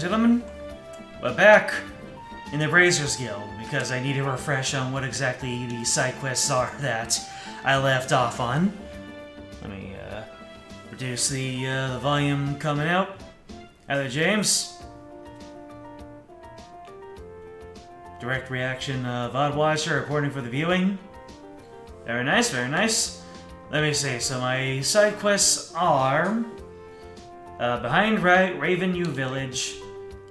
gentlemen. We're back in the Brazers Guild because I need a refresh on what exactly the side quests are that I left off on. Let me reduce the volume coming out. Hi there, James. Direct reaction of Oddwatcher reporting for the viewing. Very nice, very nice. Let me see, so my side quests are Behind Raven U Village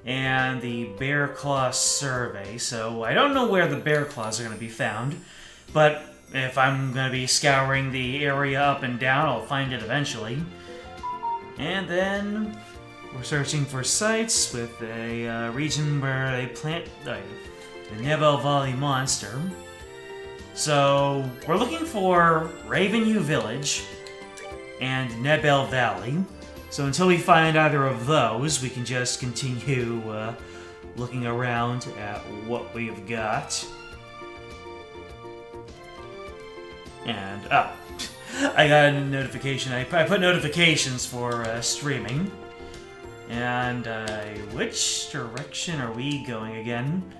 and the Bear Claw Survey. So I don't know where the Bear Claws are going to be found, but if I'm going to be scouring the area up and down, I'll find it eventually. And then we're searching for sites with a region where they plant the Nebel Valley monster. So we're looking for Raven U Village and Nebel Valley. So until we find either of those, we can just continue looking around at what we've got. And, I got a notification. I put notifications for streaming. And which direction are we going again?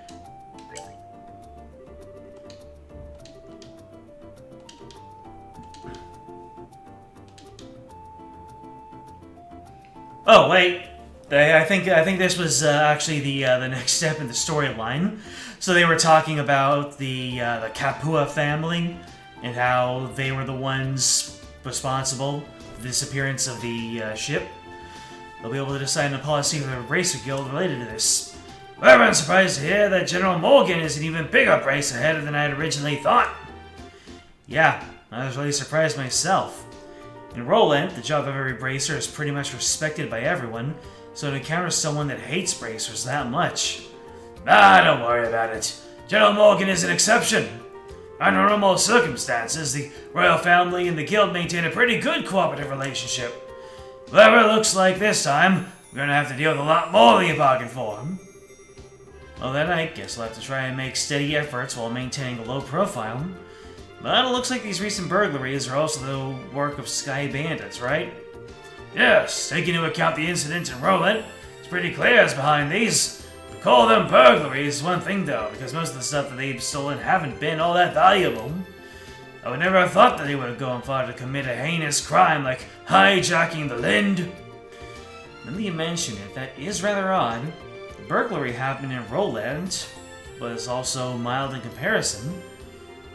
Oh wait, I think this was actually the next step in the storyline. So they were talking about the Kapua family and how they were the ones responsible for the disappearance of the ship. They'll be able to decide on a policy for the Bracer Guild related to this. Well, I'm surprised to hear that General Morgan is an even bigger bracer head than I had originally thought. Yeah, I was really surprised myself. In Roland, the job of every bracer is pretty much respected by everyone, so to encounter someone that hates bracers that much... don't worry about it. General Morgan is an exception. Under normal circumstances, the royal family and the guild maintain a pretty good cooperative relationship. Whatever it looks like this time, we're gonna have to deal with a lot more than you bargained for. Well then, I guess we'll have to try and make steady efforts while maintaining a low profile. But it looks like these recent burglaries are also the work of Sky Bandits, right? Yes, taking into account the incident in Roland, it's pretty clear who's behind these. To call them burglaries is one thing though, because most of the stuff that they've stolen haven't been all that valuable. I would never have thought that they would have gone far to commit a heinous crime like hijacking the Lind. Now that you mention it, that is rather odd. The burglary happened in Roland, but it's also mild in comparison.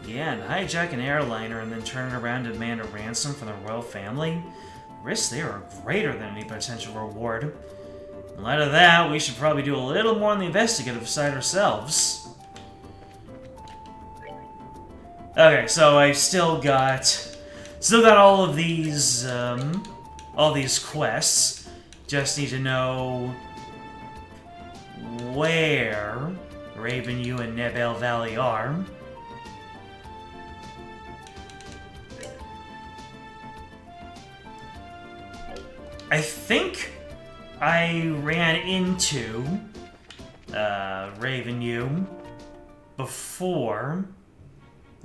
Yeah, and hijack an airliner and then turn it around to demand a ransom from the royal family? The risks there are greater than any potential reward. In light of that, we should probably do a little more on the investigative side ourselves. Okay, so I've still got all of these quests. Just need to know where Raven U and Nebel Valley are. I think I ran into Raven U before.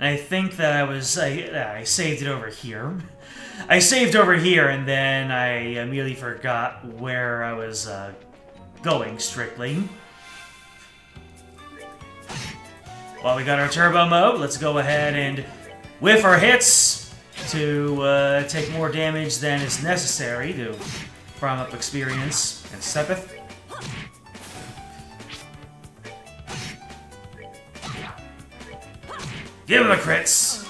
I think that I saved it over here. I saved over here and then I immediately forgot where I was going strictly. While we got our turbo mode, let's go ahead and whiff our hits to take more damage than is necessary to farm up experience and Sepith. Give him the crits!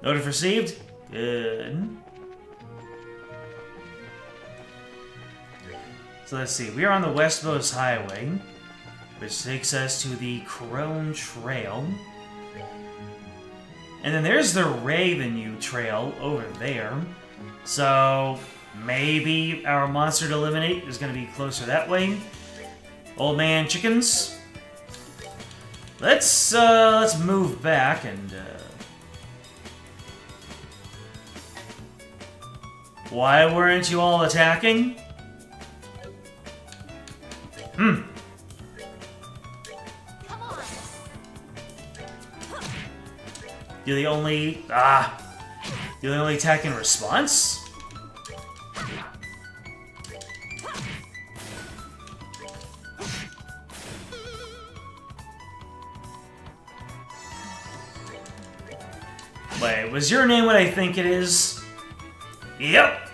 Notice received? Good. So let's see, we are on the West Coast Highway, which takes us to the Crone Trail. And then there's the Raven U Trail over there. So maybe our monster to eliminate is going to be closer that way. Old man chickens. Let's move back and why weren't you all attacking? You're the only... You're the only attack in response? Wait, was your name what I think it is? Yep!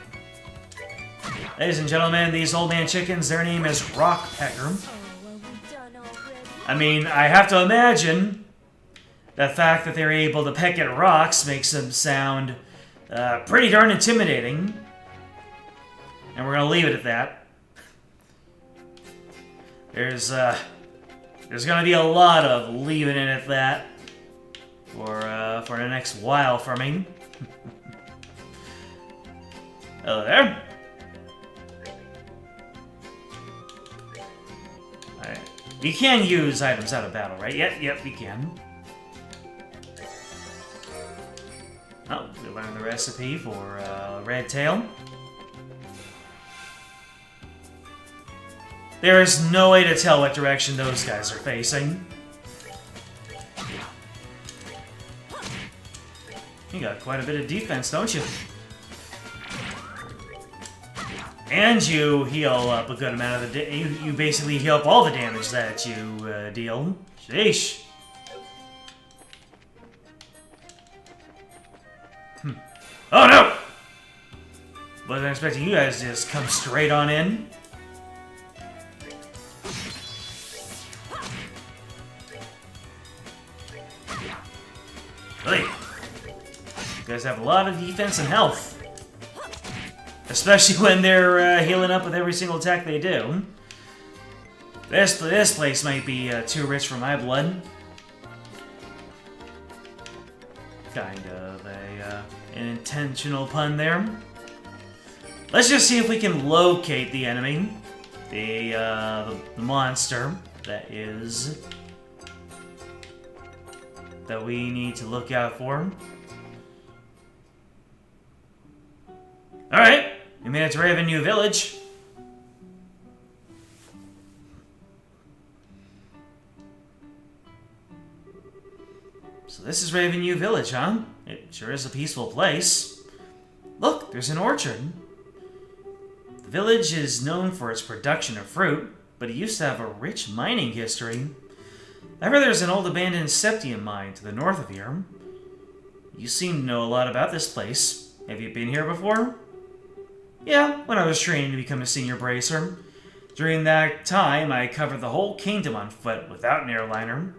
Ladies and gentlemen, these old man chickens, their name is Rock Pecker. I mean, I have to imagine the fact that they're able to peck at rocks makes them sound pretty darn intimidating. And we're gonna leave it at that. There's gonna be a lot of leaving it at that for the next while for me. Hello there. Alright. You can use items out of battle, right? Yep, you can. Oh, we learned the recipe for red tail. There is no way to tell what direction those guys are facing. You got quite a bit of defense, don't you? And you heal up a good amount of the... You basically heal up all the damage that you deal. Sheesh. Oh no! Wasn't expecting you guys to just come straight on in. Really? You guys have a lot of defense and health. Especially when they're healing up with every single attack they do. This place might be too rich for my blood. Kind of an intentional pun there. Let's just see if we can locate the enemy. The monster that we need to look out for. Alright, we made it to Raven New Village. So this is Raven New Village, huh? It sure is a peaceful place. Look, there's an orchard. The village is known for its production of fruit, but it used to have a rich mining history. I heard there's an old abandoned septium mine to the north of here. You seem to know a lot about this place. Have you been here before? Yeah, when I was training to become a senior bracer. During that time, I covered the whole kingdom on foot without an airliner.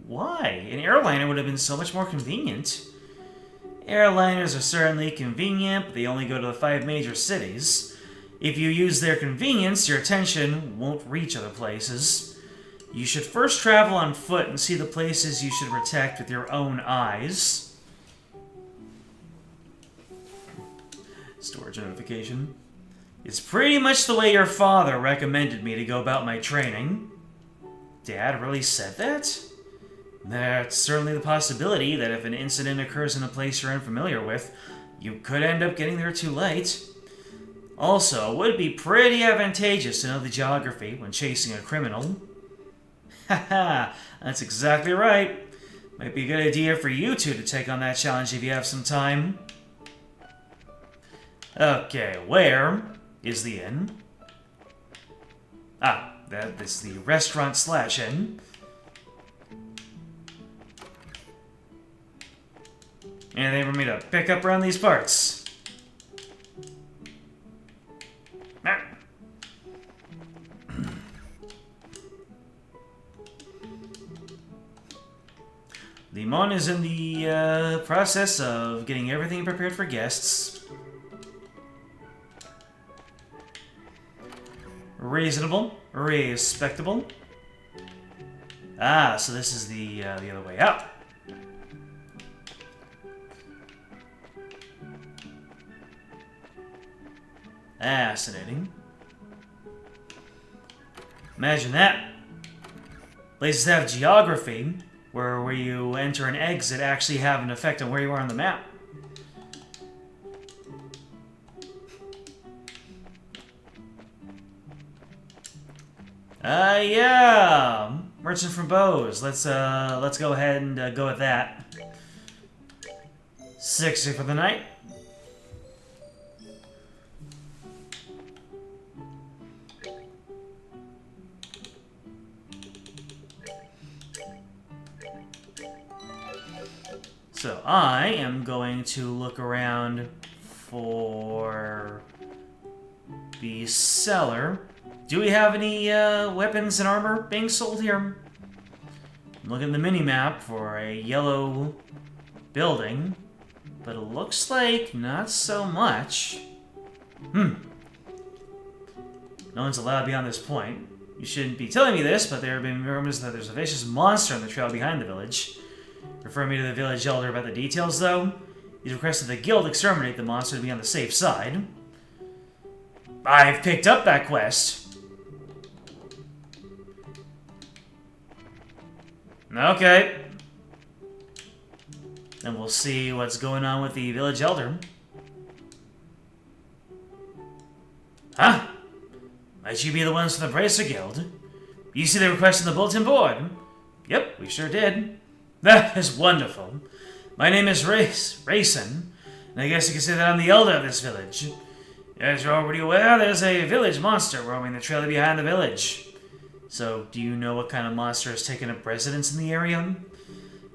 Why? An airliner would have been so much more convenient. Airliners are certainly convenient, but they only go to the 5 major cities. If you use their convenience, your attention won't reach other places. You should first travel on foot and see the places you should protect with your own eyes. Storage notification. It's pretty much the way your father recommended me to go about my training. Dad really said that? There's certainly the possibility that if an incident occurs in a place you're unfamiliar with, you could end up getting there too late. Also, it would be pretty advantageous to know the geography when chasing a criminal. Haha, that's exactly right. Might be a good idea for you two to take on that challenge if you have some time. Okay, where is the inn? Ah, that's the restaurant/inn. Anything for me to pick up around these parts? Ah. Limon is in the process of getting everything prepared for guests. Reasonable. Respectable. Ah, so this is the other way out. Fascinating. Imagine that. Places that have geography, where you enter and exit actually have an effect on where you are on the map. Yeah. Merchant from Bose. Let's go ahead and go with that. 60 for the night. So I am going to look around for the cellar. Do we have any weapons and armor being sold here? I'm looking at the mini-map for a yellow building, but it looks like not so much. No one's allowed beyond this point. You shouldn't be telling me this, but there have been rumors that there's a vicious monster on the trail behind the village. Refer me to the village elder about the details, though. He's requested the guild exterminate the monster to be on the safe side. I've picked up that quest. Okay. Then we'll see what's going on with the village elder. Huh? Might you be the ones from the Bracer Guild? You see the request on the bulletin board? Yep, we sure did. That is wonderful. My name is Rayson, and I guess you can say that I'm the elder of this village. As you're already aware, there's a village monster roaming the trail behind the village. So, do you know what kind of monster has taken up residence in the area?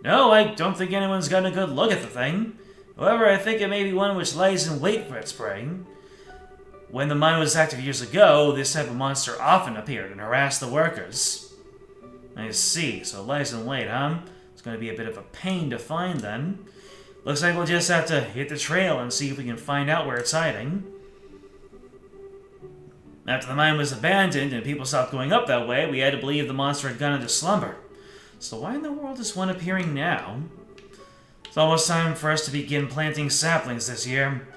No, I don't think anyone's gotten a good look at the thing. However, I think it may be one which lies in wait for its prey. When the mine was active years ago, this type of monster often appeared and harassed the workers. I see, so it lies in wait, huh? It's going to be a bit of a pain to find then. Looks like we'll just have to hit the trail and see if we can find out where it's hiding. After the mine was abandoned and people stopped going up that way, we had to believe the monster had gone into slumber. So why in the world is one appearing now? It's almost time for us to begin planting saplings this year.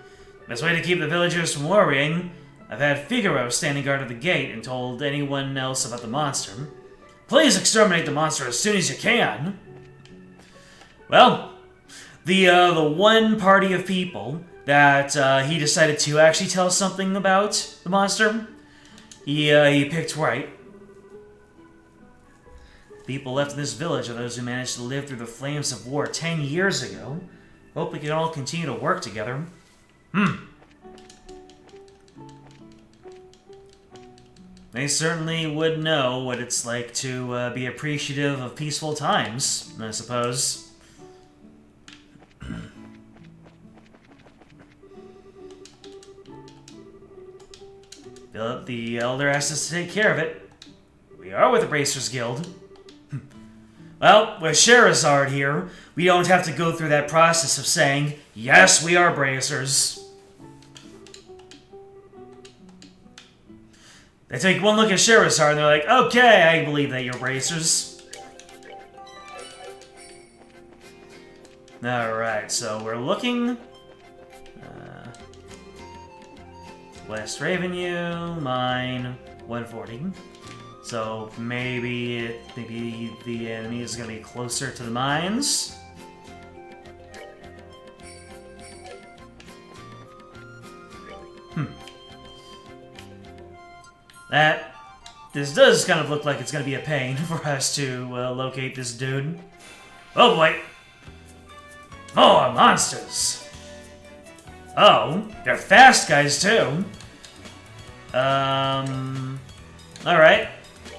Best way to keep the villagers from worrying, I've had Figaro standing guard at the gate and told anyone else about the monster. Please exterminate the monster as soon as you can. Well, the one party of people that he decided to actually tell something about the monster, he picked right. People left in this village are those who managed to live through the flames of war 10 years ago. Hope we can all continue to work together. They certainly would know what it's like to be appreciative of peaceful times, I suppose. The elder asked us to take care of it. We are with the Bracers Guild. Well, with Sherazard here, we don't have to go through that process of saying, yes, we are Bracers. They take one look at Sherazard and they're like, okay, I believe that you're Bracers. Alright, so we're looking... West Ravenue, mine, 140. So maybe the enemy is going to be closer to the mines. This does kind of look like it's going to be a pain for us to locate this dude. Oh boy! More monsters! Oh, they're fast guys too. Alright.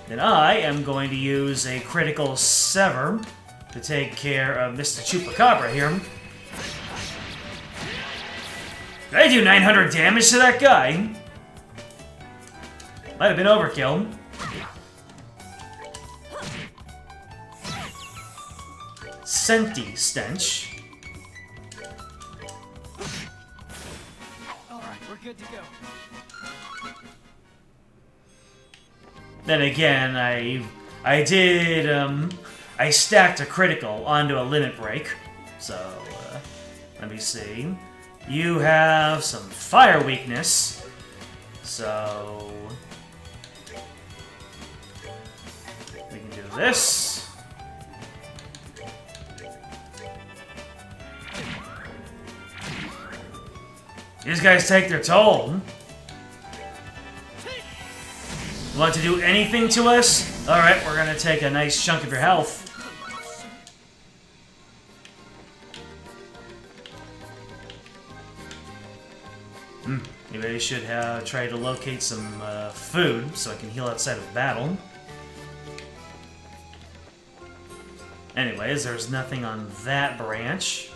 Then I am going to use a critical sever to take care of Mr. Chupacabra here. Did I do 900 damage to that guy? Might have been overkill. Senti Stench. Alright, we're good to go. Then again, I stacked a critical onto a limit break. So, let me see. You have some fire weakness. So, we can do this. These guys take their toll. Want to do anything to us? Alright, we're gonna take a nice chunk of your health. Maybe I should try to locate some food so I can heal outside of battle. Anyways, there's nothing on that branch.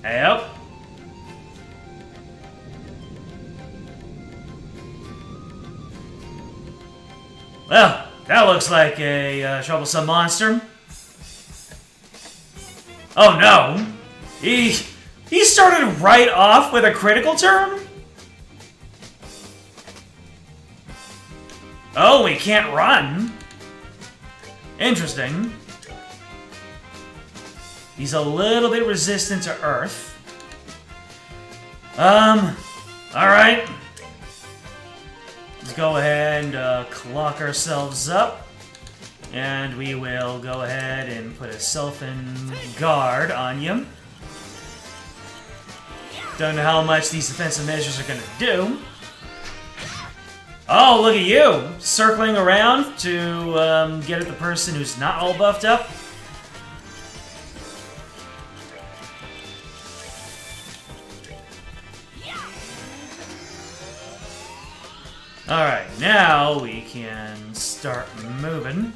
Yep. Well, that looks like a troublesome monster. Oh no! He started right off with a critical turn? Oh, he can't run. Interesting. He's a little bit resistant to Earth. Alright. Let's go ahead and clock ourselves up. And we will go ahead and put a Sylphin guard on you. Don't know how much these defensive measures are going to do. Oh, look at you! Circling around to get at the person who's not all buffed up. Alright, now we can start moving.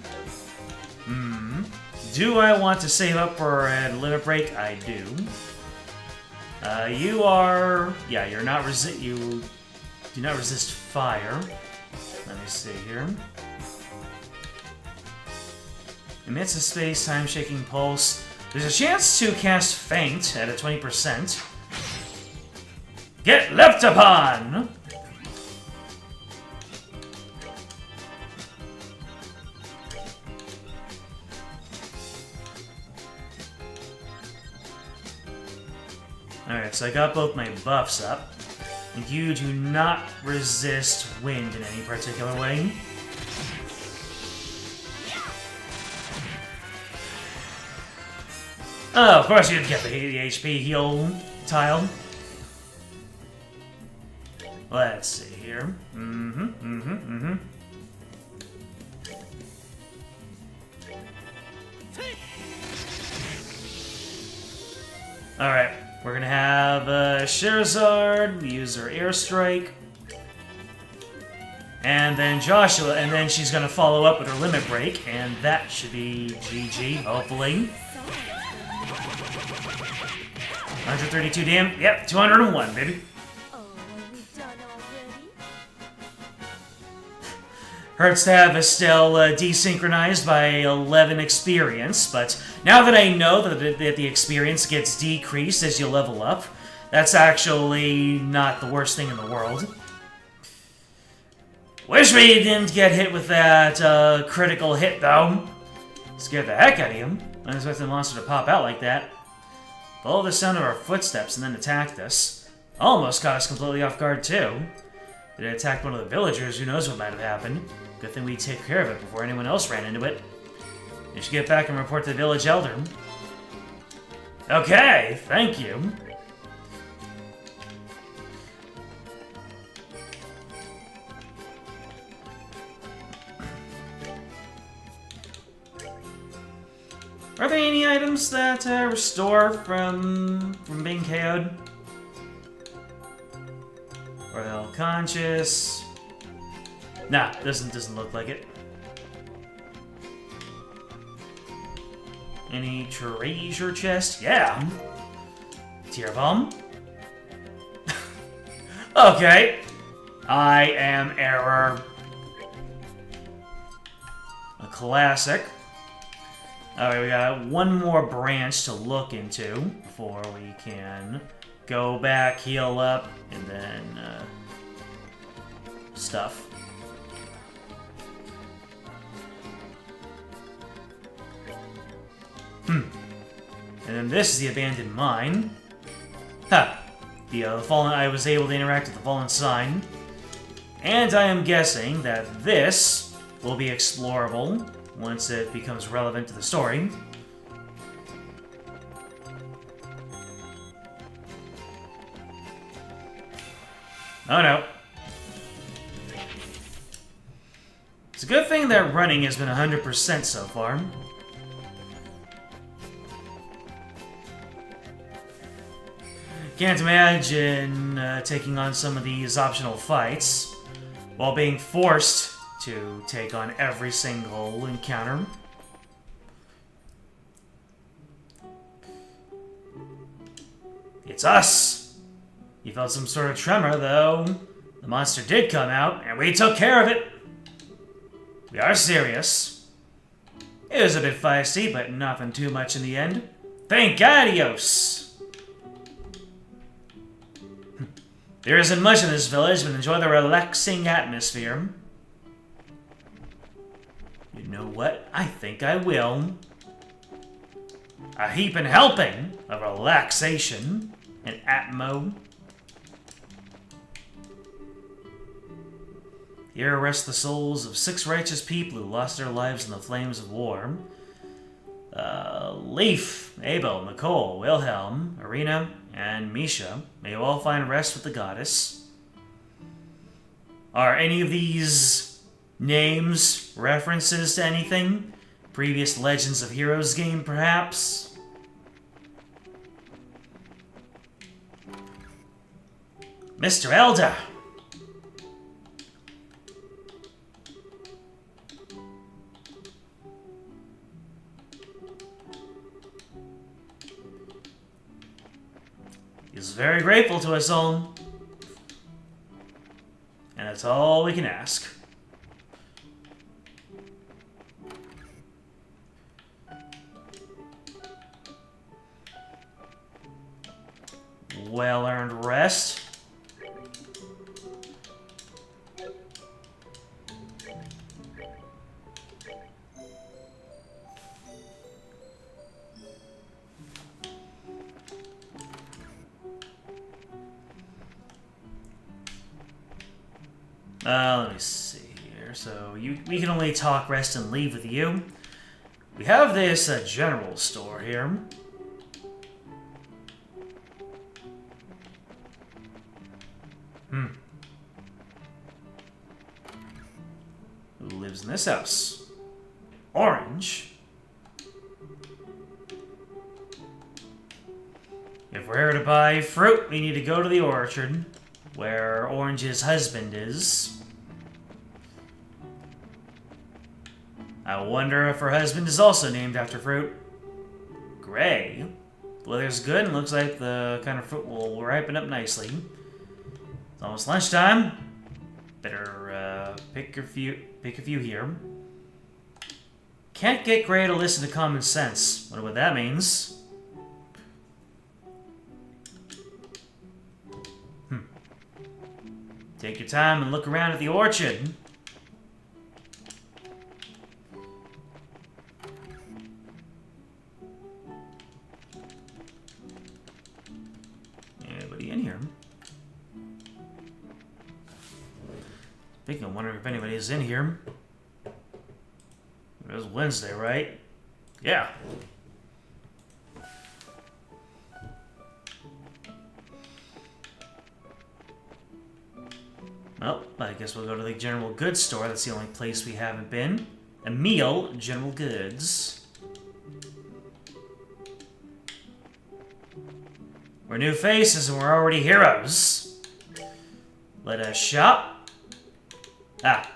Do I want to save up for a limit break? I do. You are... Yeah, you're not you do not resist fire. Let me see here. Emits a space-time shaking pulse. There's a chance to cast Feint at a 20%. Get leapt upon! Alright, so I got both my buffs up. You do not resist wind in any particular way. Oh, of course you'd get the HP heal tile. Let's see here. Alright. We're gonna have Sherazard use her airstrike. And then Joshua, and then she's gonna follow up with her limit break, and that should be GG, hopefully. 132 damage. Yep, 201, baby. Hurts to have Estelle desynchronized by 11 experience, but now that I know that the experience gets decreased as you level up, that's actually not the worst thing in the world. Wish we didn't get hit with that critical hit, though. Scared the heck out of him. I didn't expect the monster to pop out like that. Followed the sound of our footsteps and then attacked us. Almost caught us completely off guard, too. If it attacked one of the villagers, who knows what might have happened. Good thing we take care of it before anyone else ran into it. You should get back and report to the village elder. Okay, thank you. Are there any items that restore from being KO'd? Or they'll conscious? Nah, doesn't look like it. Any treasure chest? Yeah. Tear bomb. Okay. I am error. A classic. Alright, we got one more branch to look into before we can go back, heal up, and then stuff. And then this is the abandoned mine. Ha! The fallen. I was able to interact with the fallen sign, and I am guessing that this will be explorable once it becomes relevant to the story. Oh no. It's a good thing that running has been 100% so far. Can't imagine taking on some of these optional fights while being forced to take on every single encounter. It's us! You felt some sort of tremor, though. The monster did come out, and we took care of it. We are serious. It was a bit feisty, but nothing too much in the end. Thank adios! There isn't much in this village, but enjoy the relaxing atmosphere. You know what? I think I will. A heaping helping of relaxation and atmo. Here rest the souls of 6 righteous people who lost their lives in the flames of war. Leif, Abel, Nicole, Wilhelm, Irina, and Misha, may you all find rest with the goddess. Are any of these names references to anything? Previous Legends of Heroes game, perhaps? Mr. Elder! He's very grateful to us all. And that's all we can ask. Well-earned rest. Let me see here. So we can only talk, rest, and leave with you. We have this general store here. Who lives in this house? Orange. If we're here to buy fruit, we need to go to the orchard, where Orange's husband is. I wonder if her husband is also named after fruit. Gray. The weather's good and looks like the kind of fruit will ripen up nicely. It's almost lunchtime. Better pick a few here. Can't get Gray to listen to common sense. Wonder what that means. Take your time and look around at the orchard. Anybody in here? I'm wondering if anybody's in here. It was Wednesday, right? Yeah. Well, I guess we'll go to the general goods store. That's the only place we haven't been. Emil General Goods. We're new faces and we're already heroes. Let us shop. Ah.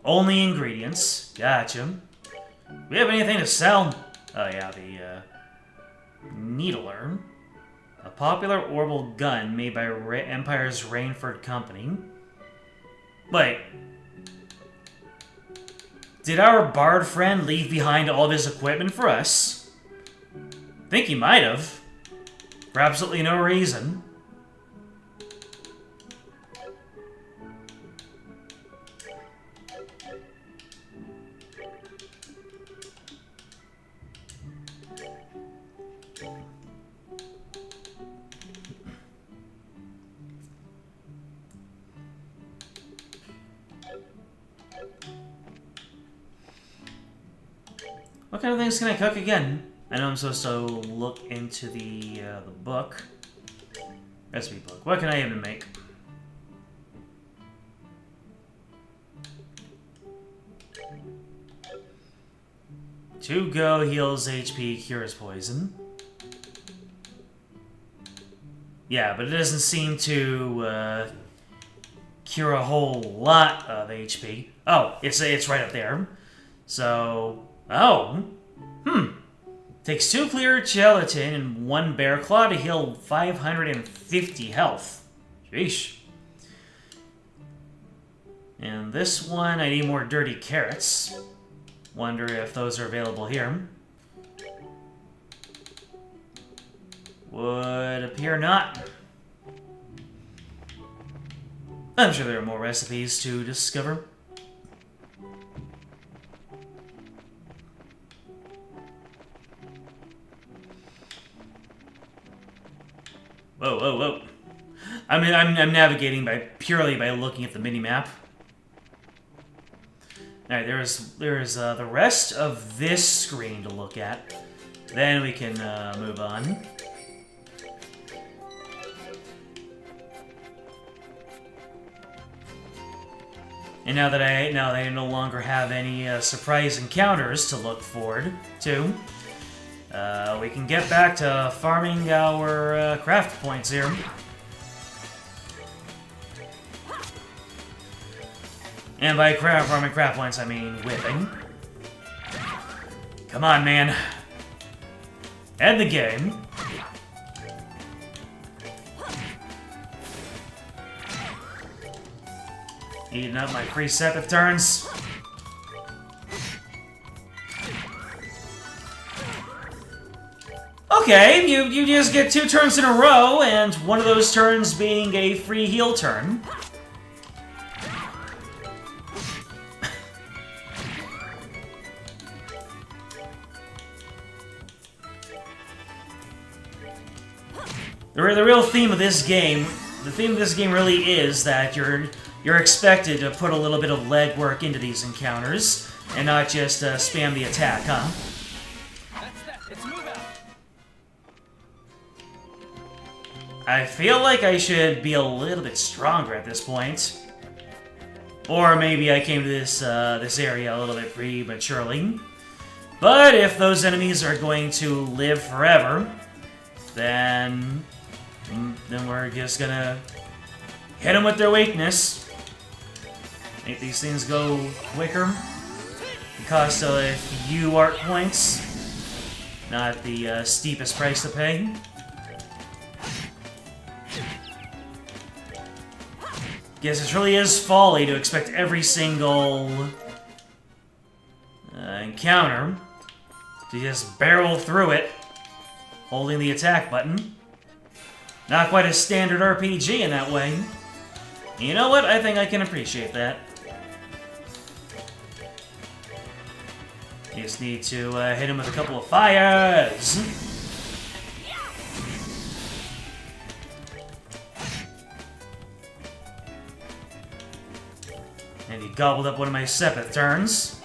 Only ingredients. Gotcha. Do we have anything to sell? Oh yeah, the Needler. A popular orbital gun made by Empire's Rainford Company. Wait. Did our bard friend leave behind all of his equipment for us? Think he might have. For absolutely no reason. What kind of things can I cook again? I know I'm supposed to look into the book. Recipe book. What can I even make? To go heals HP, cures poison. Yeah, but it doesn't seem to cure a whole lot of HP. Oh, it's right up there. So, oh, Takes 2 clear gelatin and 1 bear claw to heal 550 health. Sheesh. And this one, I need more dirty carrots. Wonder if those are available here. Would appear not. I'm sure there are more recipes to discover. Whoa, whoa, whoa. I mean, I'm navigating purely by looking at the mini-map. Alright, there's the rest of this screen to look at. Then we can move on. And now that I no longer have any surprise encounters to look forward to, we can get back to farming our craft points here. And by farming craft points, I mean whipping. Come on, man. End the game. Eating up my free set of turns. Okay, you just get 2 turns in a row, and one of those turns being a free heal turn. The real theme of this game, really is that you're expected to put a little bit of legwork into these encounters, and not just spam the attack, huh? I feel like I should be a little bit stronger at this point. Or maybe I came to this area a little bit prematurely. But if those enemies are going to live forever, then we're just gonna hit them with their weakness. Make these things go quicker. It costs a few art points. Not the steepest price to pay. Guess it really is folly to expect every single encounter to just barrel through it, holding the attack button. Not quite a standard RPG in that way. You know what? I think I can appreciate that. You just need to hit him with a couple of fires. And he gobbled up one of my Sepith turns.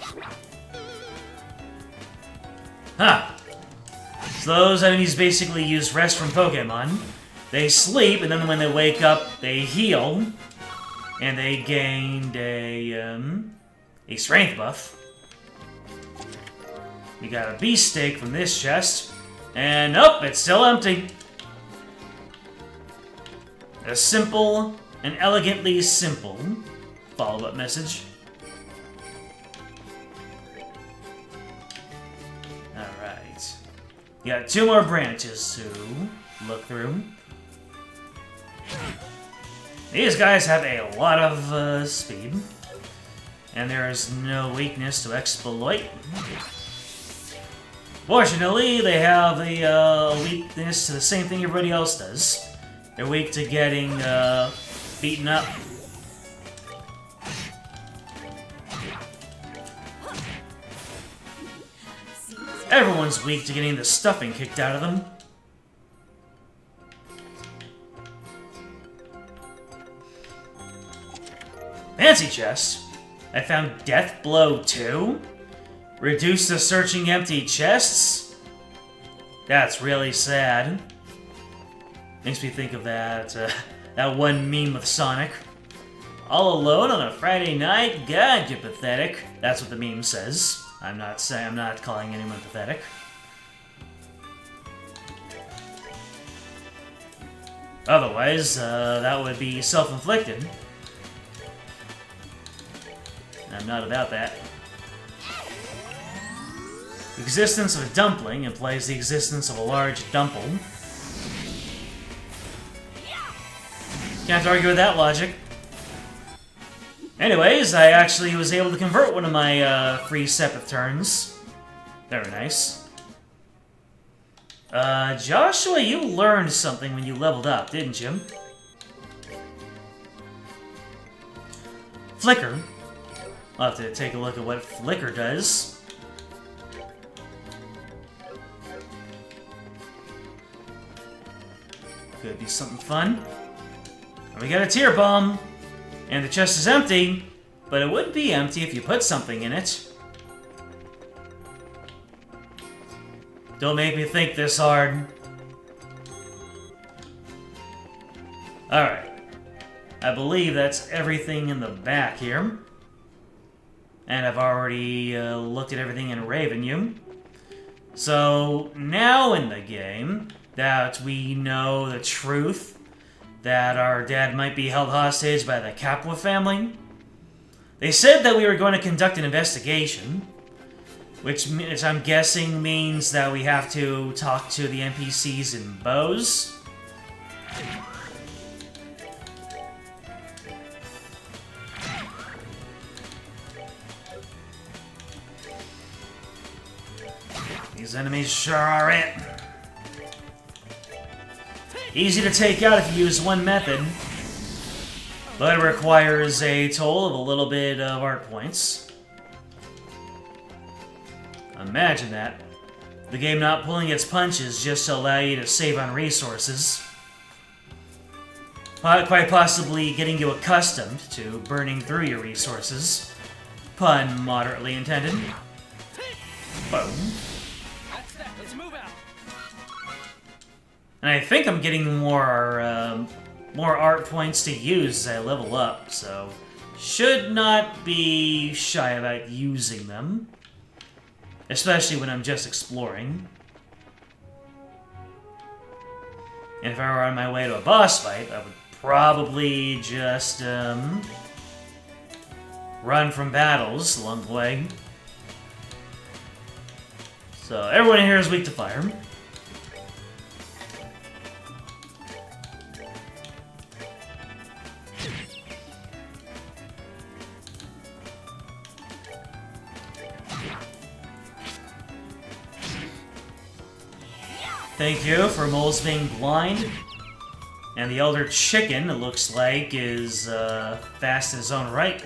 Huh. So those enemies basically use rest from Pokemon. They sleep, and then when they wake up, they heal. And they gained a strength buff. We got a beast steak from this chest. And nope, it's still empty. A simple and elegantly simple follow-up message. Alright. You got 2 more branches to look through. These guys have a lot of speed. And there is no weakness to exploit. Fortunately, they have a weakness to the same thing everybody else does. They're weak to getting beaten up. Everyone's weak to getting the stuffing kicked out of them. Fancy chest. I found Death Blow 2. Reduce the searching empty chests. That's really sad. Makes me think of that that one meme with Sonic. All alone on a Friday night? God, you're pathetic. That's what the meme says. I'm not calling anyone pathetic. Otherwise, that would be self-inflicted. I'm not about that. The existence of a dumpling implies the existence of a large dumple. Can't argue with that logic. Anyways, I actually was able to convert one of my free Sepith turns. Very nice. Joshua, you learned something when you leveled up, didn't you? Flicker. I'll have to take a look at what Flicker does. Could be something fun. And we got a tear bomb. And the chest is empty, but it would be empty if you put something in it. Don't make me think this hard. Alright. I believe that's everything in the back here. And I've already looked at everything in Ravenue. So, now in the game, that we know the truth, that our dad might be held hostage by the Capua family. They said that we were going to conduct an investigation, which I'm guessing means that we have to talk to the NPCs in Bose. These enemies sure are it. Easy to take out if you use one method, but it requires a toll of a little bit of art points. Imagine that. The game not pulling its punches just to allow you to save on resources. Quite possibly getting you accustomed to burning through your resources. Pun moderately intended. Boom. And I think I'm getting more art points to use as I level up, so should not be shy about using them. Especially when I'm just exploring. And if I were on my way to a boss fight, I would probably just run from battles along the way. So everyone here is weak to fire. Thank you for moles being blind. And the Elder Chicken, it looks like, is fast in his own right.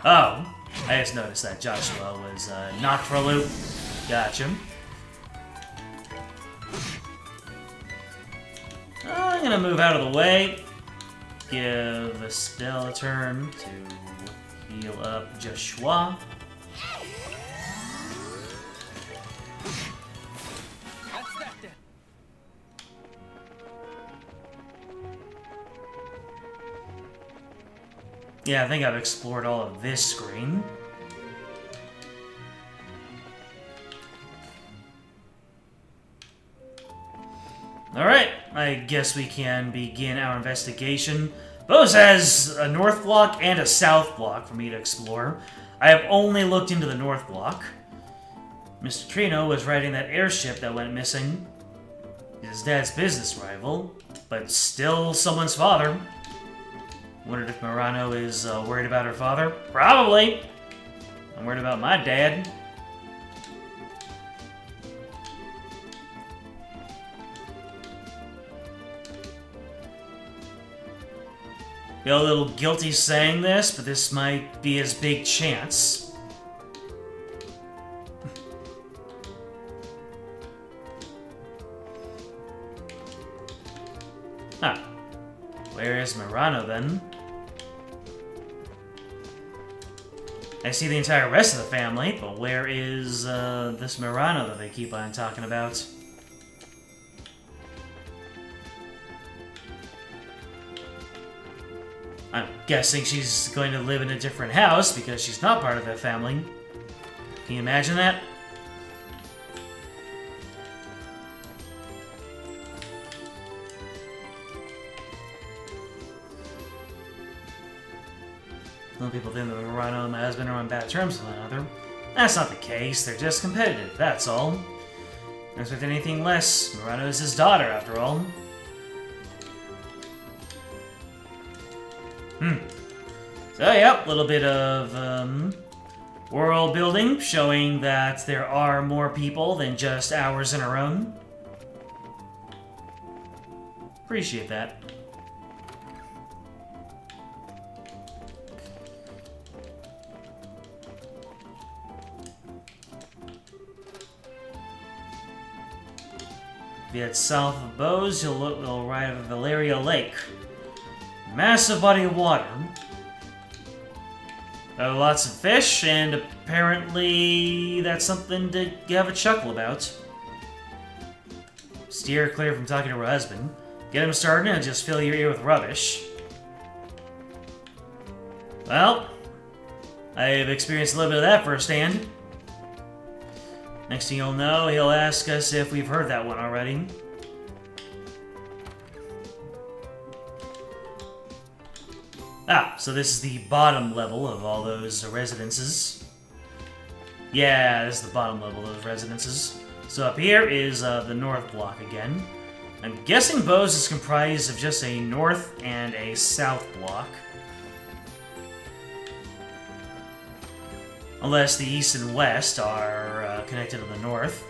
Oh, I just noticed that Joshua was knocked for a loop. Gotcha. I'm gonna move out of the way. Give Estelle a turn to heal up Joshua. Yeah, I think I've explored all of this screen. Alright, I guess we can begin our investigation. Bose has a north block and a south block for me to explore. I have only looked into the north block. Mr. Trino was riding that airship that went missing. He's his dad's business rival, but still someone's father. Wondered if Murano is worried about her father? Probably! I'm worried about my dad. Feel a little guilty saying this, but this might be his big chance. Huh. Where is Murano then? I see the entire rest of the family, but where is this Murano that they keep on talking about? I'm guessing she's going to live in a different house because she's not part of that family. Can you imagine that? Some people think that Murano and my husband are on bad terms with one another. That's not the case, they're just competitive, that's all. Don't expect anything less. Murano is his daughter, after all. So, yep, a little bit of, world building, showing that there are more people than just ours in our own. Appreciate that. If you head south of Bose, you'll arrive at Valeria Lake. Massive body of water. Lots of fish, and apparently that's something to have a chuckle about. Steer clear from talking to her husband. Get him started and just fill your ear with rubbish. Well, I've experienced a little bit of that firsthand. Next thing you'll know, he'll ask us if we've heard that one already. Ah, so this is the bottom level of all those residences. Yeah, this is the bottom level of those residences. So up here is the north block again. I'm guessing Bose is comprised of just a north and a south block. Unless the east and west are connected to the north.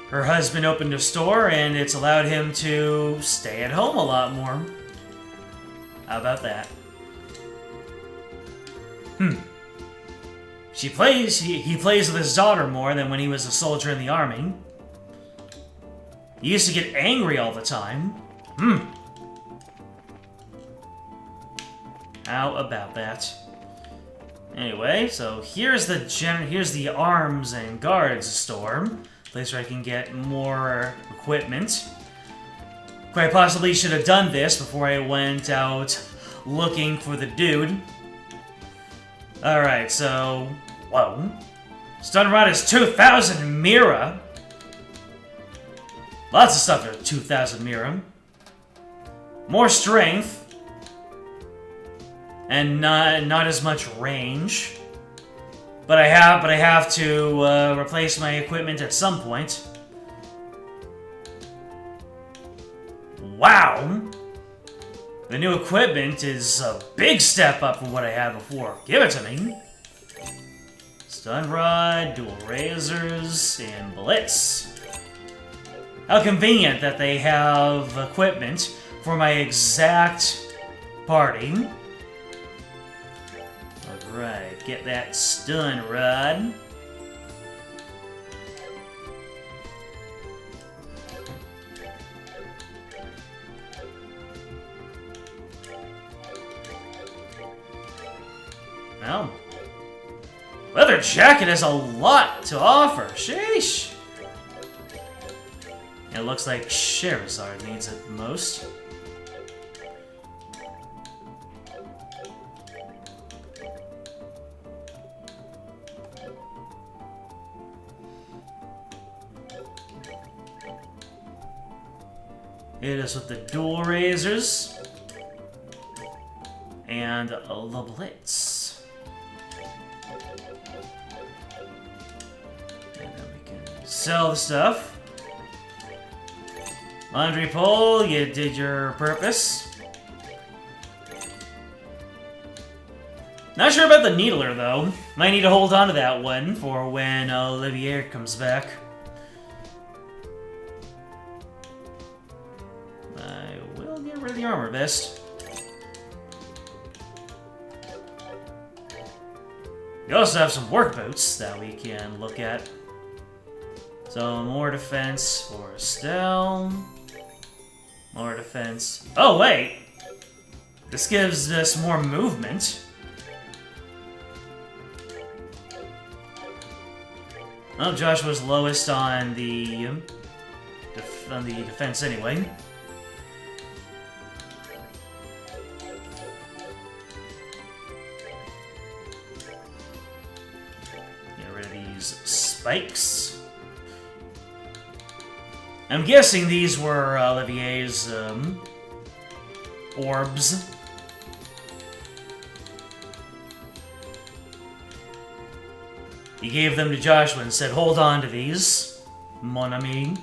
Her husband opened a store, and it's allowed him to stay at home a lot more. How about that? He plays with his daughter more than when he was a soldier in the army. He used to get angry all the time. How about that? Anyway, so here's the arms and guards store. Place where I can get more equipment. Quite possibly should have done this before I went out looking for the dude. Alright, so... Whoa. Stun rod is 2,000 Mira. Lots of stuff at 2,000 Mira. More strength. And not as much range. But I have to replace my equipment at some point. Wow! The new equipment is a big step up from what I had before. Give it to me. Stun rod, dual razors, and blitz. How convenient that they have equipment for my exact party. Alright, get that stun rod. Well, leather jacket has a lot to offer. Sheesh. It looks like Sherazard needs it most. Hit us with the dual razors. And the blitz. And then we can sell the stuff. Laundry pole, you did your purpose. Not sure about the needler, though. Might need to hold on to that one for when Olivier comes back. I will get rid of the armor vest. We also have some work boots that we can look at. So, more defense for Estelle. More defense. Oh, wait! This gives us more movement. Well, Joshua's lowest on the defense anyway. Get rid of these spikes. I'm guessing these were Olivier's orbs. He gave them to Joshua and said, hold on to these, mon ami.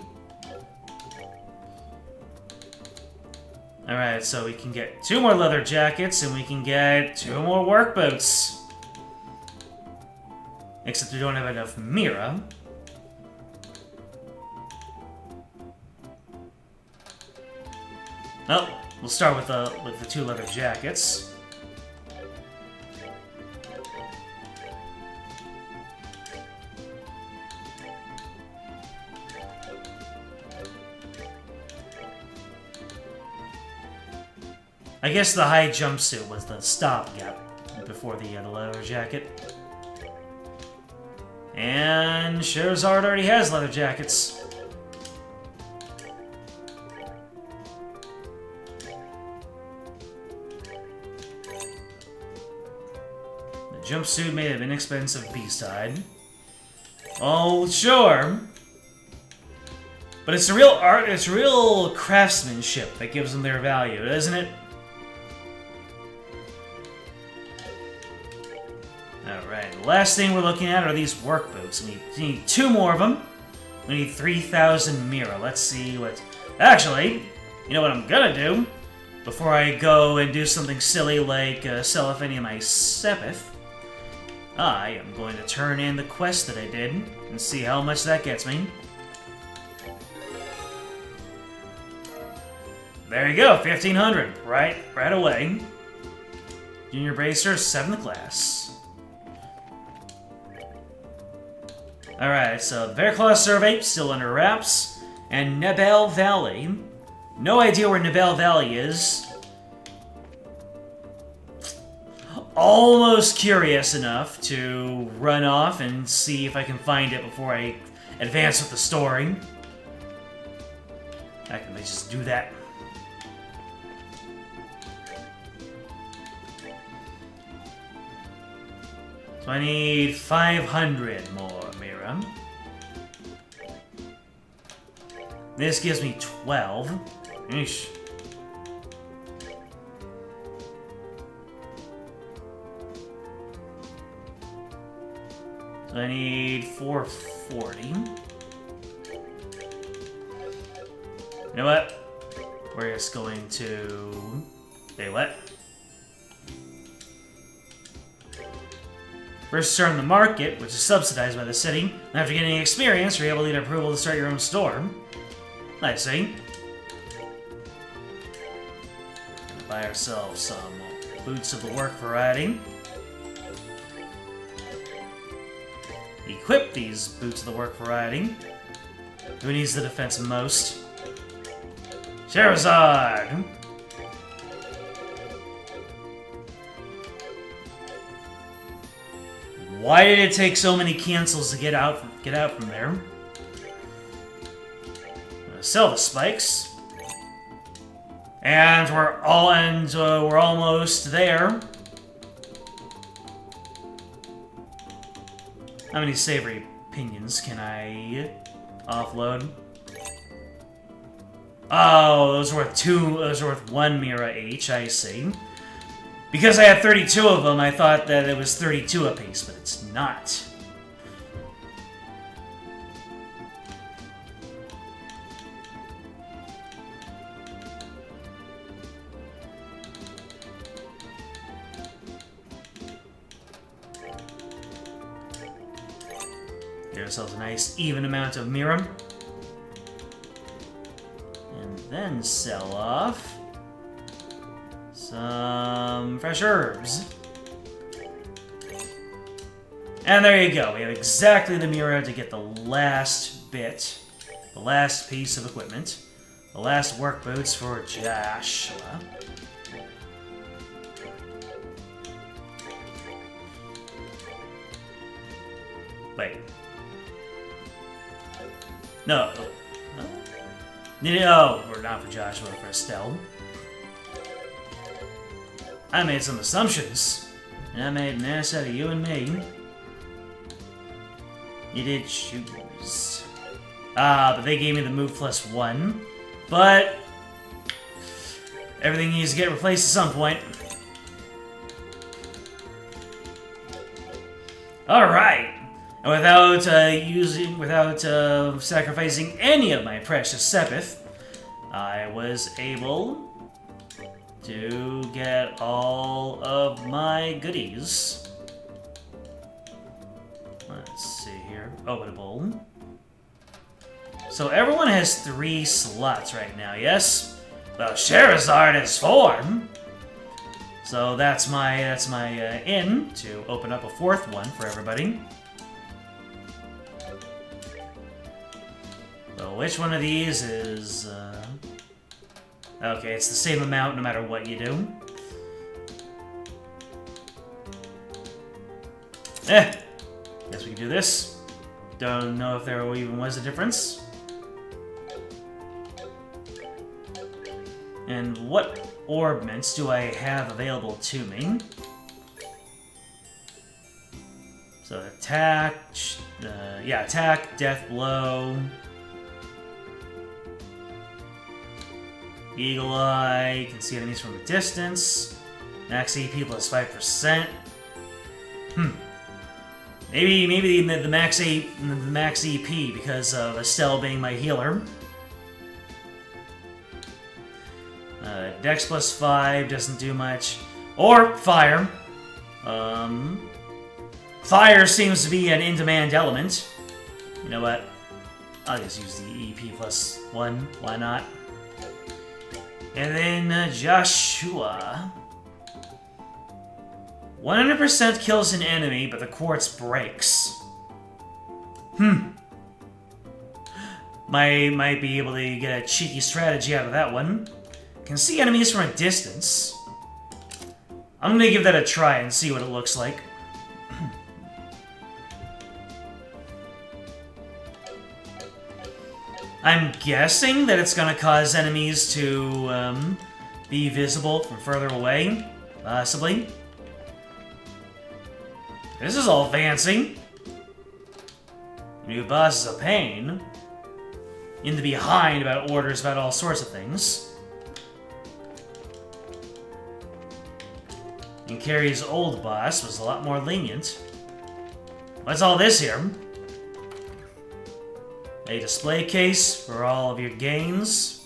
Alright, so we can get 2 more leather jackets, and we can get 2 more work boots. Except we don't have enough Mira. Oh, we'll start with the 2 leather jackets. I guess the high jumpsuit was the stopgap before the leather jacket. And Scheherazade already has leather jackets. The jumpsuit made of inexpensive B-side. Oh, sure. But it's a real art, it's real craftsmanship that gives them their value, isn't it? Alright, the last thing we're looking at are these work boots. We need 2 more of them. We need 3,000 Mira. Let's see what... Actually, you know what I'm gonna do? Before I go and do something silly like sell off any of my Sepith, I am going to turn in the quest that I did and see how much that gets me. There you go, 1,500. Right away. Junior Bracer, 7th class. Alright, so Bearclaw Survey, still under wraps. And Nebel Valley. No idea where Nebel Valley is. Almost curious enough to run off and see if I can find it before I advance with the story. I can just do that. So I need 500 more Mira. This gives me 12. Eesh. So I need 440. You know what? We're just going to... Say what? First start in the market, which is subsidized by the city. And after getting experience, you're able to get approval to start your own store. I see. Gonna buy ourselves some boots of the work variety. Equip these boots of the work variety. Who needs the defense most? Scheherazade! Why did it take so many cancels to get out from there? Sell the spikes, and we're almost there. How many savory pinions can I offload? Oh, those are worth 2. Those are worth 1 Mira each. I see. Because I had 32 of them, I thought that it was 32 apiece, but it's not. Get ourselves a nice even amount of Mira. And then sell off some fresh herbs. And there you go. We have exactly the Mira to get the last bit, the last piece of equipment, the last work boots for Joshua. Wait. No. No, we're not for Joshua, for Estelle. I made some assumptions. And I made an ass out of you and me. You did choose. But they gave me the move +1. But Everything needs to get replaced at some point. Alright! And without sacrificing any of my precious sepith, I was able to get all of my goodies. Let's see here. Openable. So everyone has 3 slots right now, yes? Well, Charizard has 4. So that's my in to open up a 4th one for everybody. So which one of these is... Okay, it's the same amount no matter what you do. Guess we can do this. Don't know if there even was a difference. And what orbments do I have available to me? So attack, yeah, attack, death blow, eagle eye, you can see enemies from a distance, max AP plus 5%. Maybe the max EP because of Estelle being my healer. Dex plus 5 doesn't do much. Or fire. Fire seems to be an in-demand element. You know what? I'll just use the EP plus 1. Why not? And then Joshua. 100% kills an enemy, but the quartz breaks. Might be able to get a cheeky strategy out of that one. Can see enemies from a distance. I'm gonna give that a try and see what it looks like. I'm guessing that it's gonna cause enemies to be visible from further away, possibly. This is all fancy. New boss is a pain. In the behind about orders about all sorts of things. And Carrie's old boss was a lot more lenient. What's all this here? A display case for all of your gains.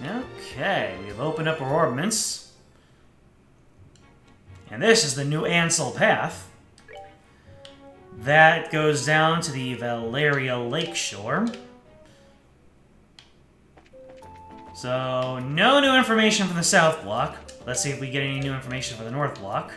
Okay, we've opened up our orbments. And this is the new Ansel path. That goes down to the Valeria Lakeshore. So, no new information from the South Block. Let's see if we get any new information for the North Block.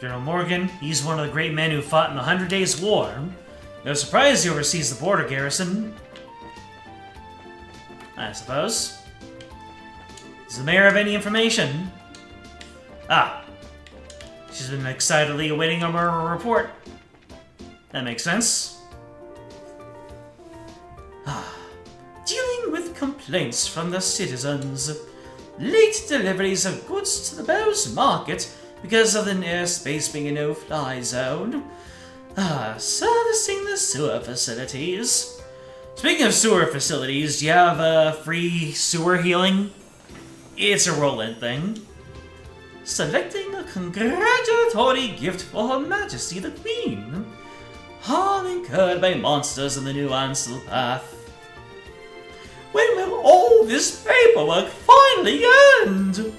General Morgan, he's one of the great men who fought in the 100 Days' War. No surprise he oversees the border garrison. I suppose. Does the mayor have any information? Ah. She's been excitedly awaiting our report. That makes sense. Dealing with complaints from the citizens. Late deliveries of goods to the Bowes Market because of the airspace being a no-fly zone. Servicing the sewer facilities. Speaking of sewer facilities, do you have free sewer healing? It's a roll-in thing. Selecting a congratulatory gift for Her Majesty the Queen. Harm incurred by monsters in the new Ansel path. When will all this paperwork finally end?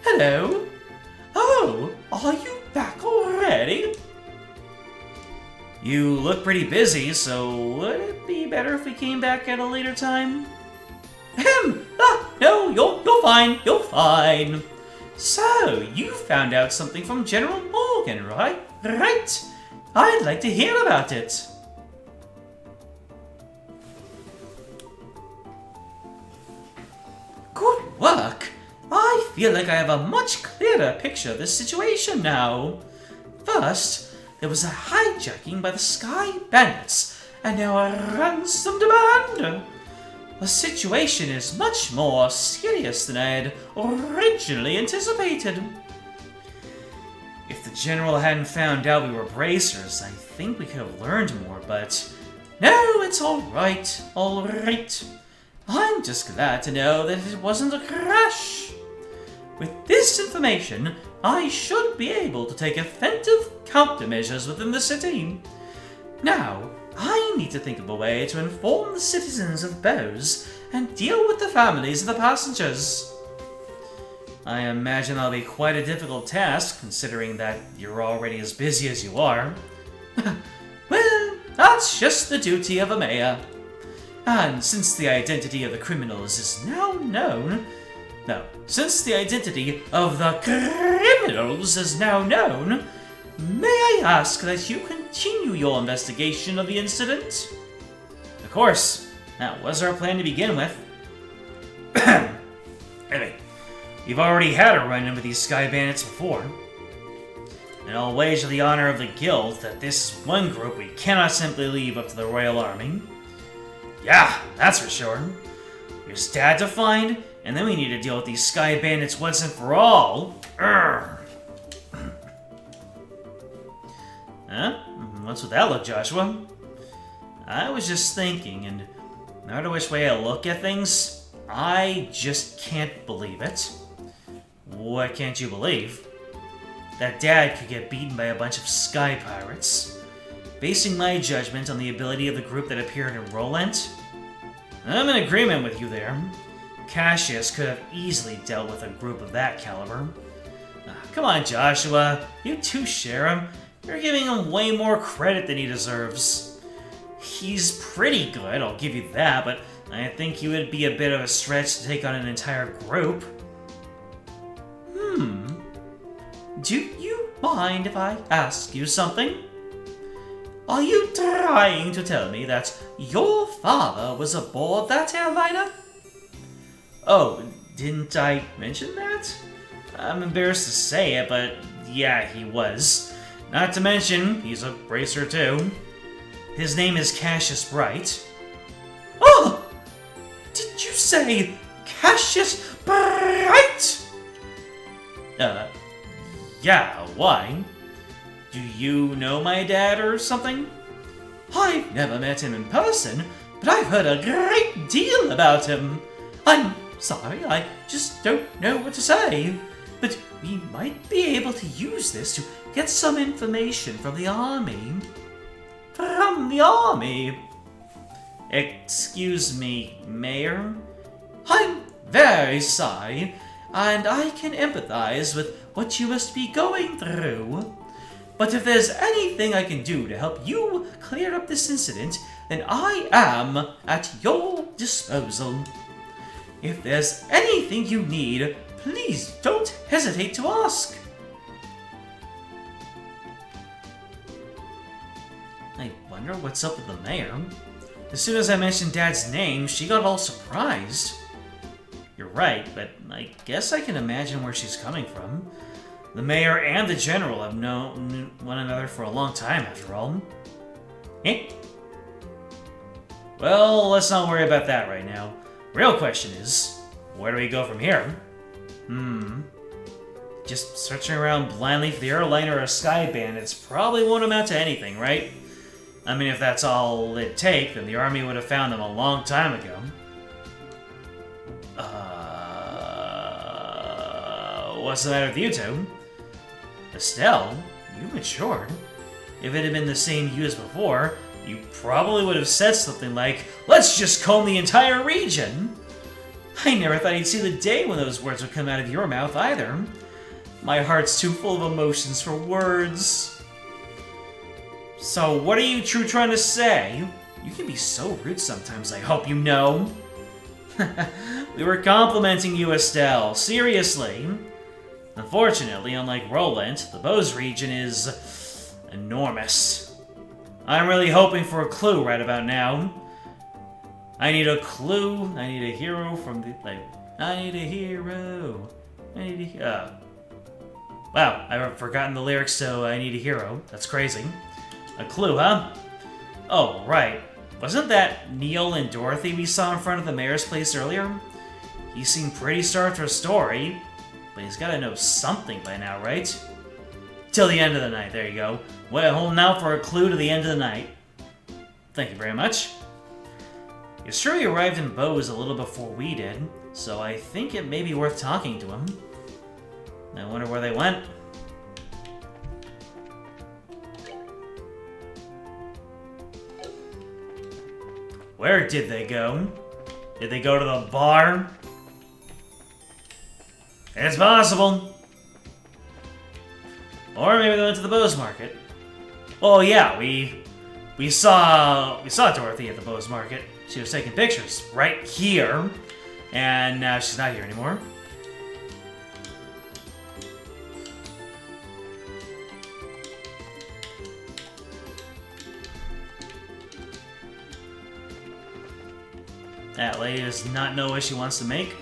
Hello? Oh, are you back already? You look pretty busy, so would it be better if we came back at a later time? No, you're fine, you're fine. So, you found out something from General Morgan, right? Right. I'd like to hear about it. Good work. I feel like I have a much clearer picture of this situation now. First, there was a hijacking by the Sky Bandits, and now a ransom demand. The situation is much more serious than I had originally anticipated. If the General hadn't found out we were bracers, I think we could have learned more, but no, it's alright, alright. I'm just glad to know that it wasn't a crash. With this information, I should be able to take effective countermeasures within the city. Now, I need to think of a way to inform the citizens of Bose and deal with the families of the passengers. I imagine that'll be quite a difficult task, considering that you're already as busy as you are. Well, that's just the duty of a mayor. And since the identity of the criminals is now known... No, since the identity of the criminals is now known, may I ask that you continue your investigation of the incident? Of course, that was our plan to begin with. Anyway, we've already had a run-in with these Sky Bandits before. And I'll wager the honor of the guild that this is one group we cannot simply leave up to the Royal Army. Yeah, that's for sure. There's Dad to find, and then we need to deal with these Sky Bandits once and for all. Urgh. Huh? What's with that look, Joshua? I was just thinking, and no matter which way I look at things, I just can't believe it. What can't you believe? That Dad could get beaten by a bunch of sky pirates. Basing my judgment on the ability of the group that appeared in Roland, I'm in agreement with you there. Cassius could have easily dealt with a group of that caliber. Come on, Joshua. You too share him. You're giving him way more credit than he deserves. He's pretty good, I'll give you that, but I think he would be a bit of a stretch to take on an entire group. Do you mind if I ask you something? Are you trying to tell me that your father was aboard that airliner? Oh, didn't I mention that? I'm embarrassed to say it, but yeah, he was. Not to mention, he's a bracer too. His name is Cassius Bright. Oh! Did you say Cassius Bright? Yeah, why? Do you know my dad or something? I've never met him in person, but I've heard a great deal about him. I'm sorry, I just don't know what to say. But we might be able to use this to get some information from the army. From the army? Excuse me, Mayor? I'm very sorry, and I can empathize with what you must be going through. But if there's anything I can do to help you clear up this incident, then I am at your disposal. If there's anything you need, please don't hesitate to ask. I wonder what's up with the mayor. As soon as I mentioned Dad's name, she got all surprised. You're right, but I guess I can imagine where she's coming from. The mayor and the general have known one another for a long time, after all. Eh? Well, let's not worry about that right now. Real question is, where do we go from here? Just searching around blindly for the airliner or Sky Bandits probably won't amount to anything, right? I mean, if that's all it'd take, then the army would have found them a long time ago. What's the matter with you two? Estelle, you matured. If it had been the same you as before, you probably would have said something like, "Let's just comb the entire region." I never thought you'd see the day when those words would come out of your mouth either. My heart's too full of emotions for words. So what are you two trying to say? You can be so rude sometimes, I hope you know. We were complimenting you, Estelle. Seriously. Unfortunately, unlike Roland, the Bose region is enormous. I'm really hoping for a clue right about now. I need a clue. I need a hero from the... I need a hero. Wow, I've forgotten the lyrics to I Need a Hero. That's crazy. A clue, huh? Oh, right. Wasn't that Neil and Dorothy we saw in front of the mayor's place earlier? He seemed pretty starved for a story, but he's gotta know something by now, right? Till the end of the night, there you go. Well, holding out for a clue to the end of the night. Thank you very much. It's sure he arrived in Bose a little before we did, so I think it may be worth talking to him. I wonder where they went. Where did they go? Did they go to the bar? It's possible. Or maybe they went to the Bose Market. Oh yeah, we saw Dorothy at the Bose Market. She was taking pictures right here, and now she's not here anymore. That lady does not know what she wants to make.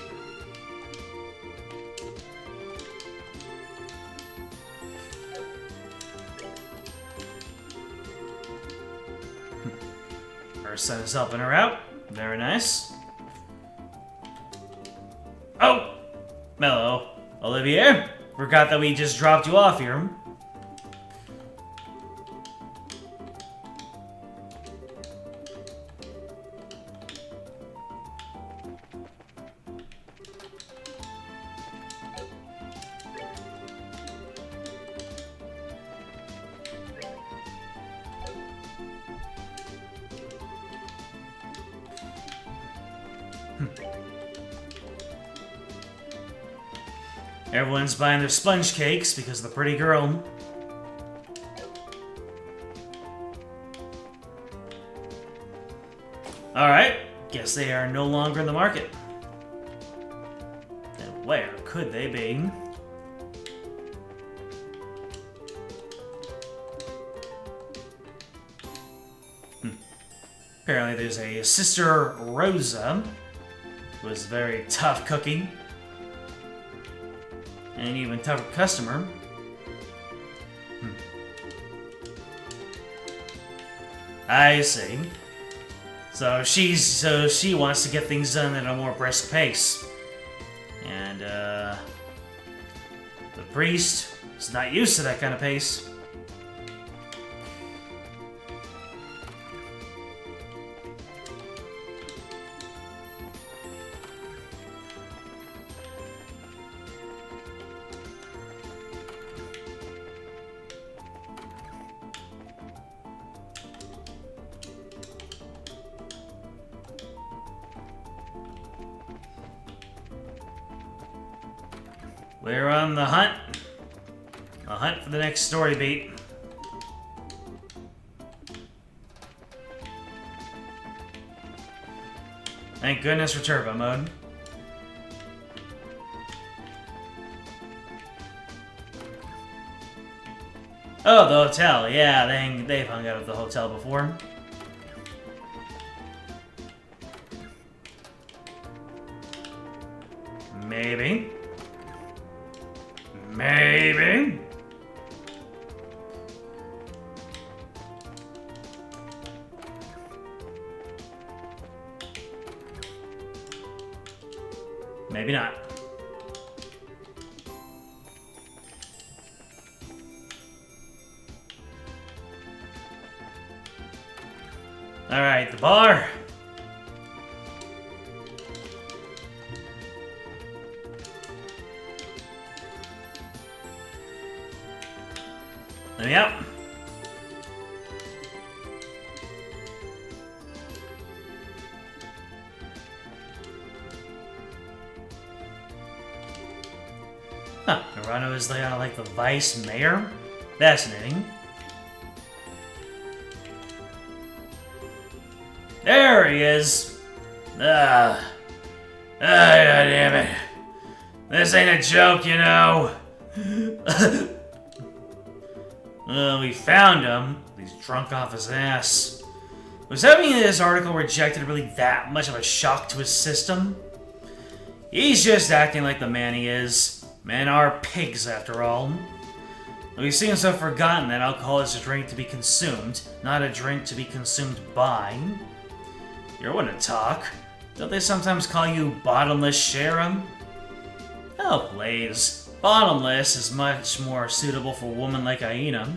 Her son is helping her out. Very nice. Oh! Hello, Olivier. Forgot that we just dropped you off here. Everyone's buying their sponge cakes because of the pretty girl. Alright, guess they are no longer in the market. Then where could they be? Apparently there's a Sister Rosa, who is very tough cooking. And an even tougher customer. I see. So she wants to get things done at a more brisk pace. And the priest is not used to that kind of pace. We're on the hunt. A hunt for the next story beat. Thank goodness for turbo mode. Oh, the hotel. Yeah, they've hung out at the hotel before. Maybe. Maybe. Maybe not. All right, the bar. Yep. Huh, Narano is like the vice mayor? Fascinating. There he is! God damn it. This ain't a joke, you know. We found him. He's drunk off his ass. Was having this article rejected really that much of a shock to his system? He's just acting like the man he is. Men are pigs, after all. Though he seems to have forgotten that alcohol is a drink to be consumed, not a drink to be consumed by. You're one to talk. Don't they sometimes call you Bottomless Sharon? Oh, please. Bottomless is much more suitable for a woman like Aina.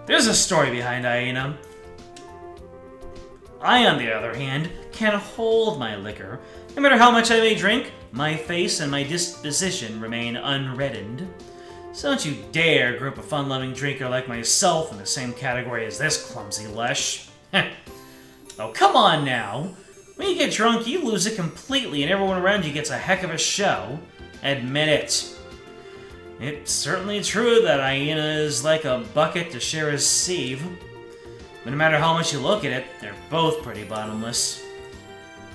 There's a story behind Aina. I, on the other hand, can't hold my liquor. No matter how much I may drink, my face and my disposition remain unreddened. So don't you dare group a fun-loving drinker like myself in the same category as this clumsy lush. Oh, come on now. When you get drunk, you lose it completely and everyone around you gets a heck of a show. Admit it. It's certainly true that Aina is like a bucket to Shira's sieve. But no matter how much you look at it, they're both pretty bottomless.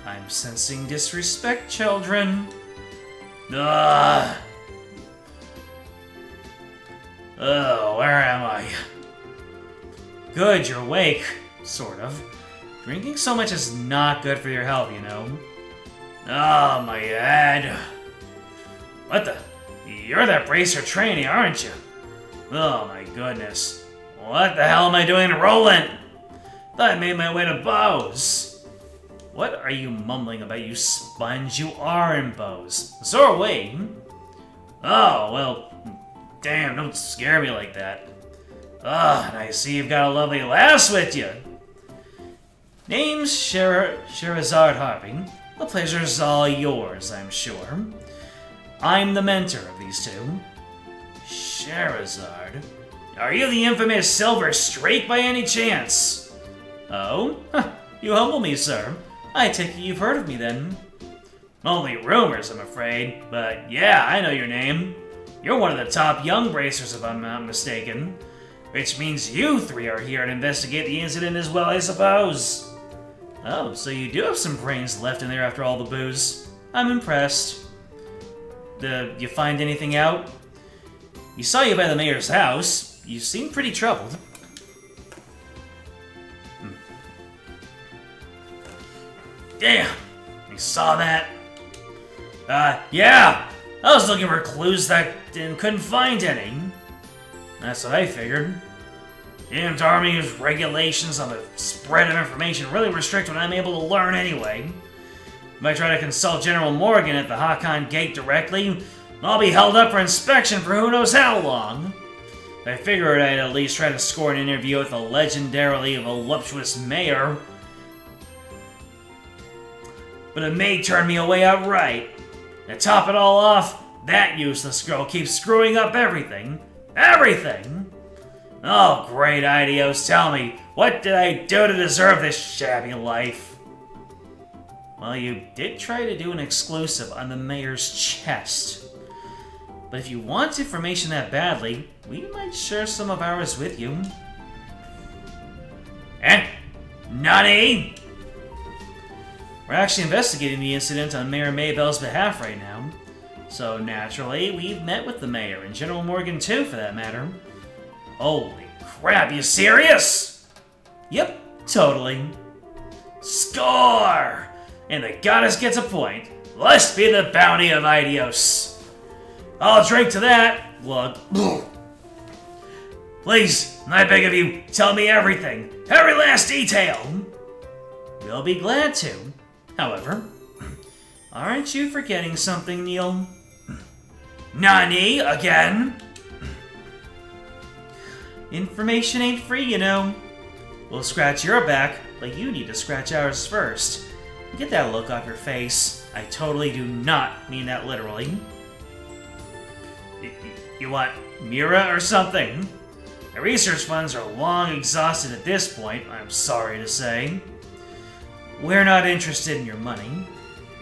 I'm sensing disrespect, children. Ugh. Oh, where am I? Good, you're awake. Sort of. Drinking so much is not good for your health, you know. Oh, my head. What the? You're that bracer trainee, aren't you? Oh, my goodness. What the hell am I doing in Roland? Thought I made my way to Bose. What are you mumbling about, you sponge? You are in Bose. So are we. Oh, well, damn, don't scare me like that. Ah, and I see you've got a lovely lass with you. Name's Sherazard Harvey. The pleasure's all yours, I'm sure. I'm the mentor of these two. Sherazard? Are you the infamous Silver Streak by any chance? Oh? Huh. You humble me, sir. I take it you've heard of me, then. Only rumors, I'm afraid. But yeah, I know your name. You're one of the top young bracers, if I'm not mistaken. Which means you three are here to investigate the incident as well, I suppose. Oh, so you do have some brains left in there after all the booze. I'm impressed. You find anything out? We saw you by the mayor's house. You seem pretty troubled. Damn! You saw that? Yeah! I was looking for clues and couldn't find any. That's what I figured. Damned Army's regulations on the spread of information really restrict what I'm able to learn anyway. If I try to consult General Morgan at the Hakan Gate directly, I'll be held up for inspection for who knows how long. I figured I'd at least try to score an interview with the legendarily voluptuous mayor. But it may turn me away outright. To top it all off, that useless girl keeps screwing up everything. Everything! Oh, great Idios, tell me, what did I do to deserve this shabby life? Well, you did try to do an exclusive on the mayor's chest. But if you want information that badly, we might share some of ours with you. Eh? Nani? We're actually investigating the incident on Mayor Maybell's behalf right now. So naturally, we've met with the mayor, and General Morgan too, for that matter. Holy crap, you serious? Yep, totally. Score! And the goddess gets a point. Blessed be the bounty of Idios. I'll drink to that. Look. Please, I beg of you, tell me everything. Every last detail. We'll be glad to. However, aren't you forgetting something, Neil? Nani? Again? Information ain't free, you know. We'll scratch your back, but you need to scratch ours first. Get that look off your face. I totally do not mean that literally. You want Mira or something? The research funds are long exhausted at this point, I'm sorry to say. We're not interested in your money.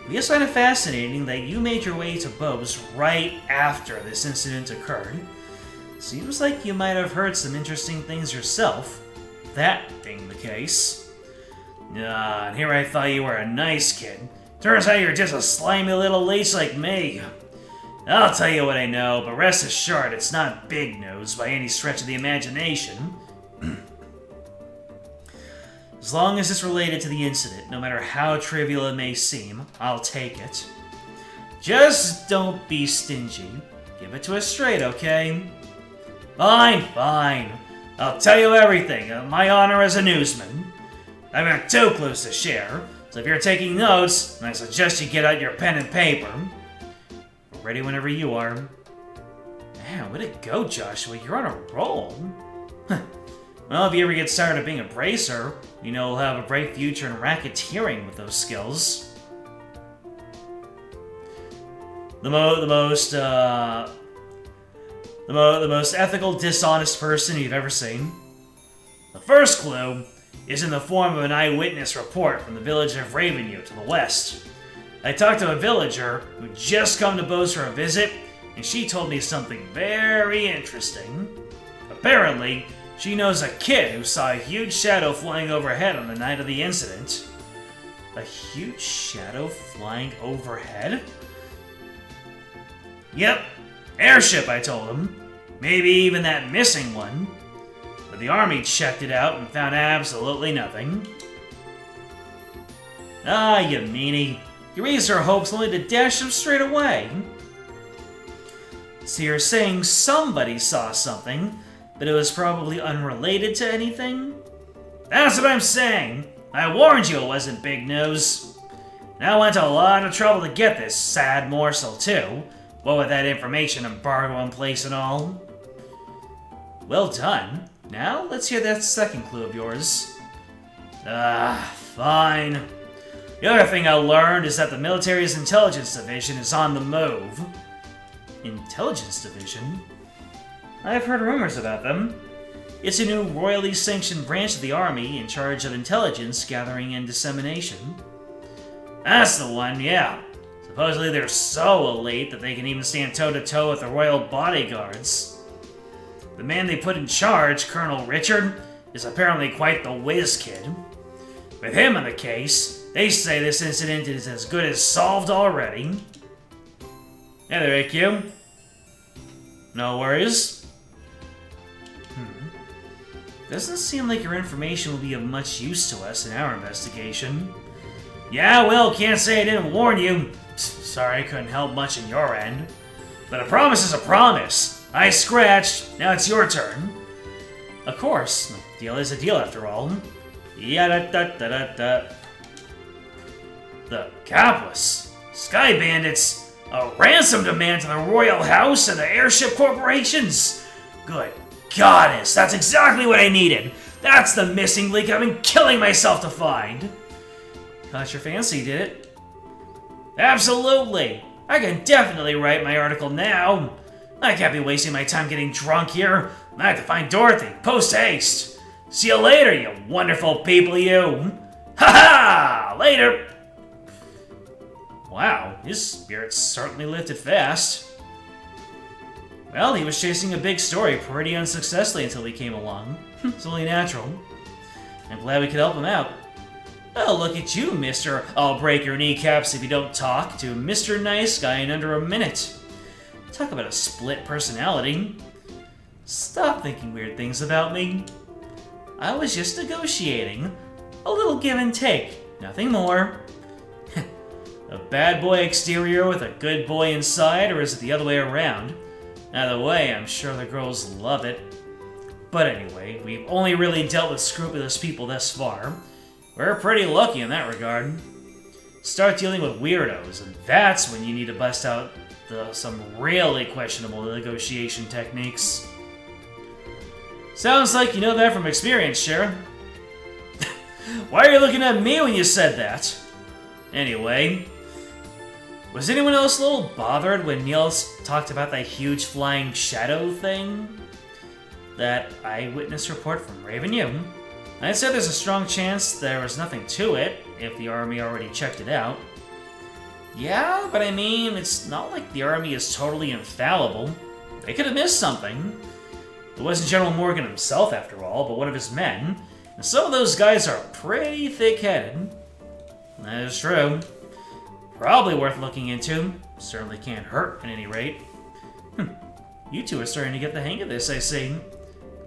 We just find it fascinating that you made your way to Bose right after this incident occurred. Seems like you might have heard some interesting things yourself, that being the case. And here I thought you were a nice kid. Turns out you're just a slimy little leech like me. I'll tell you what I know, but rest assured it's not big news by any stretch of the imagination. As long as it's related to the incident, no matter how trivial it may seem, I'll take it. Just don't be stingy. Give it to us straight, okay? Fine, fine. I'll tell you everything, my honor as a newsman. I've got 2 clues to share, so if you're taking notes, I suggest you get out your pen and paper. Ready whenever you are. Man, way to go, Joshua. You're on a roll. Well, if you ever get tired of being a bracer, you know you'll have a bright future in racketeering with those skills. The most ethical, dishonest person you've ever seen. The first clue is in the form of an eyewitness report from the village of Ravenview to the west. I talked to a villager who just come to Bose for a visit, and she told me something very interesting. Apparently, she knows a kid who saw a huge shadow flying overhead on the night of the incident. A huge shadow flying overhead? Yep, airship, I told him. Maybe even that missing one. But the army checked it out and found absolutely nothing. Ah, you meanie. You raised our hopes only to dash them straight away. So you're saying somebody saw something, but it was probably unrelated to anything? That's what I'm saying. I warned you it wasn't big news. And I went to a lot of trouble to get this sad morsel, too. What with that information embargo in place and all. Well done. Now, let's hear that second clue of yours. Fine. The other thing I learned is that the military's intelligence division is on the move. Intelligence division? I've heard rumors about them. It's a new royally sanctioned branch of the army in charge of intelligence gathering and dissemination. That's the one, yeah. Supposedly they're so elite that they can even stand toe-to-toe with the royal bodyguards. The man they put in charge, Colonel Richard, is apparently quite the whiz kid. With him in the case, they say this incident is as good as solved already. Hey there, AQ. No worries. Doesn't seem like your information will be of much use to us in our investigation. Yeah, well, can't say I didn't warn you. Sorry I couldn't help much on your end. But a promise is a promise. I scratched, now it's your turn. Of course, a deal is a deal after all. The Capless. Sky Bandits. A ransom demand to the Royal House and the Airship Corporations. Good goddess, that's exactly what I needed. That's the missing link I've been killing myself to find. Caught your fancy, did it? Absolutely! I can definitely write my article now. I can't be wasting my time getting drunk here. I have to find Dorothy, post-haste. See you later, you wonderful people, you. Ha-ha! Later! Wow, his spirits certainly lifted fast. Well, he was chasing a big story pretty unsuccessfully until we came along. It's only natural. I'm glad we could help him out. Oh, look at you, Mr. I'll break your kneecaps if you don't talk, to Mr. Nice Guy in under a minute. Talk about a split personality. Stop thinking weird things about me. I was just negotiating. A little give and take, nothing more. A bad boy exterior with a good boy inside, or is it the other way around? Either way, I'm sure the girls love it. But anyway, we've only really dealt with scrupulous people thus far. We're pretty lucky in that regard. Start dealing with weirdos, and that's when you need to bust out some really questionable negotiation techniques. Sounds like you know that from experience, Sharon. Why are you looking at me when you said that? Anyway, was anyone else a little bothered when Niels talked about that huge flying shadow thing? That eyewitness report from Ravenview? I'd say there's a strong chance there was nothing to it, if the army already checked it out. Yeah, but I mean, it's not like the army is totally infallible. They could have missed something. It wasn't General Morgan himself, after all, but one of his men. And some of those guys are pretty thick-headed. That is true. Probably worth looking into. Certainly can't hurt, at any rate. You two are starting to get the hang of this, I see.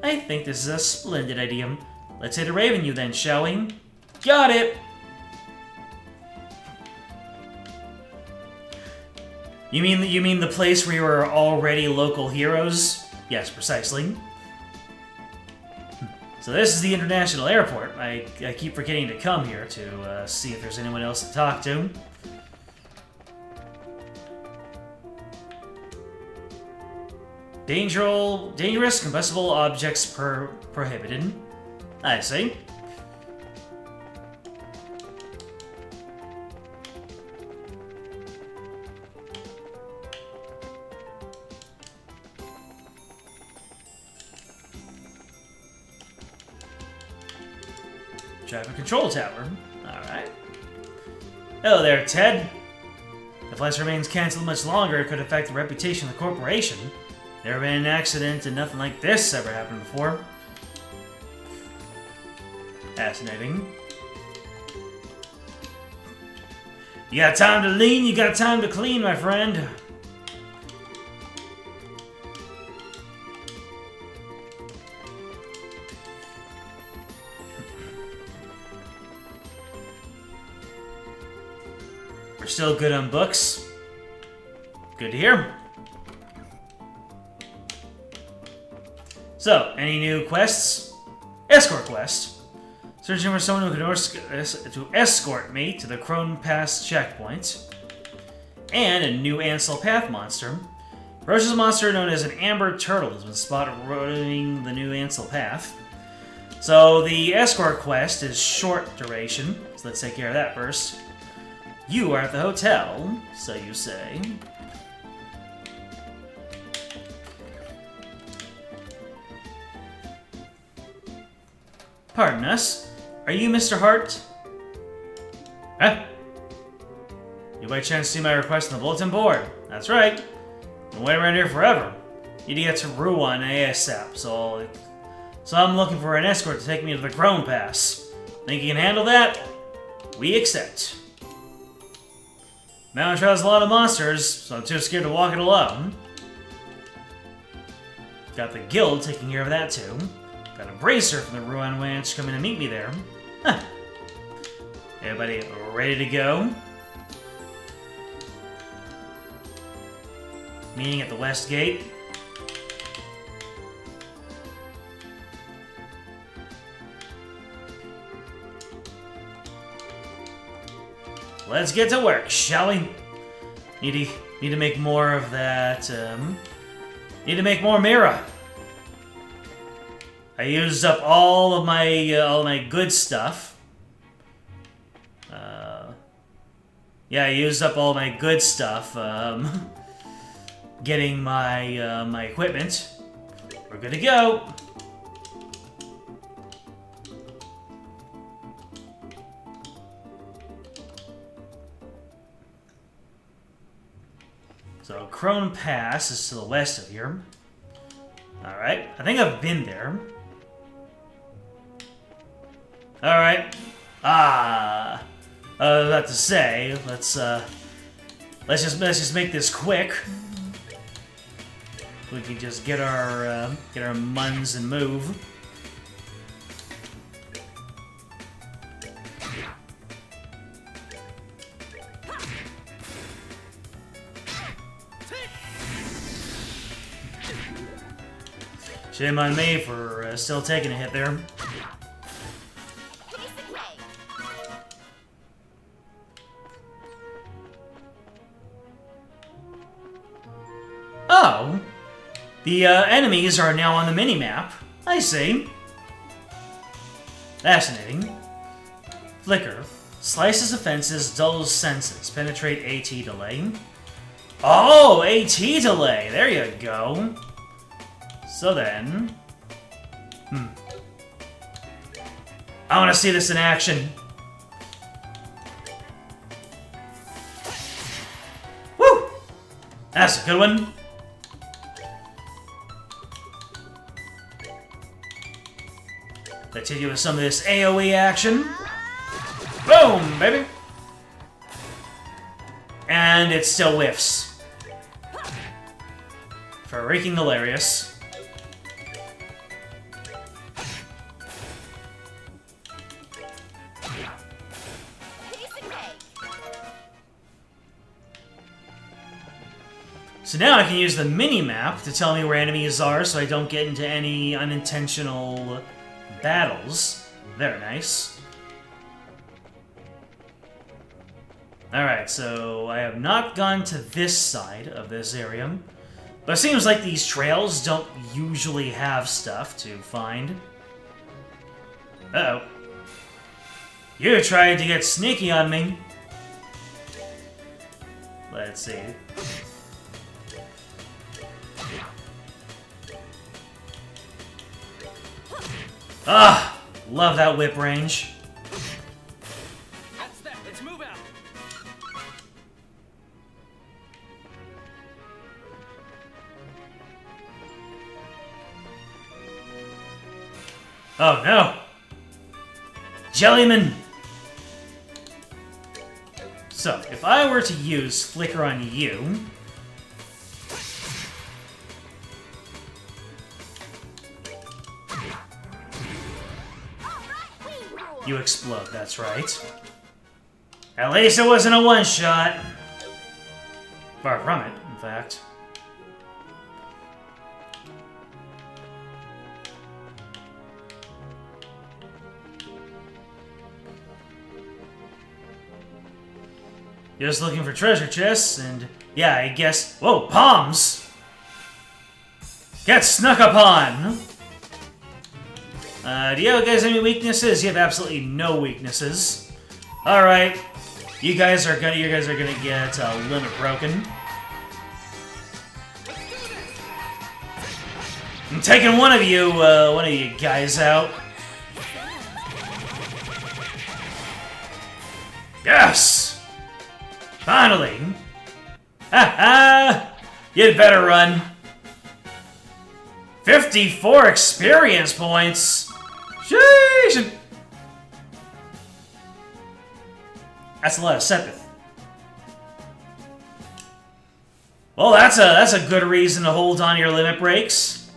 I think this is a splendid idea. Let's hit a Ravenview then, shall we? Got it! You mean the place where you were already local heroes? Yes, precisely. So this is the international airport. I keep forgetting to come here to see if there's anyone else to talk to. Dangerous combustible objects prohibited. I see. Traffic control tower. Alright. Hello there, Ted. If flight remains cancelled much longer, it could affect the reputation of the corporation. Never been an accident and nothing like this ever happened before. Fascinating. You got time to lean, you got time to clean, my friend. We're still good on books. Good to hear. So, any new quests? Escort quest. Searching for someone who can escort me to the Crone Pass checkpoint. And a new Ansel Path monster. Ferocious monster known as an Amber Turtle has been spotted roaming the new Ansel Path. So, the escort quest is short duration. So let's take care of that first. You are at the hotel, so you say. Pardon us. Are you Mr. Hart? Huh? You by chance see my request on the bulletin board? That's right. Been waiting around here forever. Need to get to Ruan ASAP, so I'm looking for an escort to take me to the Crone Pass. Think you can handle that? We accept. Mountain Trail has a lot of monsters, so I'm too scared to walk it alone. Got the guild taking care of that too. Got a bracer from the Ruan Ranch coming to meet me there. Huh. Everybody ready to go? Meeting at the West Gate. Let's get to work, shall we? Need to make more of that. Need to make more Mira. I used up all of my good stuff. Yeah, I used up all my good stuff. Getting my my equipment. We're good to go. So Crone Pass is to the west of here. Alright, I think I've been there. Alright. I was about to say, let's just make this quick. We can just get our muns and move. Shame on me for still taking a hit there. Oh! The enemies are now on the mini-map. I see. Fascinating. Flicker. Slices offenses, dulls senses. Penetrate AT delay. Oh! AT delay! There you go. So then... I want to see this in action. Woo! That's a good one. Let's hit you with some of this AoE action. Boom, baby! And it still whiffs. Freaking hilarious. So now I can use the mini-map to tell me where enemies are so I don't get into any unintentional battles. Very nice. Alright, so I have not gone to this side of this area. But it seems like these trails don't usually have stuff to find. Uh-oh. You tried to get sneaky on me. Let's see. Ah! Love that whip range. That's that. Let's move out. Oh no! Jellyman! So, if I were to use Flicker on you... You explode, that's right. At least it wasn't a one-shot. Far from it, in fact. Just looking for treasure chests, and yeah, I guess... Whoa, palms! Get snuck upon! Do you guys have any weaknesses? You have absolutely no weaknesses. Alright. You guys are gonna get limit broken. I'm taking one of you guys out. Yes! Finally! Ha ha! You'd better run. 54 experience points! Sheesh! That's a lot of Sepith. Well, that's a good reason to hold on to your limit breaks.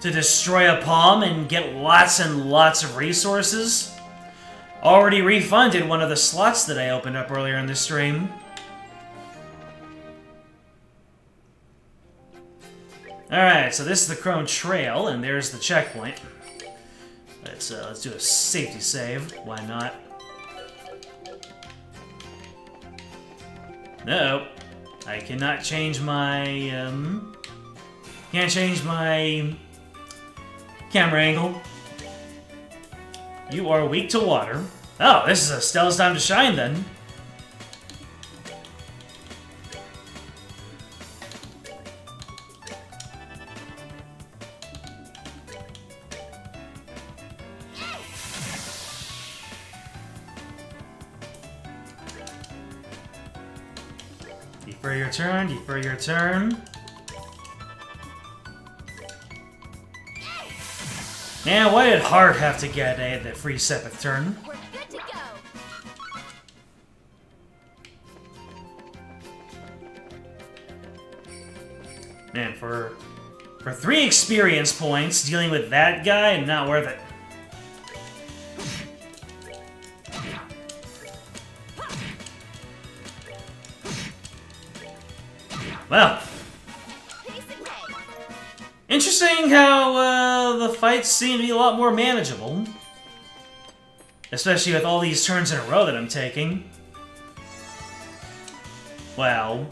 To destroy a palm and get lots and lots of resources. Already refunded one of the slots that I opened up earlier in the stream. Alright, so this is the Crone Trail, and there's the checkpoint. Let's do a safety save. Why not? No, I cannot change my can't change my camera angle. You are weak to water. Oh, this is a Stella's time to shine then. Defer your turn, defer your turn. Man, why did Hart have to get the free Sepith turn? We're good to go. Man, for 3 experience points, dealing with that guy, not worth it. Well, interesting how the fights seem to be a lot more manageable, especially with all these turns in a row that I'm taking. Well,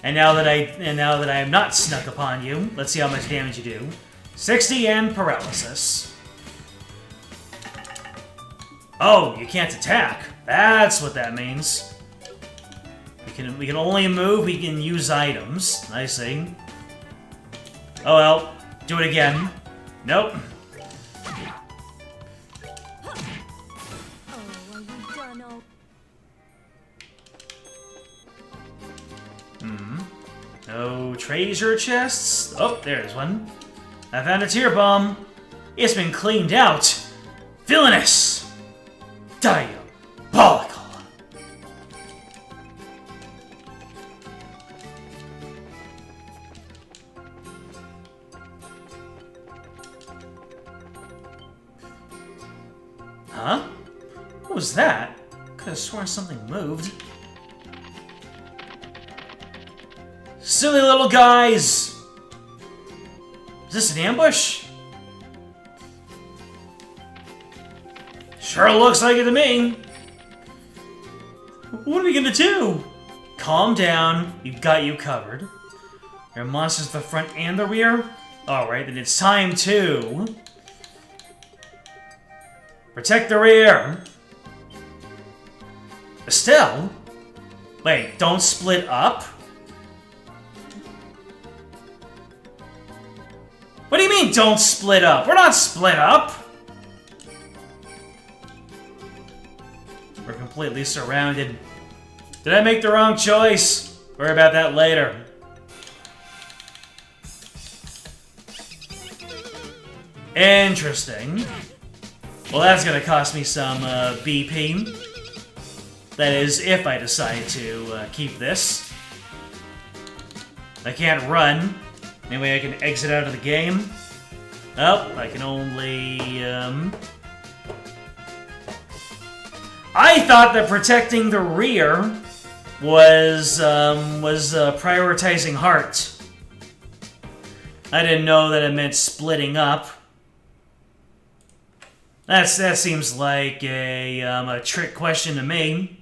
and now that I am not snuck upon you, let's see how much damage you do. 60 and paralysis. Oh, you can't attack. That's what that means. We can only move, we can use items. I see. Oh well, do it again. Nope. No treasure chests? Oh, there's one. I found a tear bomb. It's been cleaned out. Villainous! Diabolical! Huh? What was that? Could have sworn something moved. Silly little guys! Is this an ambush? Sure looks like it to me. What are we gonna do? Calm down. We've got you covered. There are monsters at the front and the rear? Alright, then it's time to... protect the rear! Estelle? Wait, don't split up? What do you mean, don't split up? We're not split up! We're completely surrounded. Did I make the wrong choice? Worry about that later. Interesting. Well, that's gonna cost me some BP. That is, if I decide to keep this. I can't run. Anyway, I can exit out of the game. Oh, I can only... I thought that protecting the rear was prioritizing heart. I didn't know that it meant splitting up. That seems like a trick question to me.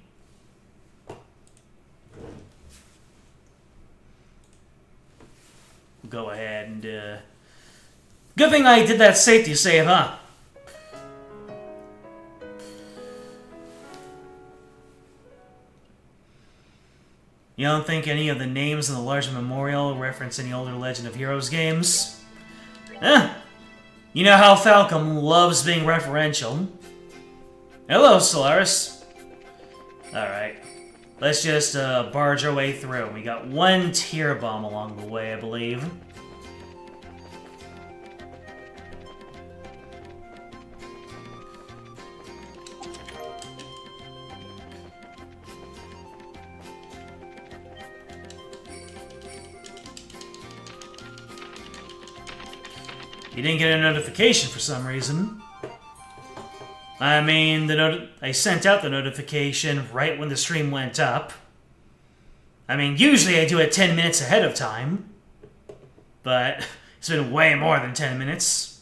Go ahead and good thing I did that safety save, huh? You don't think any of the names in the larger memorial reference any older Legend of Heroes games? Eh. You know how Falcom loves being referential. Hello, Solaris. Alright. Let's just barge our way through. We got one tear bomb along the way, I believe. You didn't get a notification for some reason. I mean, I sent out the notification right when the stream went up. I mean, usually I do it 10 minutes ahead of time. But it's been way more than 10 minutes.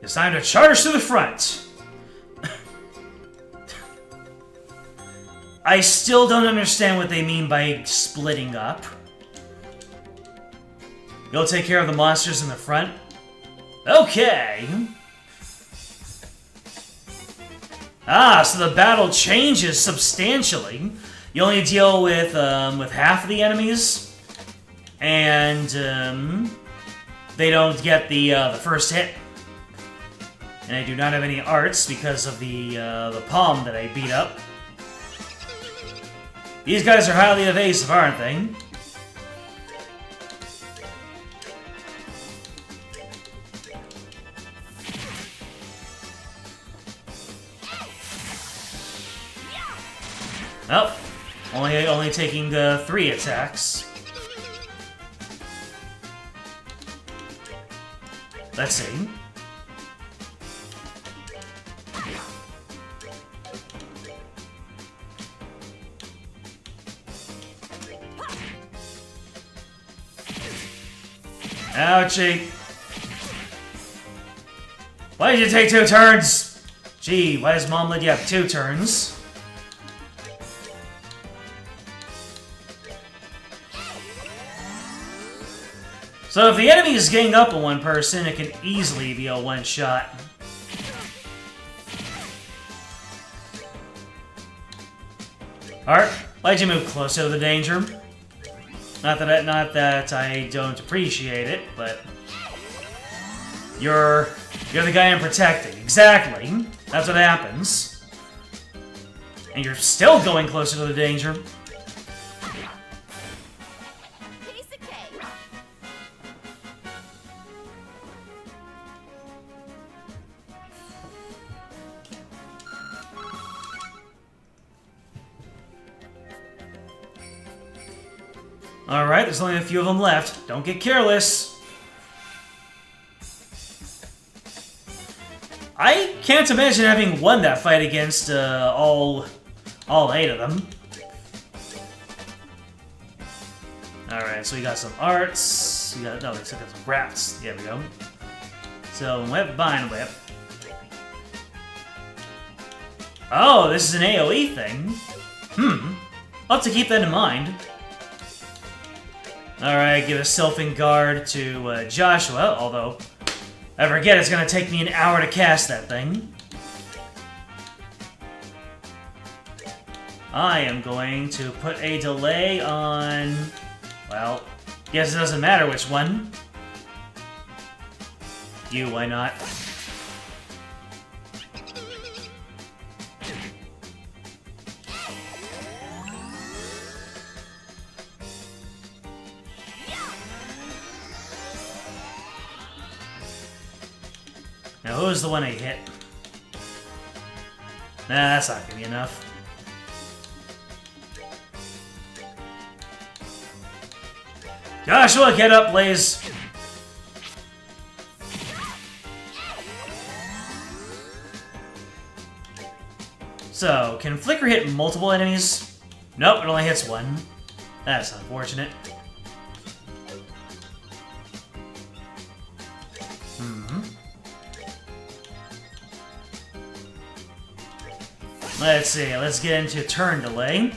It's time to charge to the front! I still don't understand what they mean by splitting up. You'll take care of the monsters in the front? Okay! Ah, so the battle changes substantially. You only deal with half of the enemies, and they don't get the first hit. And I do not have any arts because of the palm that I beat up. These guys are highly evasive, aren't they? Oh, only taking 3 attacks. Let's see. Ouchie. Why did you take 2 turns? Gee, why does Mom let you have 2 turns? So if the enemy is ganging up on one person, it can easily be a one-shot. Art, why'd you move closer to the danger? Not that I don't appreciate it, but you're the guy I'm protecting. Exactly. That's what happens. And you're still going closer to the danger. Alright, there's only a few of them left. Don't get careless. I can't imagine having won that fight against all 8 of them. Alright, so we got some arts. We got some rats. There we go. So whip, bind whip. Oh, this is an AoE thing. I'll have to keep that in mind. Alright, give a Sylphin Guard to Joshua, although I forget it's gonna take me an hour to cast that thing. I am going to put a delay on... well, guess it doesn't matter which one. You, why not? Now, who's the one I hit? Nah, that's not gonna be enough. Joshua, get up, Blaze! So, can Flicker hit multiple enemies? Nope, it only hits one. That's unfortunate. Let's see, let's get into turn delay.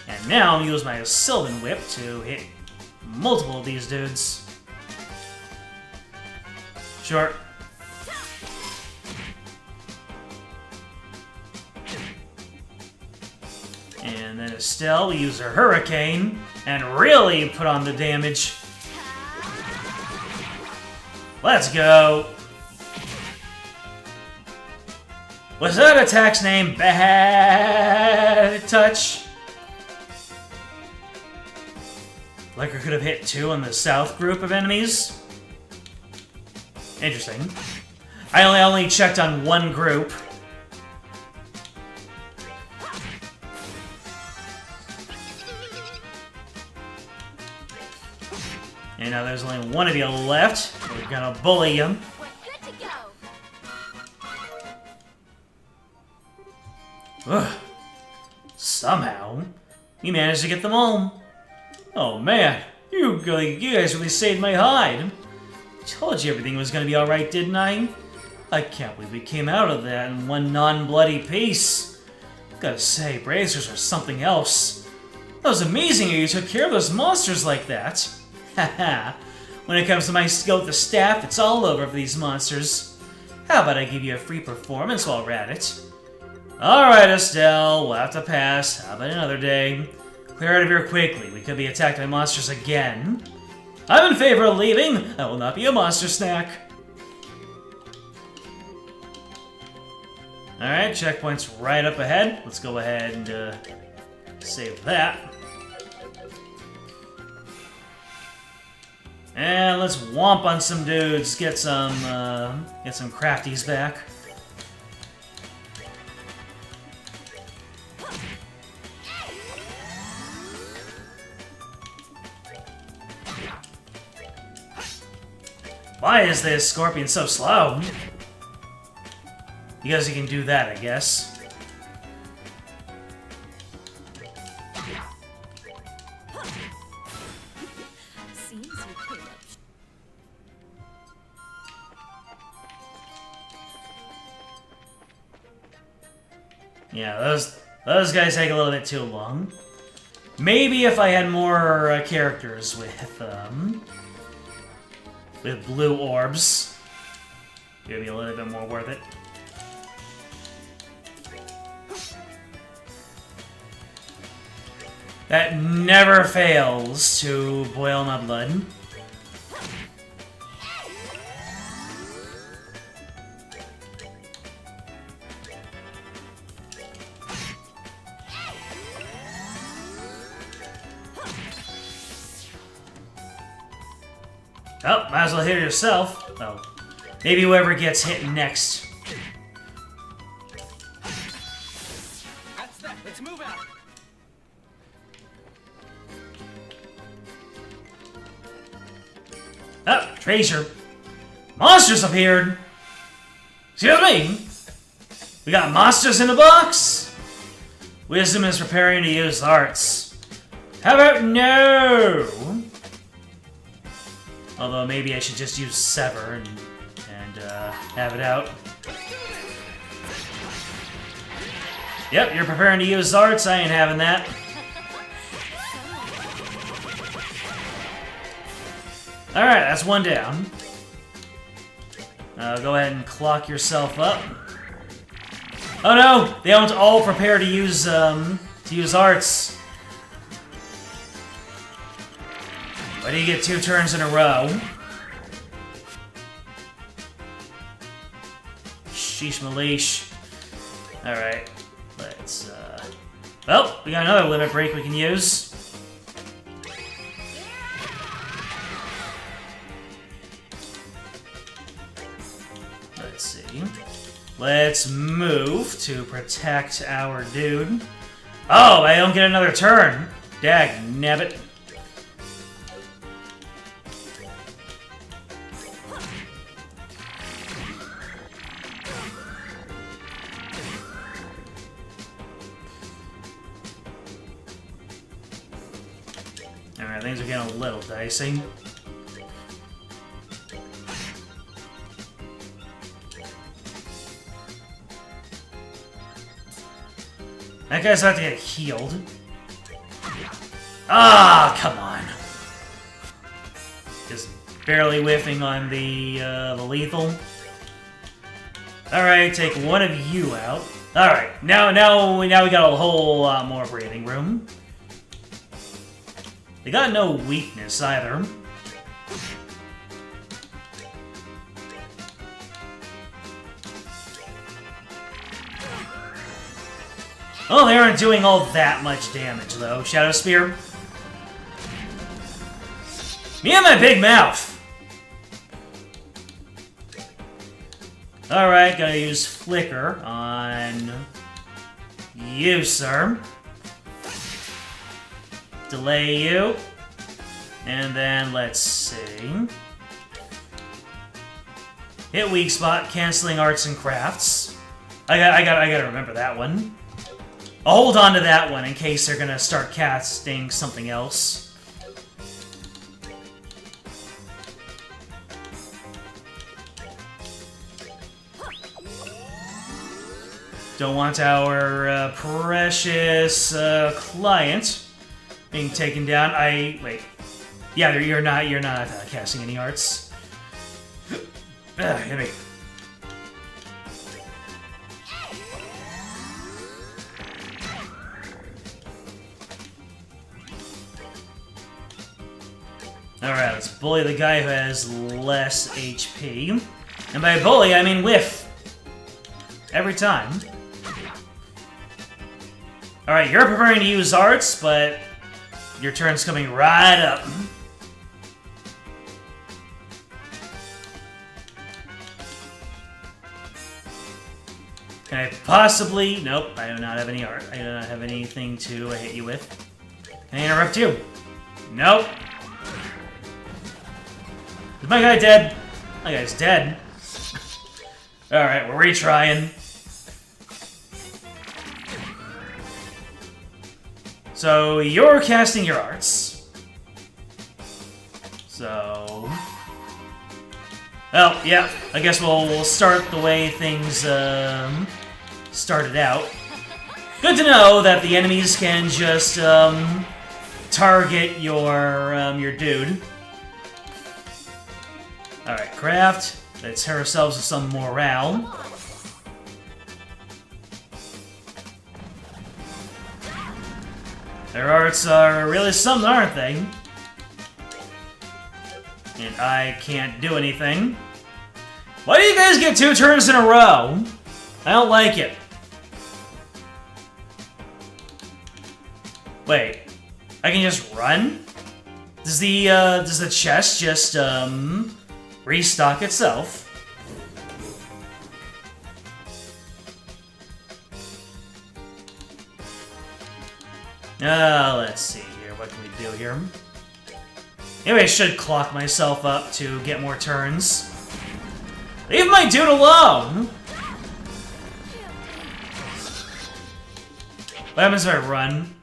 And now I'll use my Sylvan Whip to hit multiple of these dudes. Sure. And then Estelle, we use her Hurricane and really put on the damage. Let's go! Was that attack's name Bad Touch? Flicker could have hit 2 on the south group of enemies. Interesting. I only checked on one group. And now there's only one of you left. We're gonna bully him. Ugh. Somehow, we managed to get them all. Oh man, you guys really saved my hide. I told you everything was gonna be alright, didn't I? I can't believe we came out of that in one non-bloody piece. Gotta say, bracers are something else. That was amazing how you took care of those monsters like that. Haha. When it comes to my skill with the staff, it's all over for these monsters. How about I give you a free performance while we're at it? Alright, Estelle, we'll have to pass. How about another day? Clear out of here quickly. We could be attacked by monsters again. I'm in favor of leaving. I will not be a monster snack. Alright, checkpoint's right up ahead. Let's go ahead and save that. And let's womp on some dudes. Get some crafties back. Why is this scorpion so slow? Because he can do that, I guess. Yeah, those guys take a little bit too long. Maybe if I had more characters with blue orbs, it would be a little bit more worth it. That never fails to boil my blood. Oh, might as well hit it yourself. Oh, maybe whoever gets hit next. That's that. Let's move out. Oh, treasure. Monsters appeared! Excuse me? We got monsters in the box? Wisdom is preparing to use arts. How about no? Although maybe I should just use Sever and have it out. Yep, you're preparing to use arts. I ain't having that. Alright, that's one down. Go ahead and clock yourself up. Oh no! They don't all prepare to use arts. Why do you get 2 turns in a row? Sheesh maleesh. Alright, let's, oh, we got another limit break we can use. Let's see. Let's move to protect our dude. Oh, I don't get another turn. Dag nabbit. Alright, things are getting a little dicey. That guy's about to get healed. Ah, come on. Just barely whiffing on the lethal. Alright, take one of you out. Alright, now we got a whole lot more breathing room. They got no weakness either. Oh, they aren't doing all that much damage, though. Shadow Spear. Me and my big mouth! Alright, gotta use Flicker on you, sir. Delay you. And then, let's see. Hit weak spot, canceling arts and crafts. I gotta remember that one. I'll hold on to that one in case they're gonna start casting something else. Don't want our precious client being taken down. Wait. Yeah, you're not casting any arts. Hit me. Alright, let's bully the guy who has less HP. And by bully, I mean whiff. Every time. Alright, you're preparing to use arts, but your turn's coming right up. Can I possibly... Nope, I do not have any art. I do not have anything to hit you with. Can I interrupt you? Nope. Is my guy dead? My guy's dead. Alright, we're retrying. So, you're casting your arts. So... Well, yeah, I guess we'll start the way things started out. Good to know that the enemies can just target your dude. Alright, craft. Let's hit ourselves with some morale. Their arts are really something, aren't they? And I can't do anything. Why do you guys get 2 turns in a row? I don't like it. Wait, I can just run? Does the chest just restock itself? Let's see here. What can we do here? Maybe I should clock myself up to get more turns. Leave my dude alone! What happens if I run?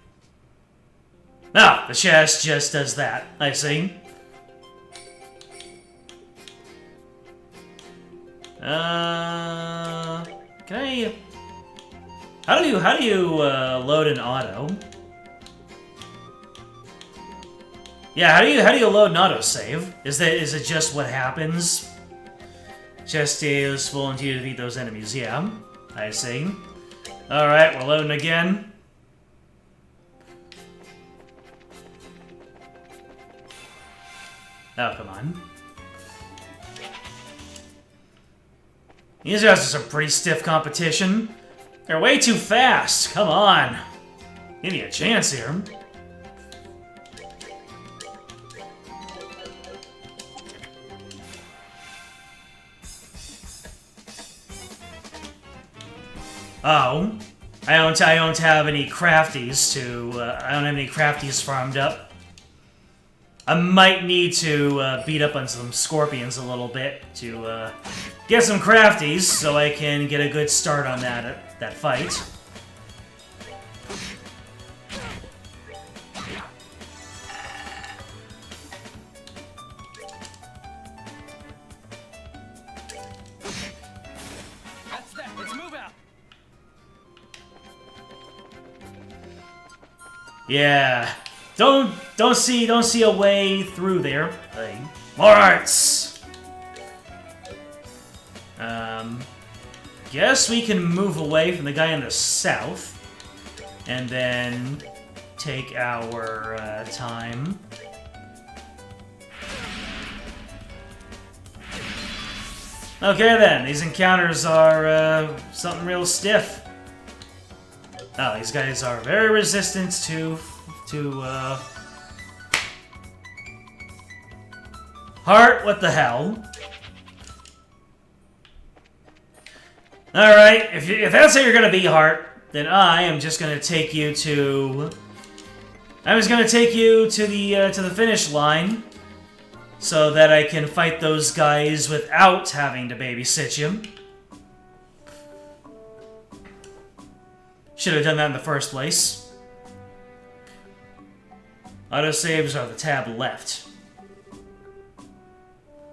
No, the chest just does that. I see. Can I... How do you load an auto? Yeah, how do you load an autosave? Is it just what happens? Chest is useful until you defeat those enemies. Yeah, I see. Alright, we're loading again. Oh, come on. These guys are some pretty stiff competition. They're way too fast. Come on. Give me a chance here. Oh, I don't have any crafties to. I don't have any crafties farmed up. I might need to beat up on some scorpions a little bit to get some crafties, so I can get a good start on that fight. That's that. Let's move out. Yeah, don't see a way through there. Hey. More arts. Guess we can move away from the guy in the south, and then take our time. Okay then, these encounters are something real stiff. Oh, these guys are very resistant to heart. What the hell? All right, if that's how you're gonna be, Heart, then I am just gonna take you to. I was gonna take you to the finish line, so that I can fight those guys without having to babysit you. Should have done that in the first place. Autosaves are the tab left.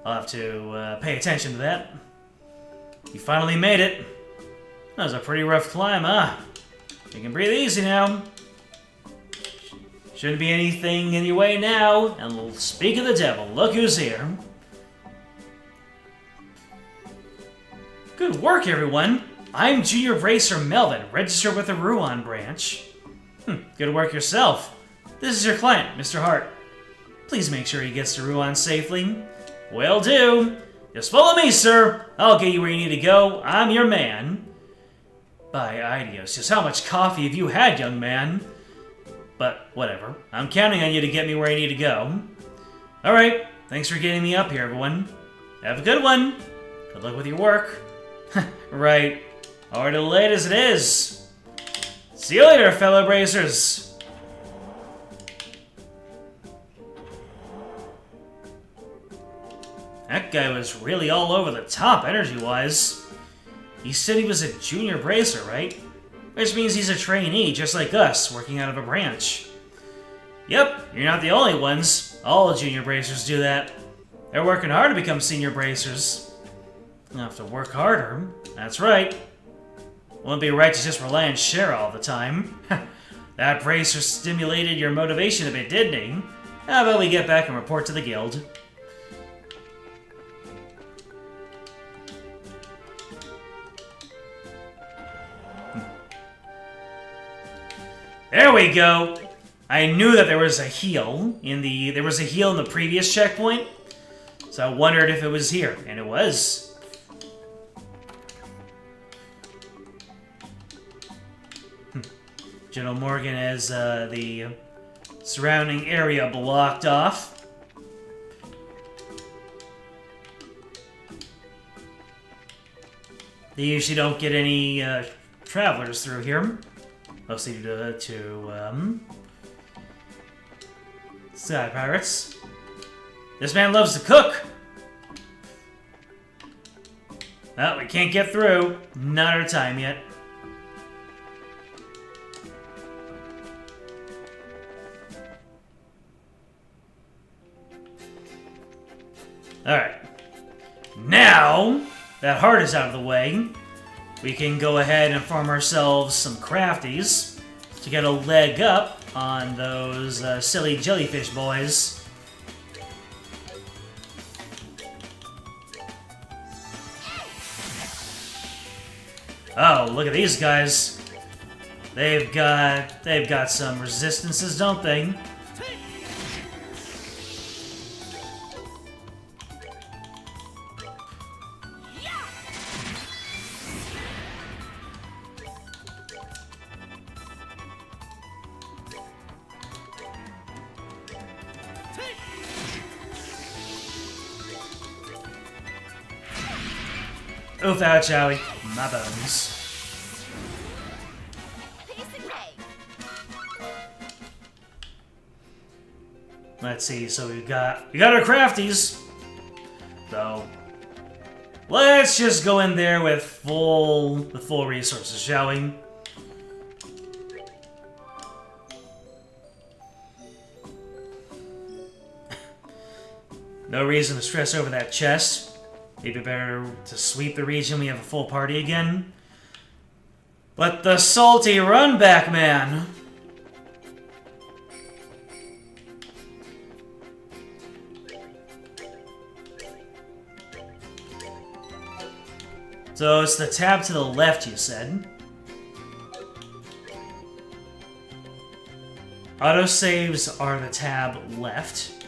I'll have to pay attention to that. You finally made it. That was a pretty rough climb, huh? You can breathe easy now. Shouldn't be anything in your way now. And speak of the devil, look who's here. Good work, everyone. I'm Junior Racer Melvin, registered with the Ruan branch. Good work yourself. This is your client, Mr. Hart. Please make sure he gets to Ruan safely. Will do. Just follow me, sir. I'll get you where you need to go. I'm your man. By Idios, just how much coffee have you had, young man? But whatever. I'm counting on you to get me where I need to go. Alright, thanks for getting me up here, everyone. Have a good one. Good luck with your work. Right. Already late as it is. See you later, fellow bracers. That guy was really all over the top energy-wise. He said he was a junior bracer, right? Which means he's a trainee, just like us, working out of a branch. Yep, you're not the only ones. All junior bracers do that. They're working hard to become senior bracers. You'll have to work harder. That's right. Wouldn't be right to just rely on Cher all the time. That bracer stimulated your motivation a bit, didn't he? How about we get back and report to the guild? There we go. I knew that there was a heal in the previous checkpoint, so I wondered if it was here, and it was. General Morgan has the surrounding area blocked off. They usually don't get any travelers through here. Mostly to Sky Pirates. This man loves to cook! Oh, we can't get through. Not our time yet. Alright. Now, that heart is out of the way, we can go ahead and farm ourselves some crafties to get a leg up on those silly jellyfish boys. Oh, look at these guys. They've got some resistances, don't they? Oof, ouch, owie. My bones. Let's see, so we got our crafties. So let's just go in there with full resources, shall we? No reason to stress over that chest. Maybe better to sweep the region when we have a full party again. But the salty run back, man! So it's the tab to the left, you said. Autosaves are the tab left.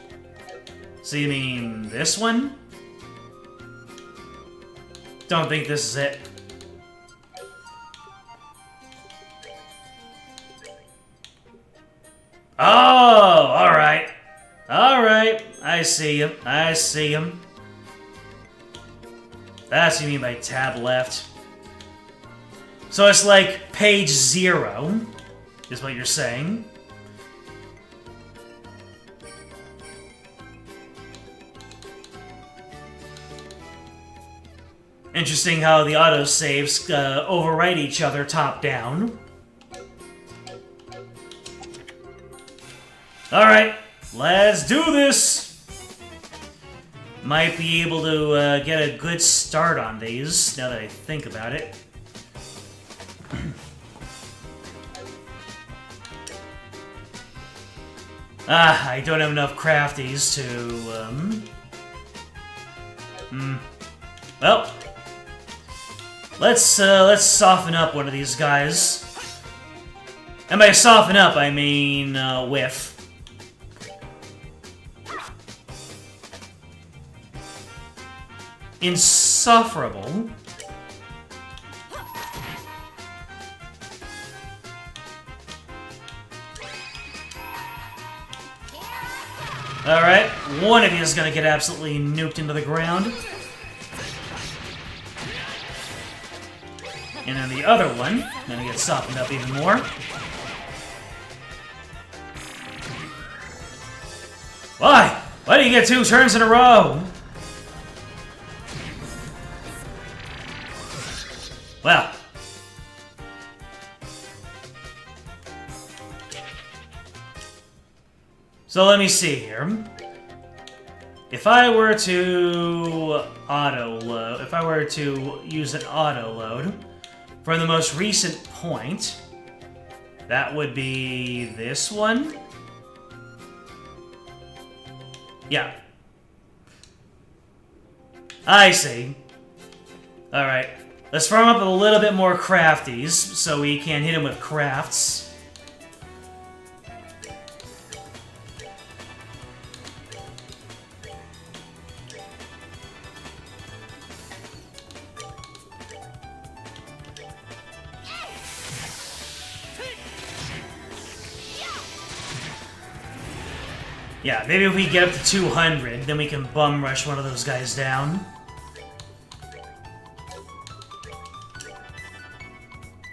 So you mean this one? Don't think this is it. Oh, alright. Alright, I see him. I see him. That's what you mean by tab left. So it's like page 0, is what you're saying. Interesting how the autosaves overwrite each other top-down. Alright, let's do this! Might be able to get a good start on these, now that I think about it. I don't have enough crafties to, well, let's soften up one of these guys. And by soften up, I mean whiff. Insufferable. Alright, one of you is gonna get absolutely nuked into the ground. And then the other one, gonna get softened up even more. Why? Why do you get 2 turns in a row? Well. So let me see here. If I were to auto-load, if I were to use an auto-load from the most recent point, that would be this one. Yeah. I see. Alright. Let's farm up a little bit more crafties so we can hit him with crafts. Yeah, maybe if we get up to 200, then we can bum rush one of those guys down.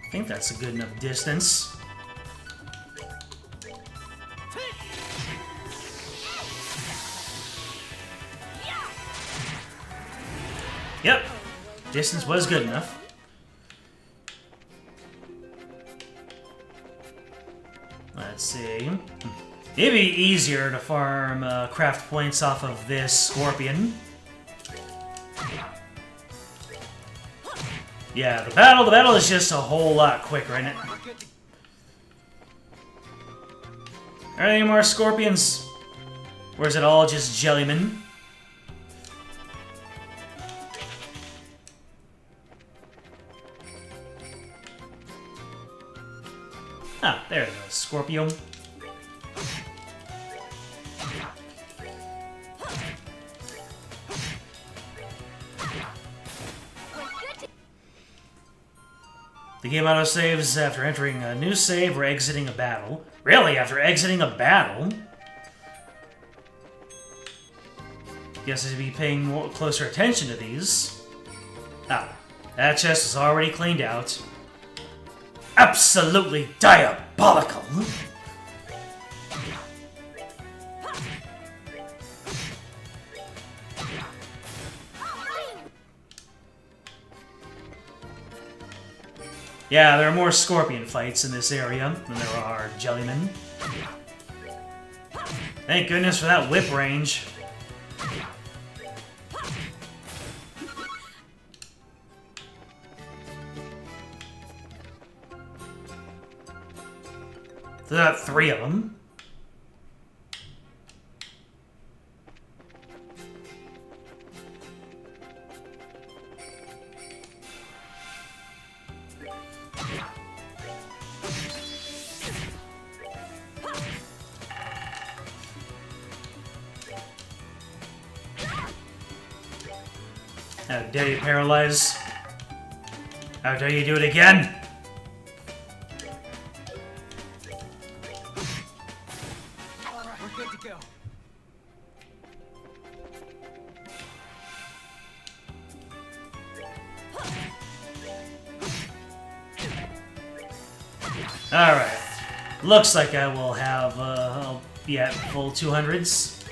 I think that's a good enough distance. Yep. Distance was good enough. Let's see. It'd be easier to farm craft points off of this scorpion. Yeah, the battle is just a whole lot quicker, isn't it? Are there any more scorpions? Or is it all just jellymen? Ah, there it is, Scorpio. The game autosaves after entering a new save or exiting a battle. Really? After exiting a battle? Guess I should be paying more, closer attention to these. Ah, that chest is already cleaned out. Absolutely diabolical! Yeah, there are more scorpion fights in this area than there are jellymen. Thank goodness for that whip range. So there are 3 of them. How dare you paralyze? How dare you do it again? Alright, we're good to go. Alright. Looks like I will have, yeah, full 200s.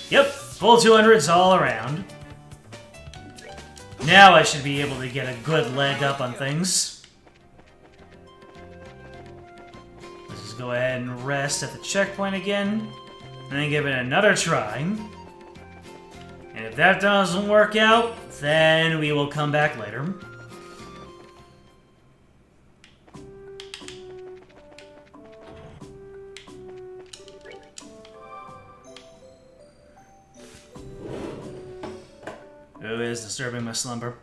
Yep, full 200s all around. Now I should be able to get a good leg up on things. Let's just go ahead and rest at the checkpoint again. And then give it another try. And if that doesn't work out, then we will come back later. Who is disturbing my slumber?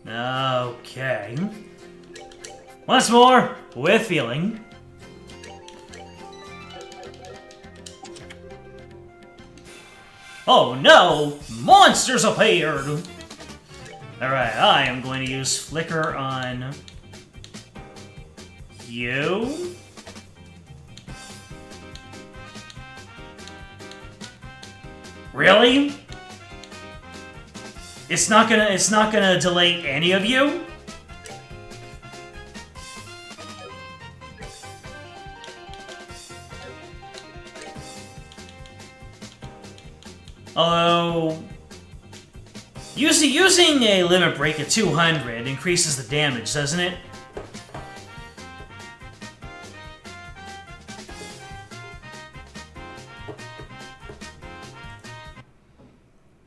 Okay. Once more, with feeling. Oh no! Monsters appeared! Alright, I am going to use Flicker on you. Really? It's not gonna delay any of you? Although, using a limit break at 200 increases the damage, doesn't it?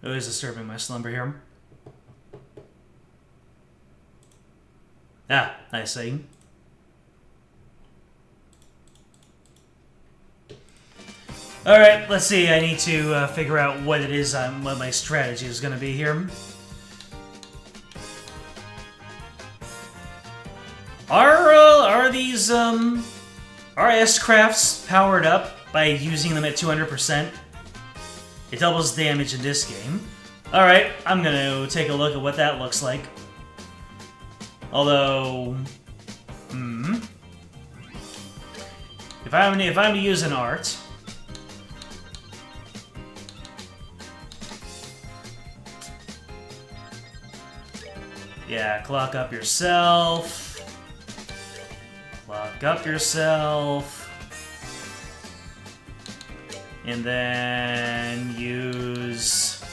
Who is disturbing my slumber here? Ah, I see. Alright, let's see. I need to figure out what it is, what my strategy is going to be here. Are these, are S-crafts powered up by using them at 200%? It doubles damage in this game. Alright, I'm going to take a look at what that looks like. Although... If I'm to use an art, yeah, clock up yourself. Clock up yourself. And then use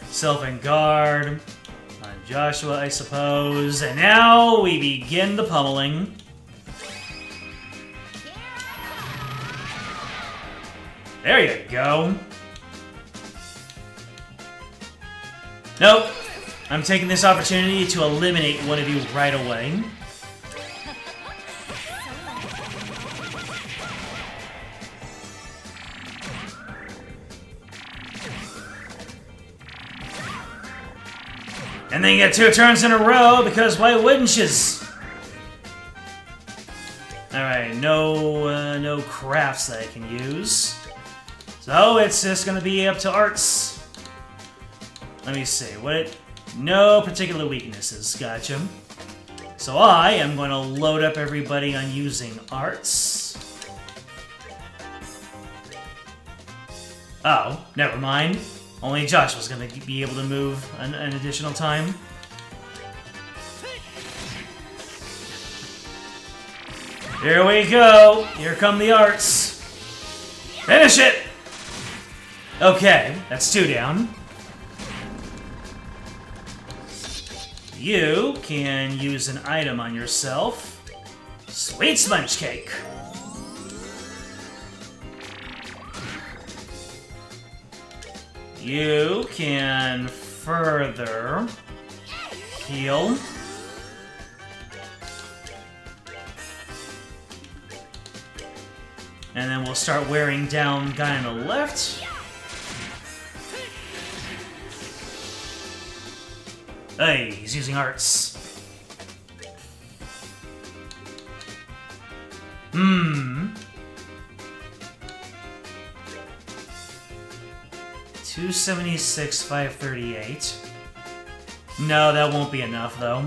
Self and Guard on Joshua, I suppose. And now we begin the pummeling. There you go. Nope. I'm taking this opportunity to eliminate one of you right away. And then you get 2 turns in a row, because why wouldn't yous? Alright, no crafts that I can use. So it's just gonna be up to arts. Let me see, no particular weaknesses, gotcha. So I am going to load up everybody on using arts. Oh, never mind. Only Josh was going to be able to move an additional time. Here we go. Here come the arts. Finish it! Okay, that's 2 down. You can use an item on yourself. Sweet sponge cake. You can further heal. And then we'll start wearing down guy on the left. Hey, he's using arts. 276, 538. No, that won't be enough, though.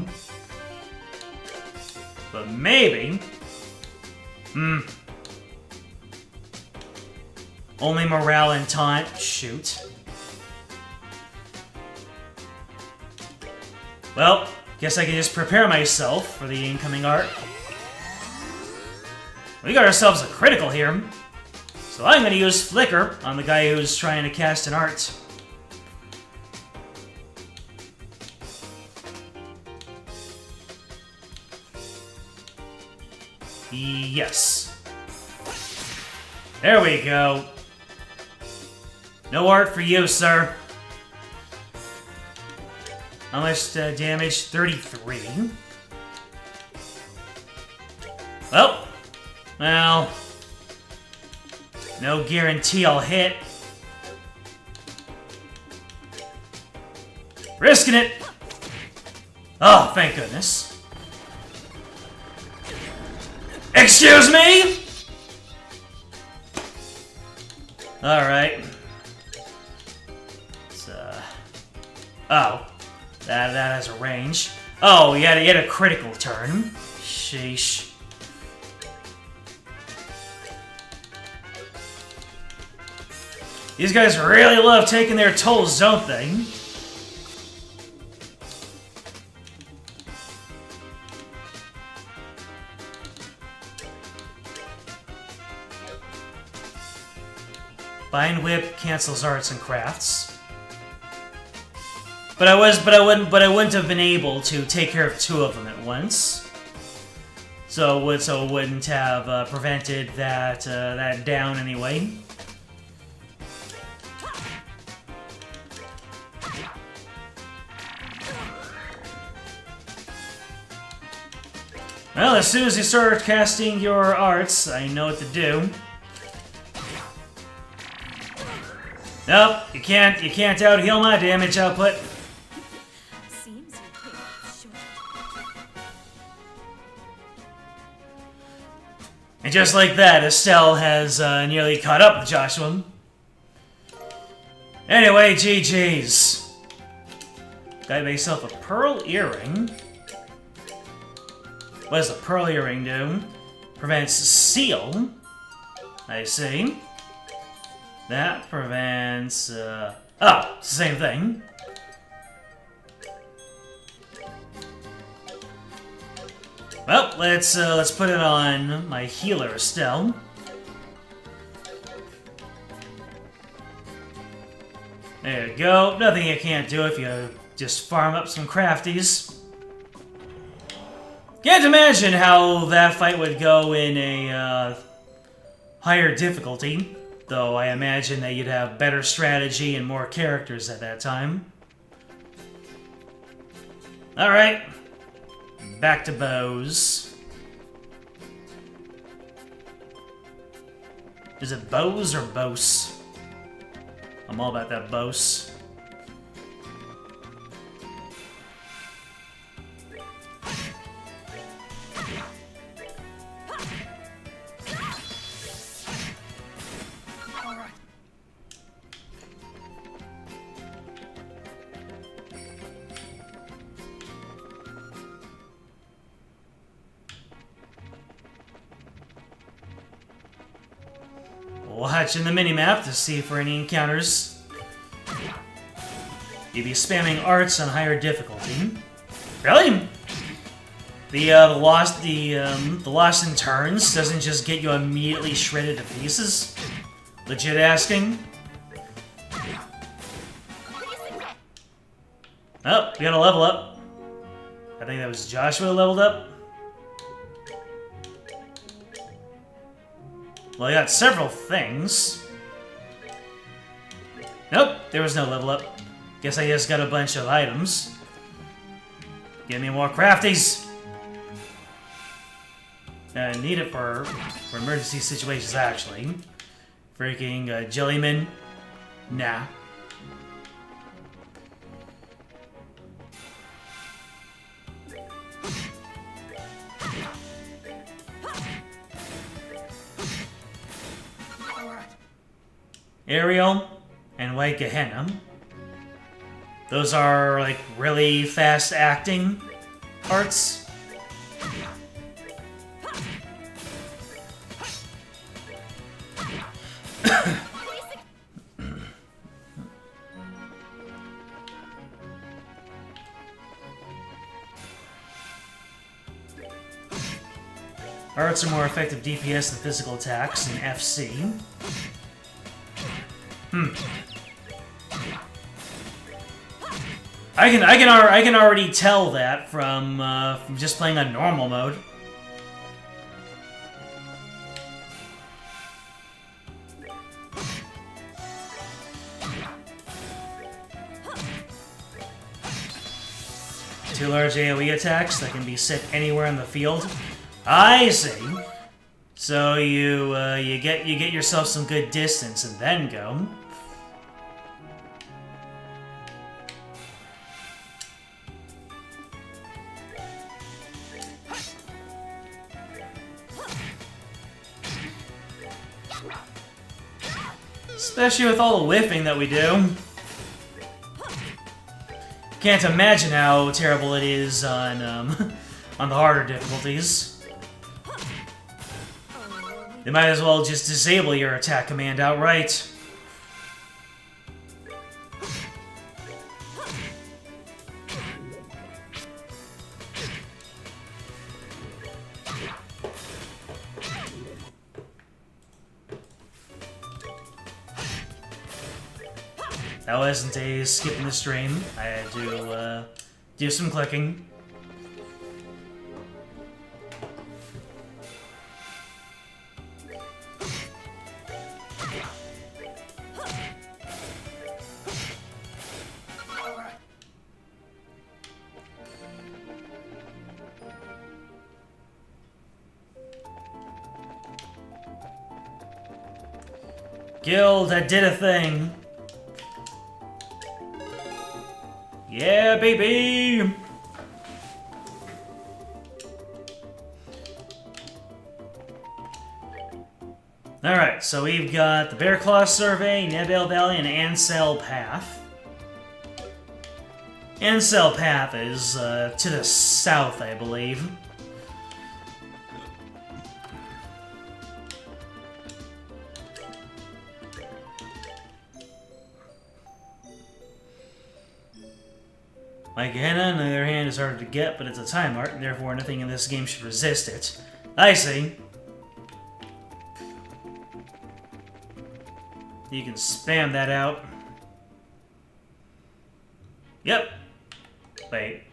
But maybe... Only morale and taunt? Shoot. Well, guess I can just prepare myself for the incoming art. We got ourselves a critical here. So I'm going to use Flicker on the guy who's trying to cast an art. Yes. There we go. No art for you, sir. How much damage? 33. Well, no guarantee I'll hit. Risking it! Oh, thank goodness. Excuse me?! Alright. Oh. That has a range. Oh, he had a critical turn. Sheesh. These guys really love taking their tolls, don't they? Bind Whip cancels arts and crafts. But I wouldn't have been able to take care of 2 of them at once. So it wouldn't have prevented that down anyway. Well, as soon as you start casting your arts, I know what to do. Nope, you can't out-heal my damage output. Seems you're short. And just like that, Estelle has nearly caught up with Joshua. Anyway, GG's. Got myself a pearl earring. What does a pearl earring do? Prevents seal. I see. That prevents, oh, it's the same thing. Well, let's put it on my healer still. There you go. Nothing you can't do if you just farm up some crafties. Can't imagine how that fight would go in a higher difficulty, though I imagine that you'd have better strategy and more characters at that time. Alright. Back to bows. Is it bows or bows? I'm all about that bows. Watching the minimap to see for any encounters. You'd be spamming arts on higher difficulty. Really? The lost in turns doesn't just get you immediately shredded to pieces? Legit asking? Oh, we got a level up. I think that was Joshua leveled up. Well, I got several things. Nope, there was no level up. Guess I just got a bunch of items. Give me more crafties! I need it for emergency situations, actually. Freaking jellyman. Nah. Ariel and White Gehenna. Those are, like, really fast-acting parts. Arts are more effective DPS than physical attacks in FC. I can already tell that from just playing on normal mode. Two large AoE attacks that can be set anywhere in the field. I see. So you get yourself some good distance and then go. Especially with all the whiffing that we do. Can't imagine how terrible it is on on the harder difficulties. They might as well just disable your attack command outright. That wasn't a skip in the stream. I had to do some clicking. Guild, I did a thing. Yeah, baby! Alright, so we've got the Bear Claw Survey, Nebel Valley, and Ansel Path. Ansel Path is to the south, I believe. Like Gehenna, on the other hand, is harder to get, but it's a time art, and therefore nothing in this game should resist it. I see. You can spam that out. Yep. Wait.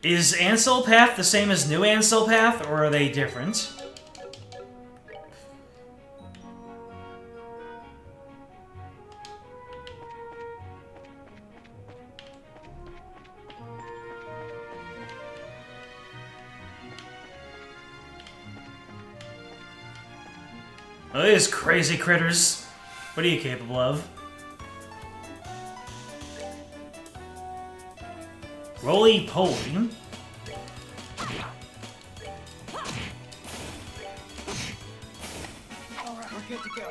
Is Ansel Path the same as New Ansel Path, or are they different? Oh, these crazy critters. What are you capable of? Roly-poly. Alright, we're good to go.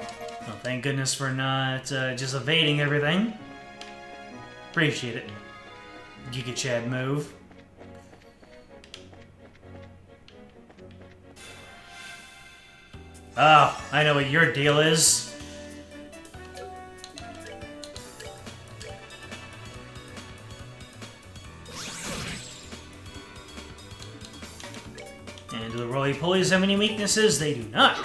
Well, thank goodness for not just evading everything. Appreciate it. Giga Chad move. Oh, I know what your deal is. And do the roly-polies have any weaknesses? They do not.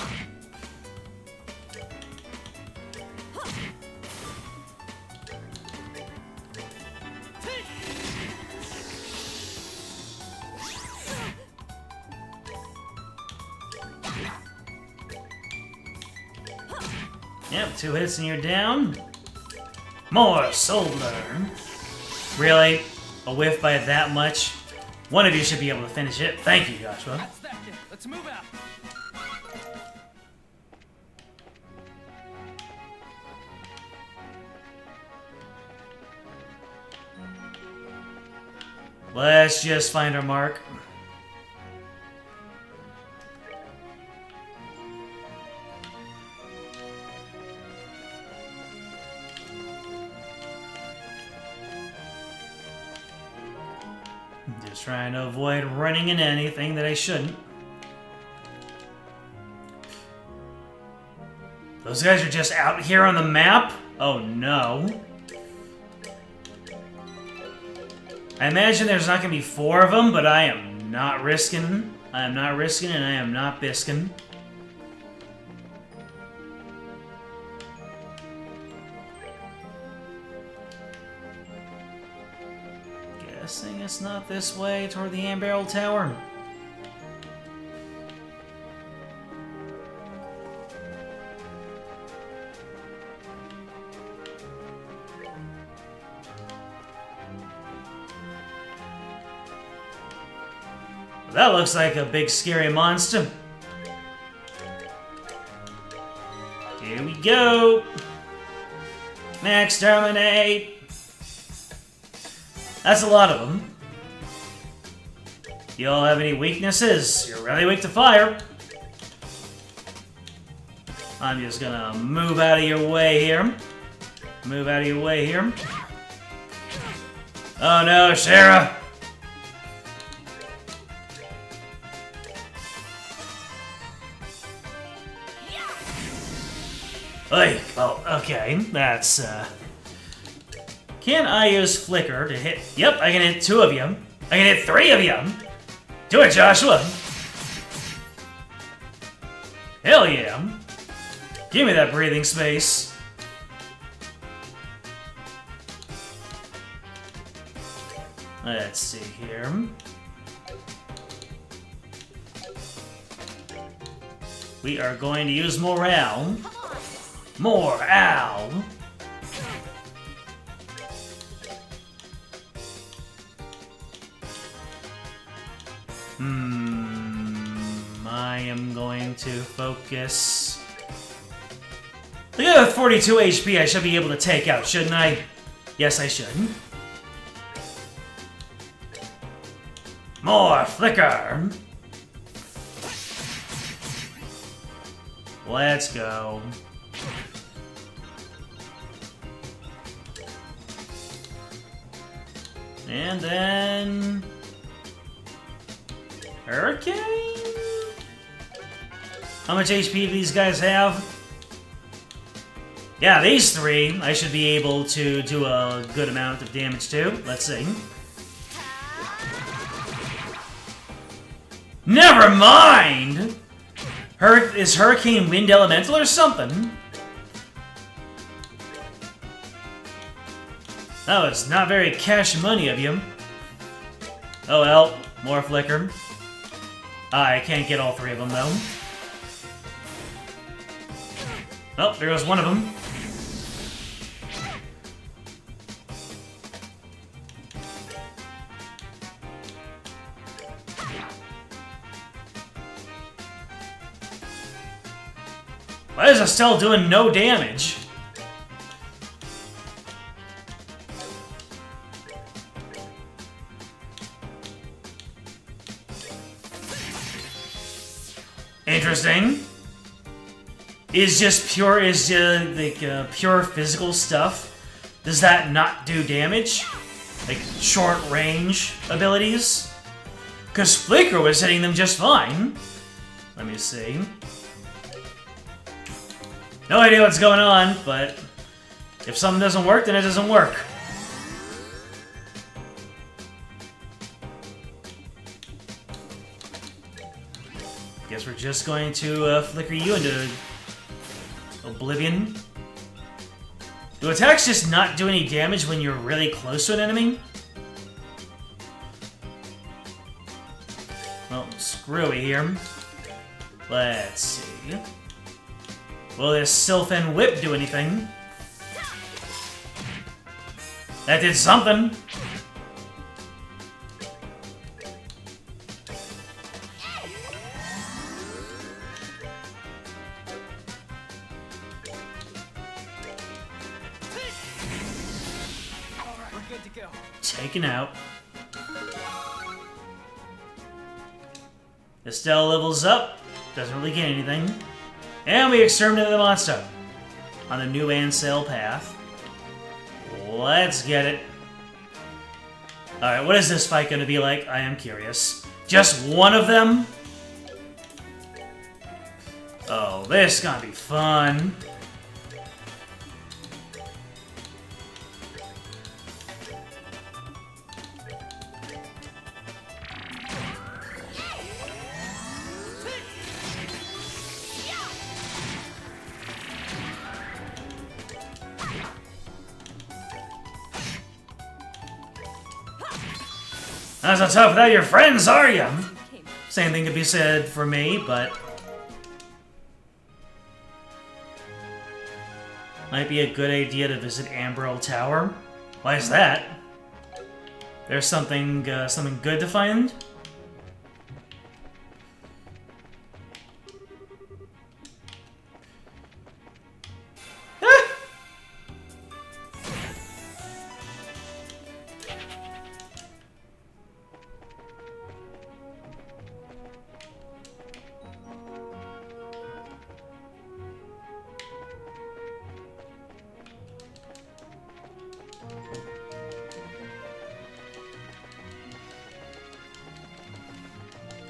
Yep, 2 hits and you're down. More soul burn. Really? A whiff by that much? One of you should be able to finish it. Thank you, Joshua. That's that kid. Let's move out. Let's just find our mark. Just trying to avoid running into anything that I shouldn't. Those guys are just out here on the map? Oh no. I imagine there's not going to be 4 of them, but I am not risking. I am not risking and I am not bisking. Guessing it's not this way toward the Ambarrel Tower. That looks like a big scary monster. Here we go. Max terminate. That's a lot of them. You all have any weaknesses? You're really weak to fire. I'm just gonna move out of your way here. Move out of your way here. Oh no, Shara! Oy, oh, okay, that's, Can I use Flicker to hit... Yep, I can hit 2 of you. I can hit 3 of you! Do it, Joshua! Hell yeah! Give me that breathing space. Let's see here. We are going to use Morale. Morale! I am going to focus. Look at that 42 HP I should be able to take out, shouldn't I? Yes, I should. More Flicker! Let's go. And then... Hurricane? How much HP do these guys have? Yeah, these 3 I should be able to do a good amount of damage to. Let's see. Never mind! Is Hurricane Wind Elemental or something? That was not very cash money of you. Oh well, more flicker. I can't get all three of them though. Oh, there goes one of them. Why is Estelle doing no damage? Interesting. Is pure physical stuff? Does that not do damage? Like short range abilities? Because Flicker was hitting them just fine. Let me see. No idea what's going on, but if something doesn't work, then it doesn't work. Guess we're just going to flicker you into oblivion. Do attacks just not do any damage when you're really close to an enemy? Well, screwy here. Let's see. Will this Sylphan Whip do anything? That did something! We're good to go. Taken out. Estelle levels up. Doesn't really get anything. And we exterminate the monster on the new Ansel path. Let's get it. Alright, what is this fight going to be like? I am curious. Just one of them? Oh, this is going to be fun. Not so tough without your friends, are you? Same thing could be said for me, but might be a good idea to visit Ambrel Tower. Why is that? There's something good to find?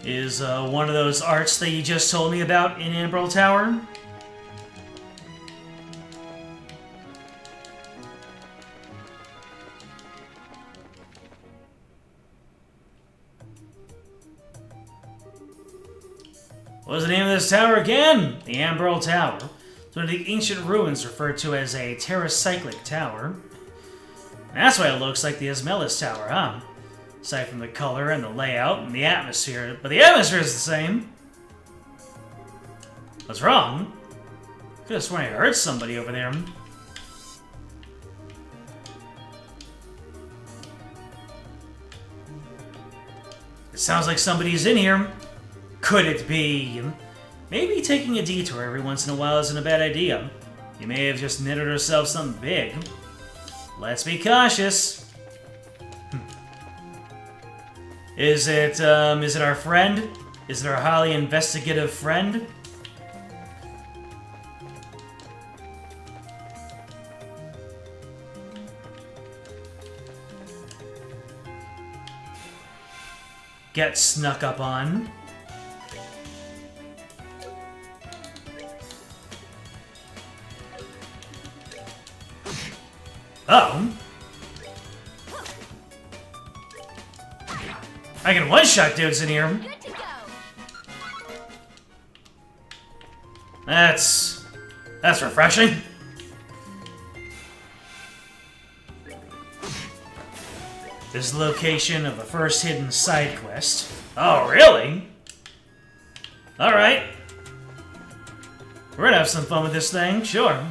Is one of those arts that you just told me about in Ambrel Tower? What was the name of this tower again? The Ambrel Tower. It's one of the ancient ruins referred to as a terracyclic tower. And that's why it looks like the Ismelis Tower, huh? Aside from the color and the layout and the atmosphere. But the atmosphere is the same. What's wrong? Could have sworn I heard somebody over there. It sounds like somebody's in here. Could it be? Maybe taking a detour every once in a while isn't a bad idea. You may have just knitted herself something big. Let's be cautious. Is it our friend? Is it our highly investigative friend? Get snuck up on. Oh. I can one-shot dudes in here. Good to go. That's refreshing. This is the location of the first hidden side quest. Oh, really? Alright. We're gonna have some fun with this thing, sure.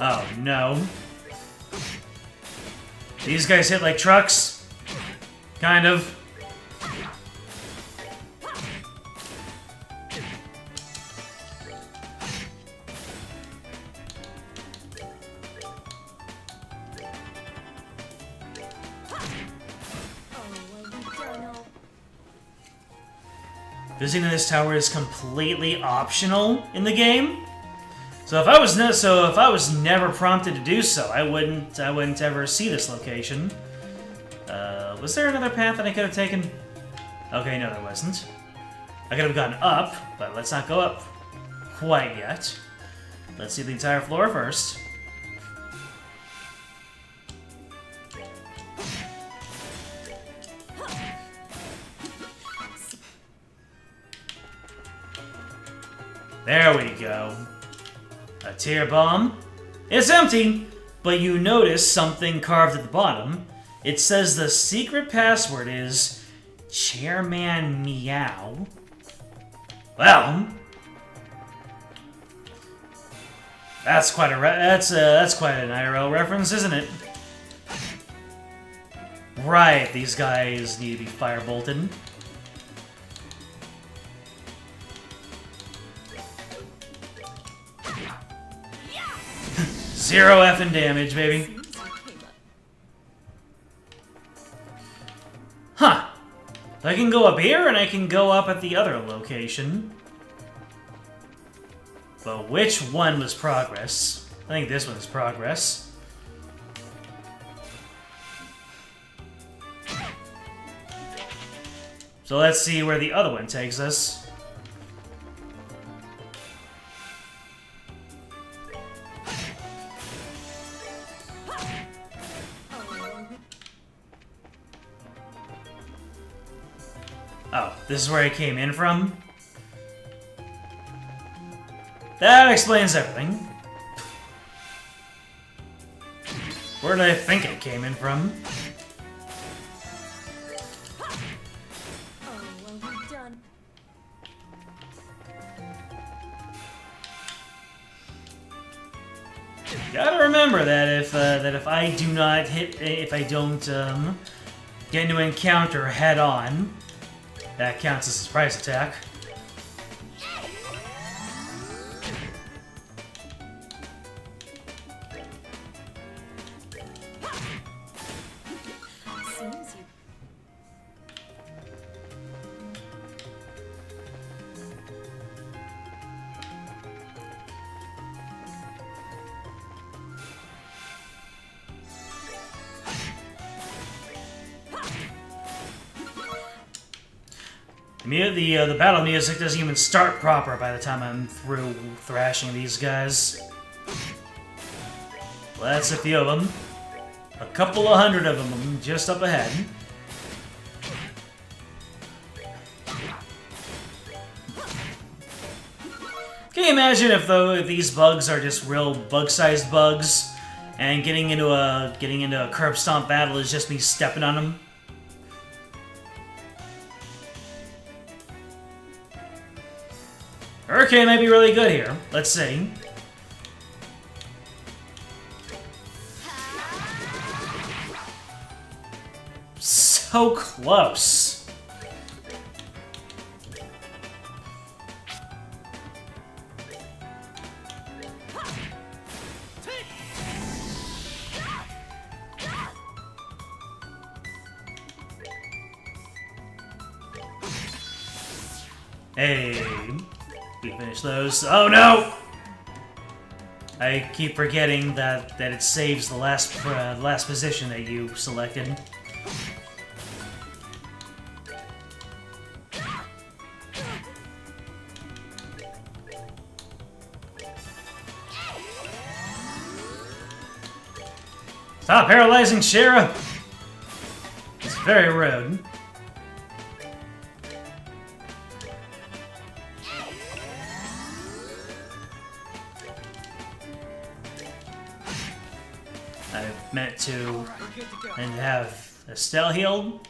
Oh, no. These guys hit like trucks? Kind of. Visiting this tower is completely optional in the game. So if I was never prompted to do so, I wouldn't ever see this location. Was there another path that I could have taken? Okay, no, there wasn't. I could have gone up, but let's not go up quite yet. Let's see the entire floor first. There we go. A tear bomb. It's empty, but you notice something carved at the bottom. It says the secret password is Chairman Meow. Well, that's quite an IRL reference, isn't it? Right, these guys need to be firebolted. Zero effing damage, baby. Huh. I can go up here, and I can go up at the other location. But which one was progress? I think this one is progress. So let's see where the other one takes us. Oh, this is where I came in from? That explains everything. Where did I think it came in from? Oh, well done. Gotta remember that if I do not if I don't get into an encounter head on, that counts as a surprise attack. Seems you. The battle music doesn't even start proper by the time I'm through thrashing these guys. Well, that's a few of them. A couple of hundred of them just up ahead. Can you imagine if these bugs are just real bug-sized bugs, and getting into a curb stomp battle is just me stepping on them? Hurricane might be really good here. Let's see. So close. Hey. We finished those. Oh no! I keep forgetting that it saves the last position that you selected. Stop paralyzing Shira! It's very rude. I meant to We're good to go. and have Estelle healed.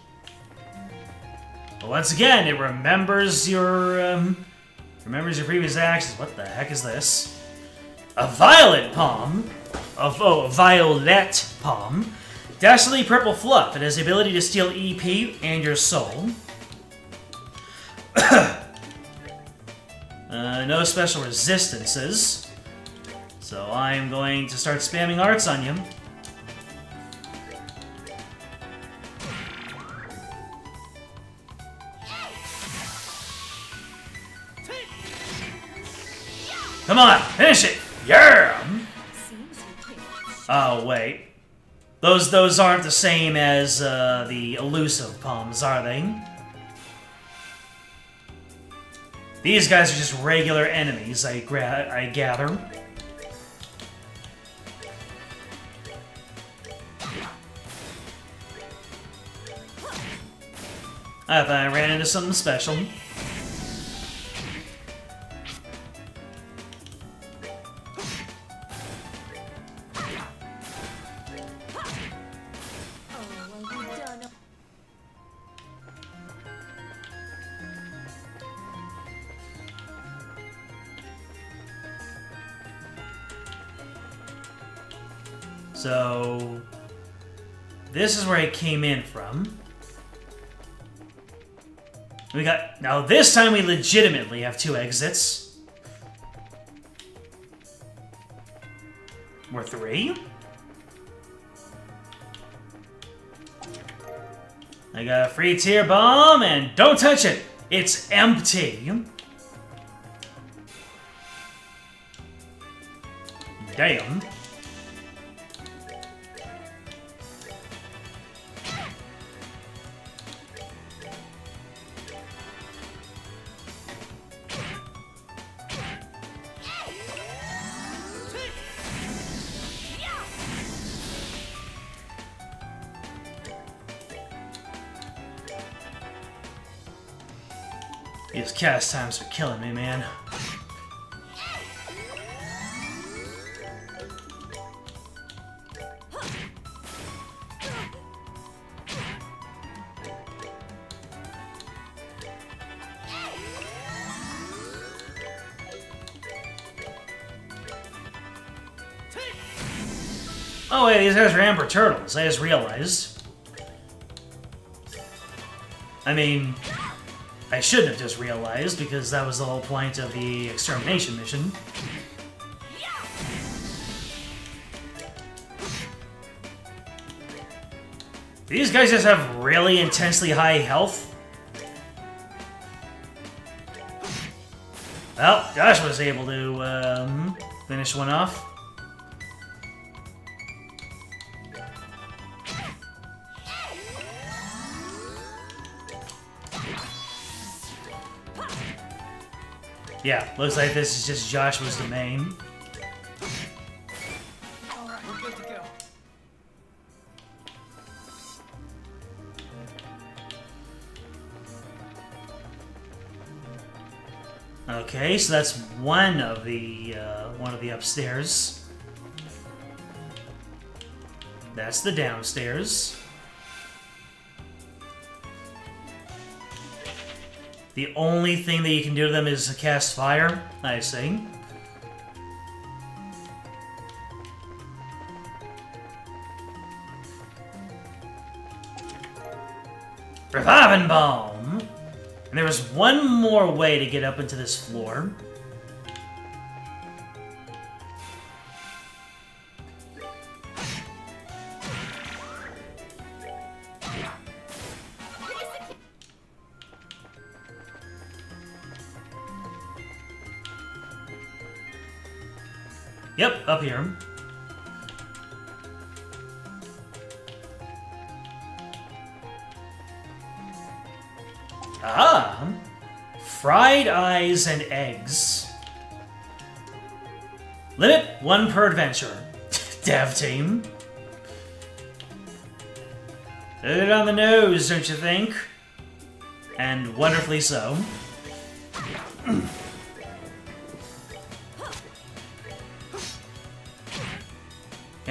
But once again, it remembers your previous actions. What the heck is this? A violet palm. A violet palm. Dastardly purple fluff. It has the ability to steal EP and your soul. No special resistances. So I'm going to start spamming arts on you. Come on, finish it! Yeah! Seems you can't. Oh, wait. Those aren't the same as the elusive palms, are they? These guys are just regular enemies, I gather. I thought I ran into something special. Oh, well, we're done. So, this is where I came in from. Now this time we legitimately have 2 exits. Or 3? I got a free tier bomb, and don't touch it! It's empty! Damn. These cast times are killing me, man. Oh wait, these guys are Amber Turtles, I just realized. I mean, I shouldn't have just realized, because that was the whole point of the extermination mission. These guys just have really intensely high health. Well, Josh was able to finish one off. Yeah, looks like this is just Joshua's domain. Alright, we're good to go. Okay, so that's one of the upstairs. That's the downstairs. The only thing that you can do to them is to cast fire, I see. Reviving Bomb! And there was one more way to get up into this floor. Yep, up here. Ah! Fried eyes and eggs. Limit 1 per adventure. Dev team. Did it on the nose, don't you think? And wonderfully so.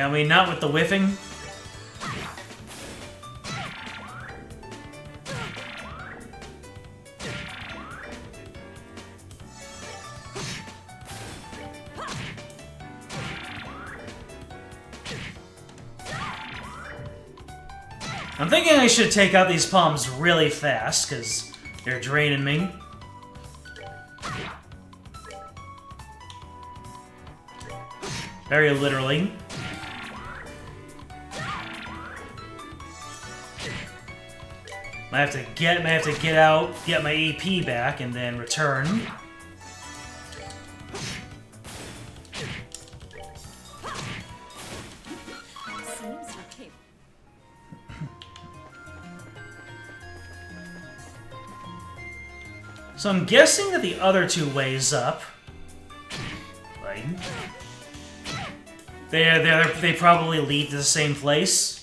I mean, not with the whiffing. I'm thinking I should take out these palms really fast, because they're draining me. Very literally. I have to get out, get my AP back, and then return. Seems you came. So I'm guessing that the other two ways up, like, they probably lead to the same place.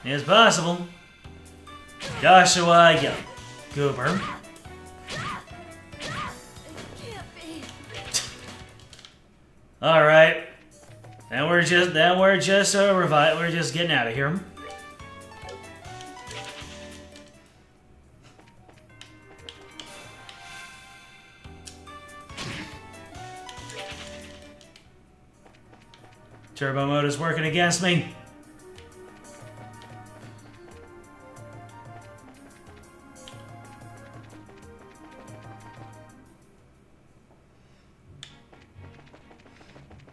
It's possible. Joshua, you goober. Can't be. All right. Then we're just we're just getting out of here. Turbo mode is working against me.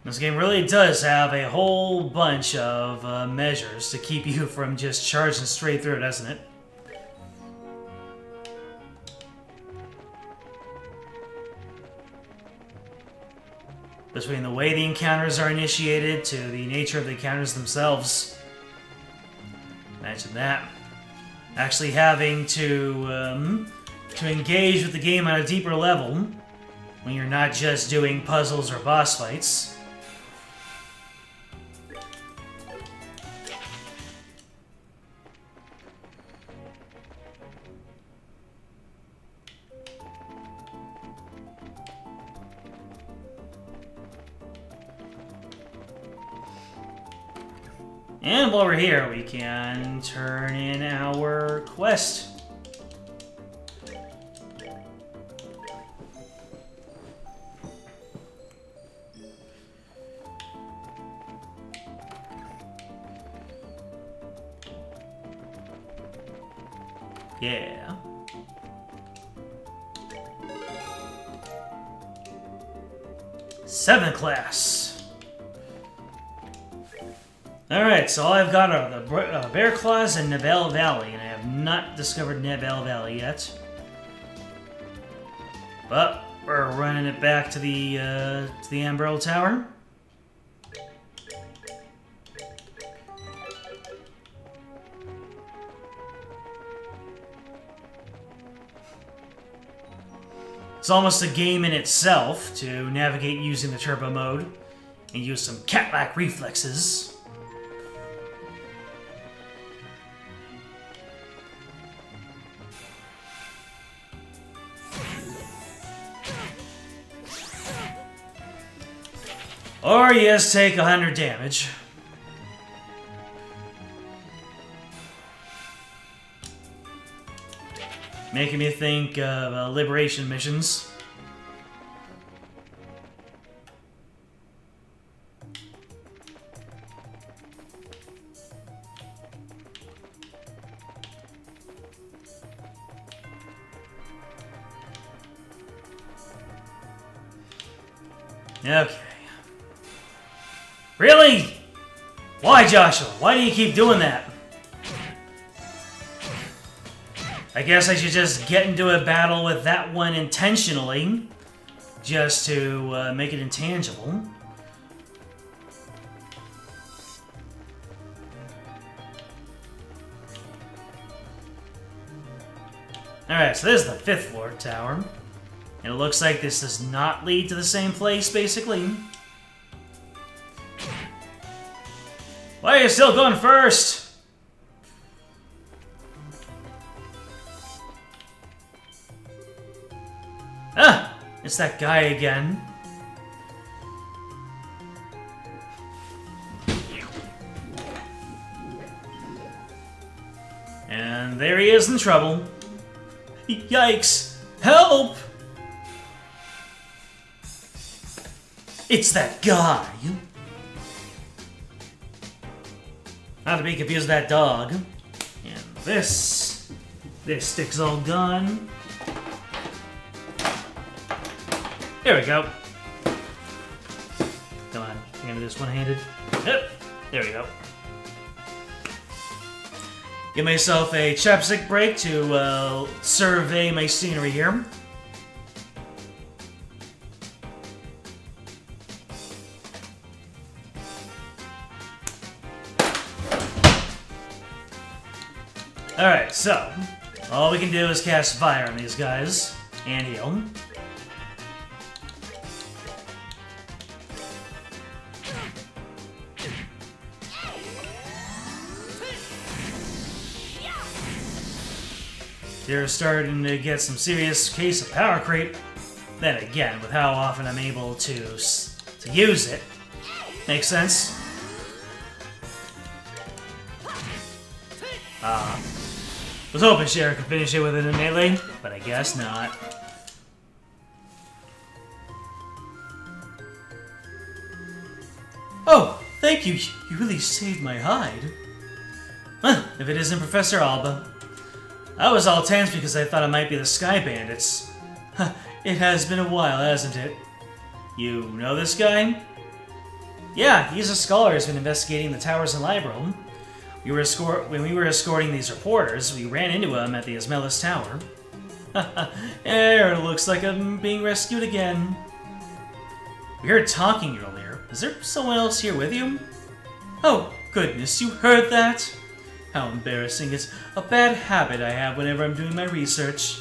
This game really does have a whole bunch of measures to keep you from just charging straight through, doesn't it? Between the way the encounters are initiated to the nature of the encounters themselves. Imagine that. Actually having to engage with the game on a deeper level when you're not just doing puzzles or boss fights. And while we're here, we can turn in our quest. Yeah. Seventh class. Alright, so all I've got are the Bear Claws and Nebel Valley, and I have not discovered Nebel Valley yet. But we're running it back to the Ambrel Tower. It's almost a game in itself to navigate using the turbo mode and use some cat-like reflexes. Or you just take 100 damage. Making me think of liberation missions. Okay. Really? Why, Joshua? Why do you keep doing that? I guess I should just get into a battle with that one intentionally, just to make it intangible. Alright, so this is the 5th floor tower. And it looks like this does not lead to the same place, basically. Why are you still going first? Ah! It's that guy again. And there he is in trouble. Yikes! Help! It's that guy. Not to be confused with that dog. And this stick's all gone. There we go. Come on, I'm gonna do this one-handed. Yep, there we go. Give myself a chapstick break to survey my scenery here. Alright, so all we can do is cast fire on these guys and heal. They're starting to get some serious case of power creep. Then again, with how often I'm able to use it, makes sense. Was hoping Shara could finish it with it in melee, but I guess not. Oh, thank you. You really saved my hide. Huh, if it isn't Professor Alba. I was all tense because I thought it might be the Sky Bandits. Huh, it has been a while, hasn't it? You know this guy? Yeah, he's a scholar who's been investigating the towers in Libro. When we were escorting these reporters, we ran into him at the Ismelis Tower. It looks like I'm being rescued again. We heard talking earlier. Is there someone else here with you? Oh, goodness, you heard that? How embarrassing. It's a bad habit I have whenever I'm doing my research.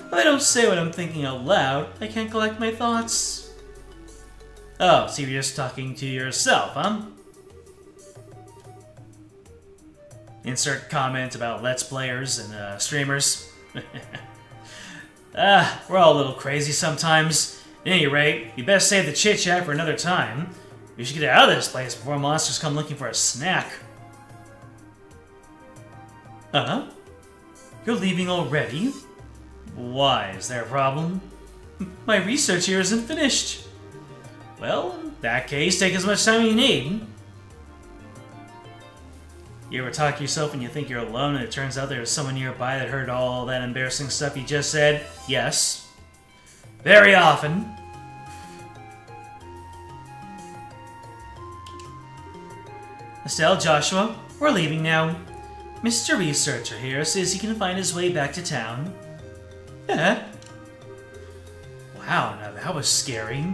If I don't say what I'm thinking out loud, I can't collect my thoughts. Oh, so you're just talking to yourself, huh? Insert comment about Let's Players and streamers. We're all a little crazy sometimes. At any rate, you best save the chit-chat for another time. We should get out of this place before monsters come looking for a snack. Uh-huh? You're leaving already? Why? Is there a problem? My research here isn't finished. Well, in that case, take as much time as you need. You ever talk to yourself when you think you're alone and it turns out there's someone nearby that heard all that embarrassing stuff you just said? Yes. Very often. Estelle, Joshua, we're leaving now. Mr. Researcher here says he can find his way back to town. Eh? Wow, now that was scary.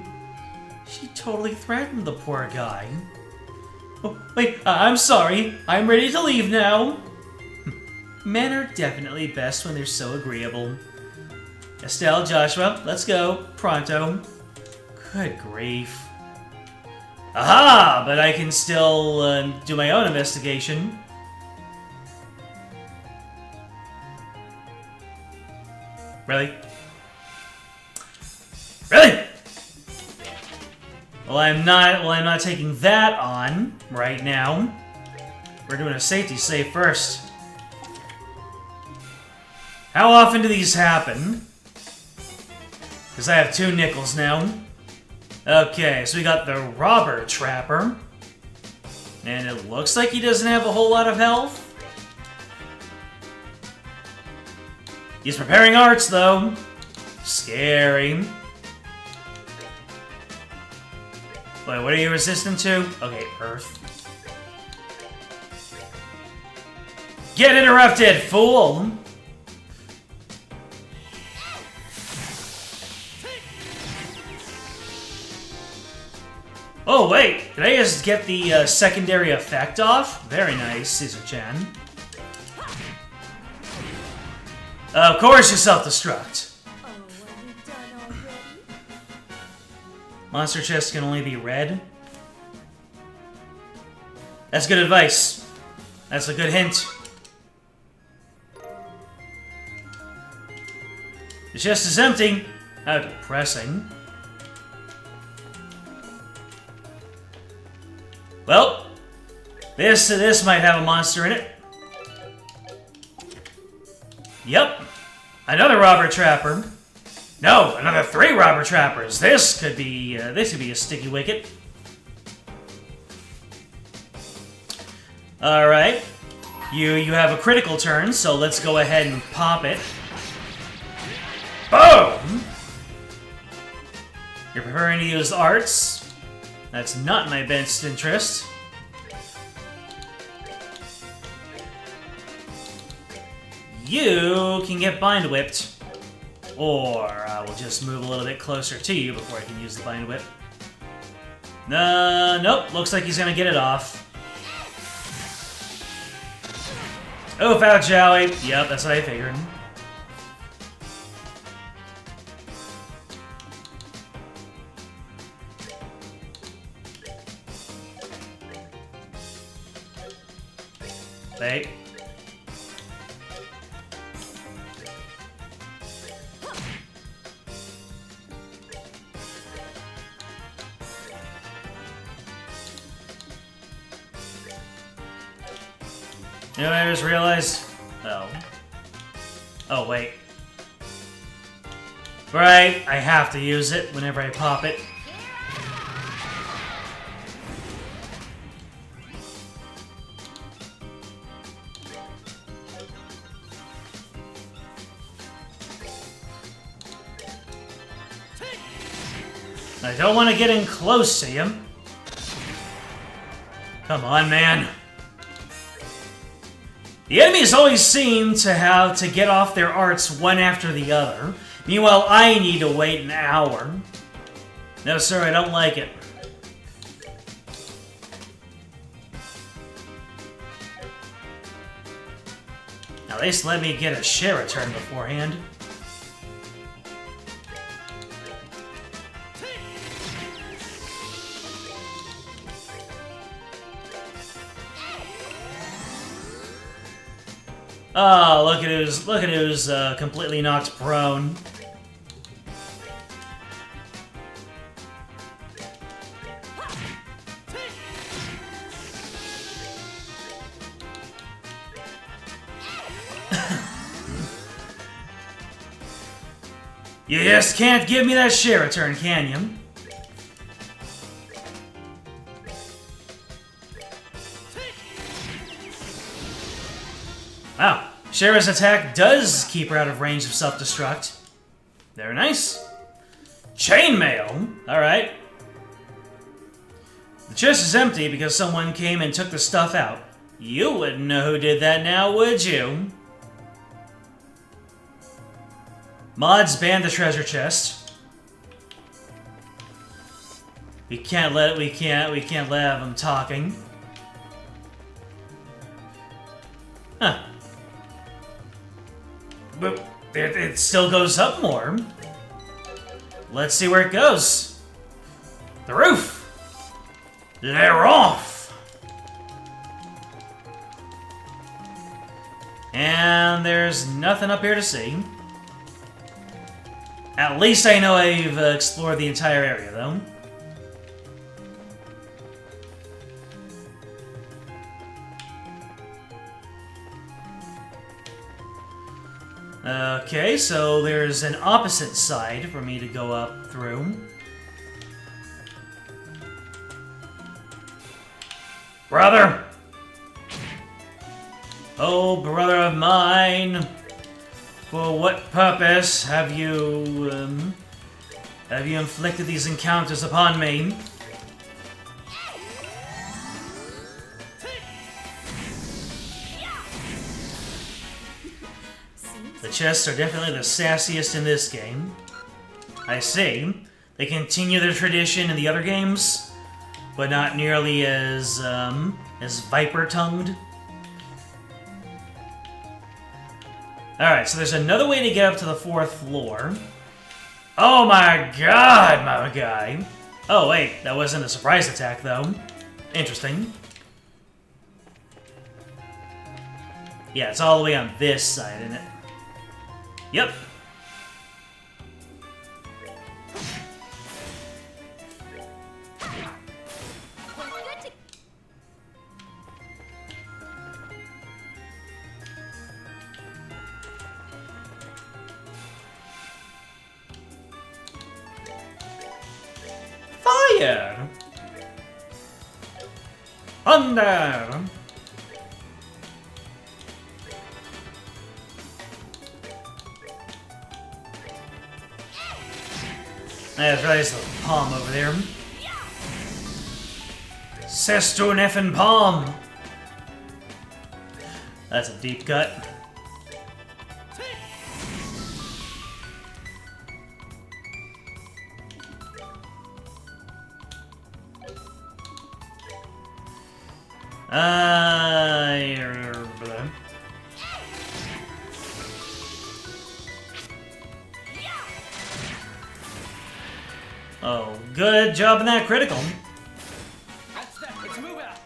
She totally threatened the poor guy. Oh, wait, I'm sorry. I'm ready to leave now. Men are definitely best when they're so agreeable. Estelle, Joshua, let's go. Pronto. Good grief. Aha! But I can still do my own investigation. Really? Really? Well, I'm not taking that on right now. We're doing a safety save first. How often do these happen? Because I have 2 nickels now. Okay, so we got the Robber Trapper. And it looks like he doesn't have a whole lot of health. He's preparing arts, though. Scary. Wait, what are you resistant to? Okay, Earth. Get interrupted, fool! Oh, wait! Did I just get the secondary effect off? Very nice, Caesar-chan. Of course you self-destruct. Oh, are we done already? Monster chests can only be red. That's good advice. That's a good hint. The chest is empty. How depressing. Well, this might have a monster in it. Yep, another robber trapper. No, another 3 robber trappers. This could be a sticky wicket. All right, you have a critical turn, so let's go ahead and pop it. Boom! You're preparing to use arts. That's not in my best interest. You can get bind whipped. Or I will just move a little bit closer to you before I can use the bind whip. Nope. Looks like he's gonna get it off. Oof out, Joey. Yep, that's what I figured. Wait. You know what I just realized? Oh. Oh, wait. Right, I have to use it whenever I pop it. I don't want to get in close to him. Come on, man. The enemies always seem to have to get off their arts one after the other. Meanwhile, I need to wait an hour. No, sir, I don't like it. At least let me get a share return beforehand. Oh, look at who's completely knocked prone. You just can't give me that share return, can you? Wow, Shara's attack does keep her out of range of self-destruct. Very nice. Chainmail! Alright. The chest is empty because someone came and took the stuff out. You wouldn't know who did that now, would you? Mods banned the treasure chest. We can't let them talking. Huh. But it still goes up more. Let's see where it goes. The roof! They're off! And there's nothing up here to see. At least I know I've explored the entire area, though. Okay, so there's an opposite side for me to go up through. Brother! Oh, brother of mine! For what purpose have you inflicted these encounters upon me? The chests are definitely the sassiest in this game. I see. They continue their tradition in the other games, but not nearly as viper-tongued. Alright, so there's another way to get up to the 4th floor. Oh my god, my guy! Oh wait, that wasn't a surprise attack, though. Interesting. Yeah, it's all the way on this side, isn't it? Yep. Fire! Thunder! That's right, it's a palm over there. Sestun effing palm! That's a deep cut. Oh, good job in that critical. That's that. Let's move out.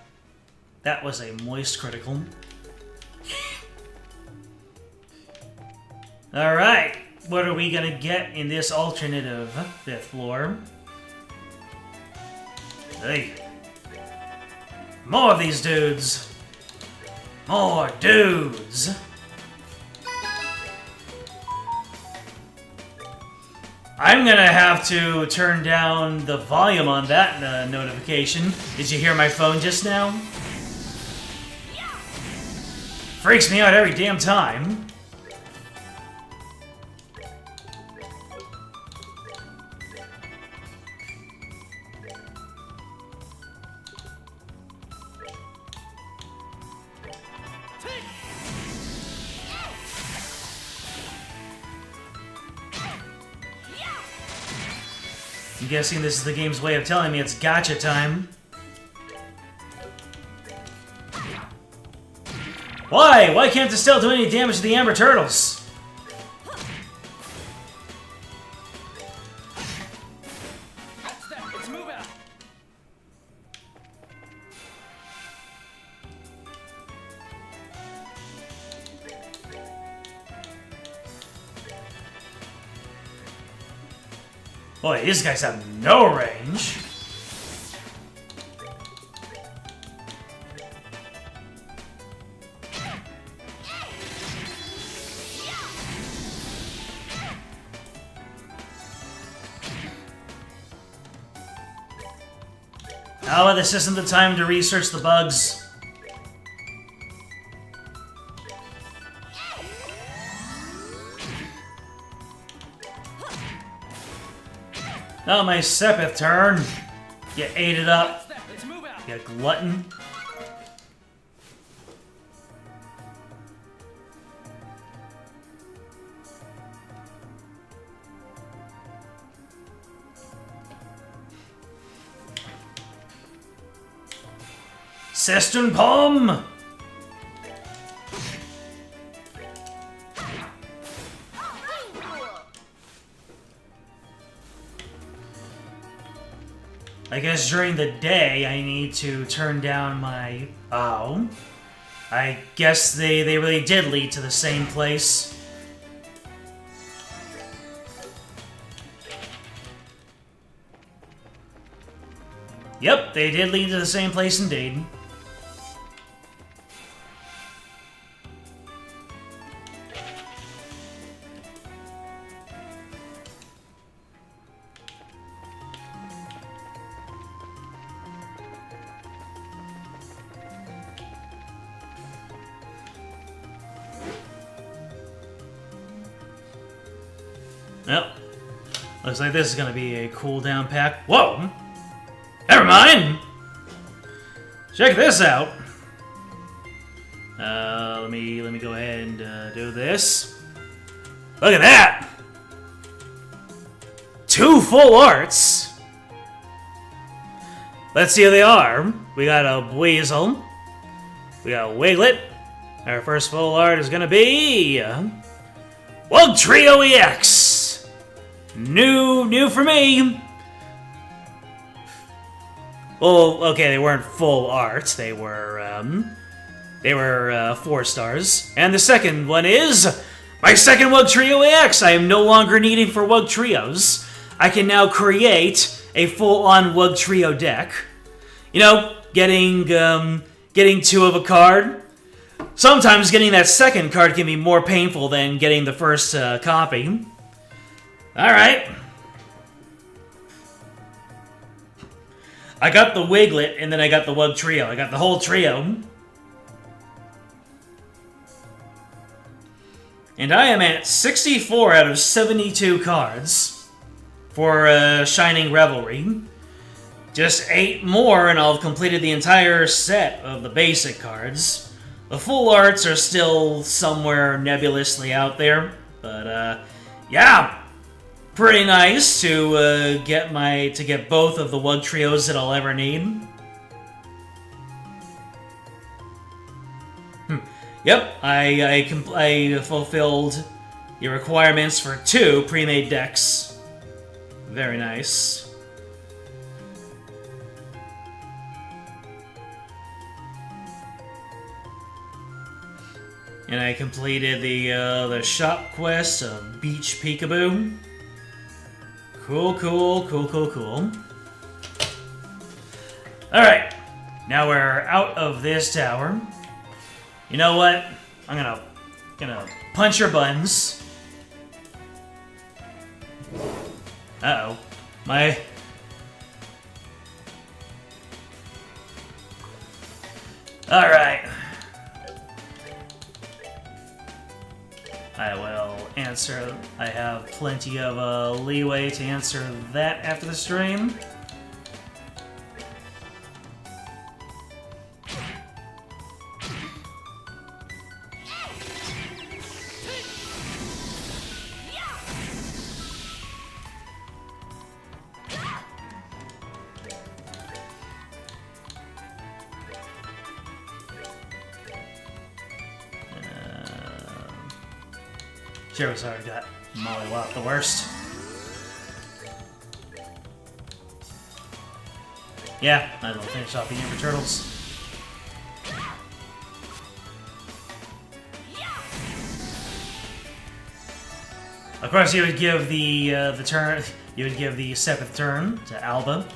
That was a moist critical. Alright, what are we gonna get in this alternative 5th floor? Hey. More of these dudes. More dudes. I'm gonna have to turn down the volume on that notification. Did you hear my phone just now? Freaks me out every damn time. I'm guessing this is the game's way of telling me it's gotcha time. Why? Why can't the stealth do any damage to the Amber Turtles? That's that. Let's move out. Boy, these guys have no range. How about the system the time to research the bugs? Now my Sepith turn. You ate it up. That's that. Let's move out. You glutton. Sestun Palm! I guess during the day I need to turn down my... Oh. I guess they really did lead to the same place. Yep, they did lead to the same place indeed. Well, looks like this is gonna be a cooldown pack. Whoa! Never mind! Check this out! Let me go ahead and do this. Look at that! 2 full arts! Let's see who they are. We got a Weasel. We got a Wiglet. Our first full art is gonna be... Wug Trio EX! New for me! Well, okay, they weren't full arts. They were 4 stars. And the second one is my second Wug Trio EX. I am no longer needing for Wug Trios. I can now create a full-on Wug Trio deck. You know, getting 2 of a card. Sometimes getting that second card can be more painful than getting the first copy. All right. I got the Wiglet, and then I got the Wug Trio. I got the whole trio. And I am at 64 out of 72 cards for Shining Revelry. Just 8 more, and I'll have completed the entire set of the basic cards. The full arts are still somewhere nebulously out there, but yeah, pretty nice to get both of the Wug Trios that I'll ever need. Yep, I fulfilled the requirements for 2 pre-made decks. Very nice. And I completed the shop quest of Beach Peekaboo. Cool. Alright, now we're out of this tower. You know what? I'm gonna punch your buttons. Uh-oh. Alright. I will answer. I have plenty of leeway to answer that after the stream. Charizard got mollywopped the worst. Yeah, might as well finish off the Ember Turtles. Of course, you would give the turn. You would give the 7th turn to Alba.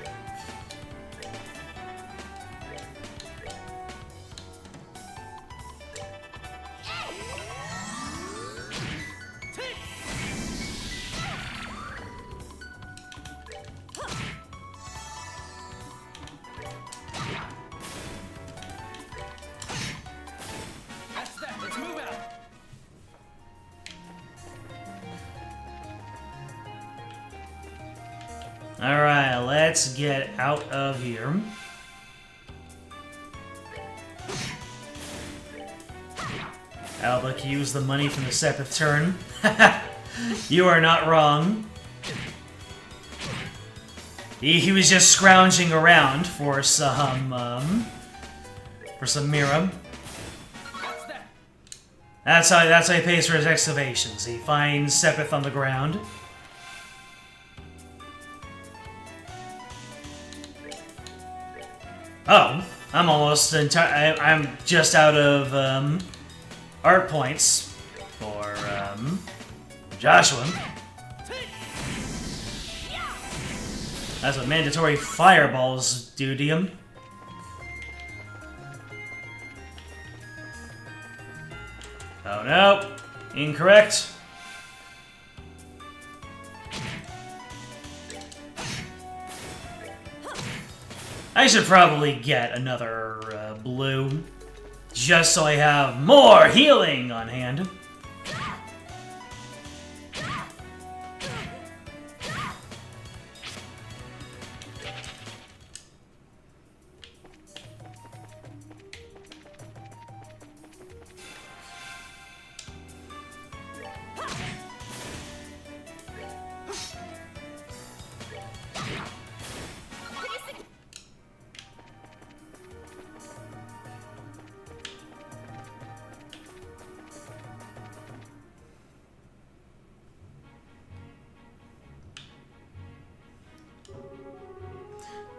Alright, let's get out of here. Alba can use the money from the 7th turn. You are not wrong. He was just scrounging around for some Mira. That's how he pays for his excavations. He finds Sepith on the ground. Oh, I'm just out of art points for Joshua. That's what mandatory fireballs do to him. Oh no, incorrect. I should probably get another blue, just so I have more healing on hand.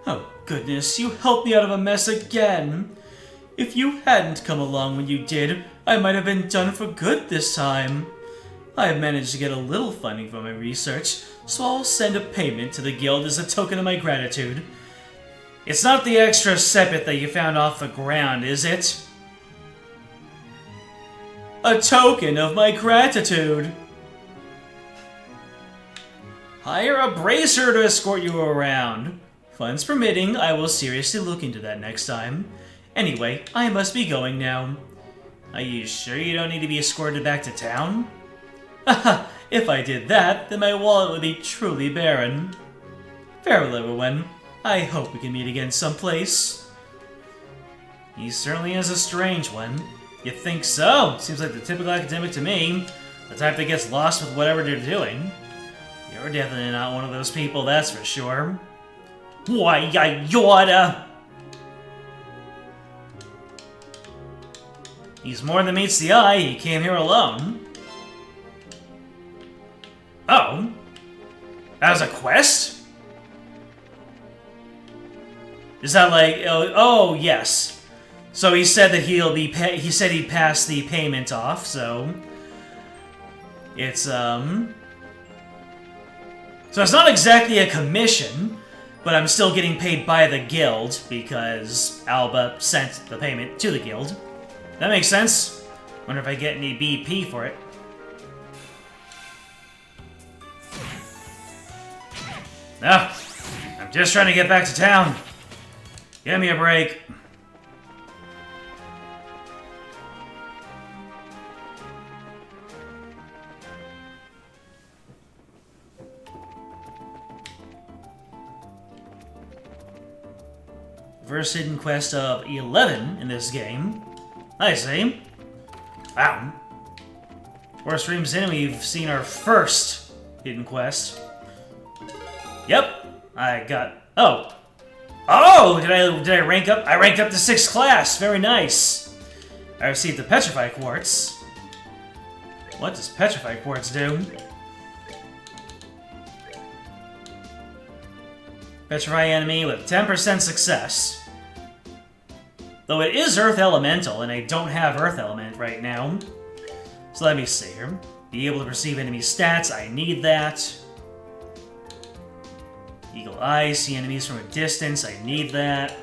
Oh, goodness, you helped me out of a mess again. If you hadn't come along when you did, I might have been done for good this time. I have managed to get a little funding for my research, so I'll send a payment to the guild as a token of my gratitude. It's not the extra sepet that you found off the ground, is it? A token of my gratitude. Hire a bracer to escort you around. Funds permitting, I will seriously look into that next time. Anyway, I must be going now. Are you sure you don't need to be escorted back to town? Haha, if I did that, then my wallet would be truly barren. Farewell, everyone. I hope we can meet again someplace. He certainly is a strange one. You think so? Seems like the typical academic to me. The type that gets lost with whatever they're doing. You're definitely not one of those people, that's for sure. Why, I oughta! He's more than meets the eye. He came here alone. Oh. That was a quest? Is that like... Oh, yes. So he said that he said he'd pass the payment off, so... It's, So it's not exactly a commission, but I'm still getting paid by the guild, because Alba sent the payment to the guild. That makes sense. Wonder if I get any BP for it. No, I'm just trying to get back to town. Give me a break. First hidden quest of 11 in this game. I see. Wow. 4 streams in, we've seen our first hidden quest. Yep, I got... Oh! Oh! Did I rank up? I ranked up to 6th class! Very nice! I received the Petrify Quartz. What does Petrify Quartz do? Petrify enemy with 10% success. Though it is Earth Elemental, and I don't have Earth Element right now. So let me see here. Be able to perceive enemy stats, I need that. Eagle Eye, see enemies from a distance, I need that.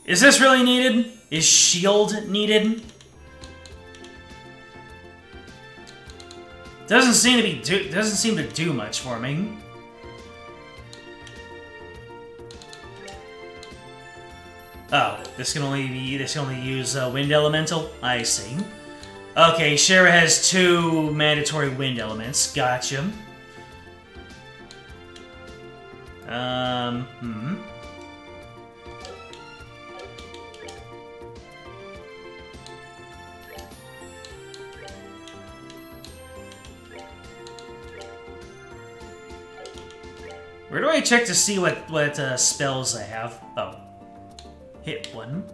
Is this really needed? Is shield needed? Doesn't seem to do much for me. Oh, this can only use wind elemental. I see. Okay, Shara has 2 mandatory wind elements. Gotcha. Where do I check to see what spells I have? Oh. Hit 1.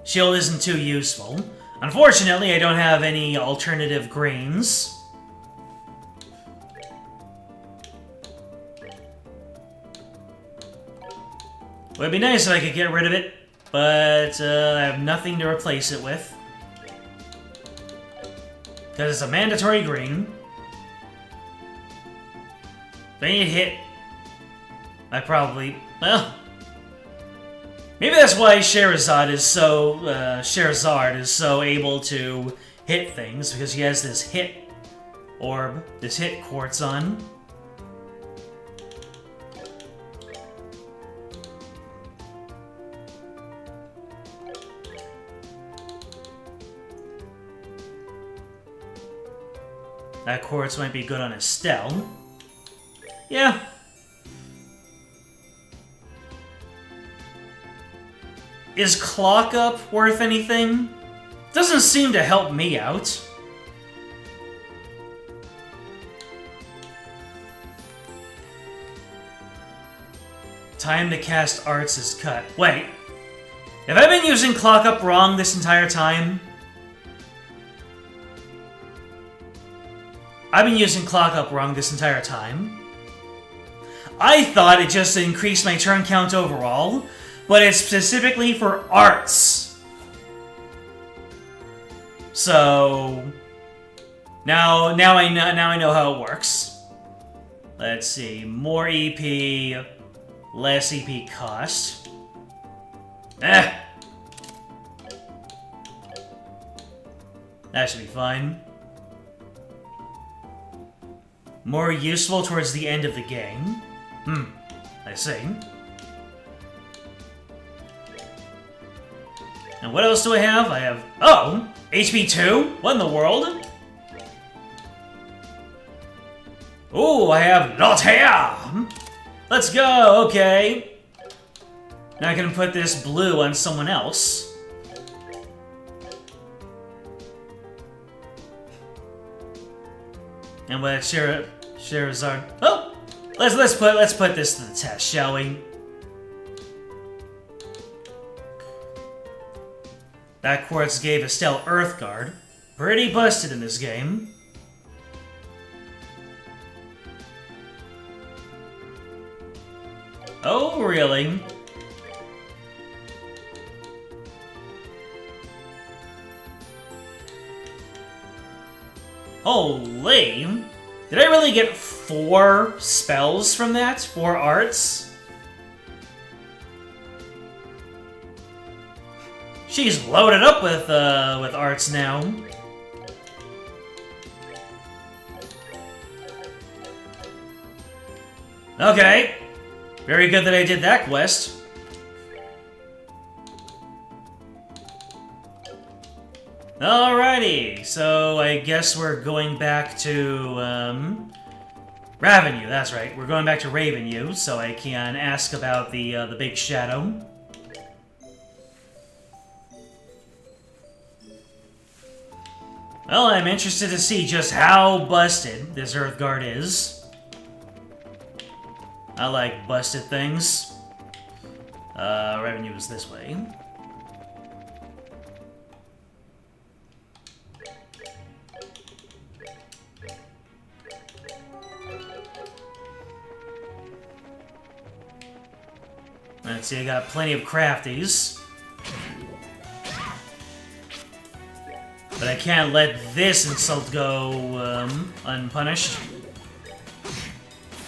Shield isn't too useful. Unfortunately, I don't have any alternative grains. Would be nice if I could get rid of it, but I have nothing to replace it with. Because it's a mandatory green. If I need to hit, I probably... Well... Maybe that's why Sherazard is so able to hit things, because he has this hit orb, this hit quartz on. That quartz might be good on Estelle. Yeah. Is Clock Up worth anything? Doesn't seem to help me out. Time to cast arts is cut. Wait. Have I been using Clock Up wrong this entire time? I've been using Clock Up wrong this entire time. I thought it just increased my turn count overall, but it's specifically for arts. So now I know how it works. Let's see, more EP, less EP cost. That should be fine. more useful towards the end of the game. I see. And what else do I have? I have... Oh! HP 2? What in the world? Ooh, I have not here! Let's go, okay. Now I can put this blue on someone else. And what Charizard... Oh! Let's put this to the test, shall we? That Quartz gave Estelle Earth Guard. Pretty busted in this game. Oh, really? Holy! Did I really get 4 spells from that? 4 arts? She's loaded up with arts now. Okay. Very good that I did that quest. Alrighty, so I guess we're going back to, Ravenue, that's right. We're going back to Ravenue, so I can ask about the big shadow. Well, I'm interested to see just how busted this Earthguard is. I like busted things. Revenue is this way. Let's see, I got plenty of crafties. But I can't let this insult go, unpunished.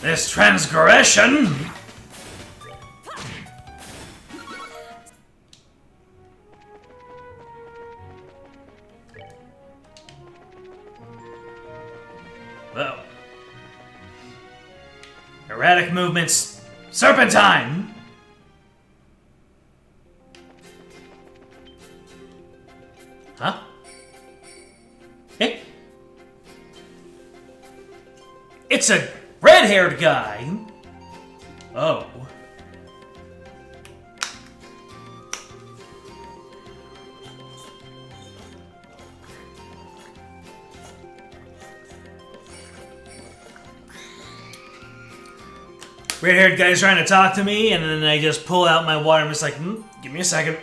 This transgression! Whoa. Erratic movements. Serpentine! Huh? Hey? It's a red-haired guy! Oh. Red-haired guy's trying to talk to me, and then I just pull out my water and I'm just like, give me a second.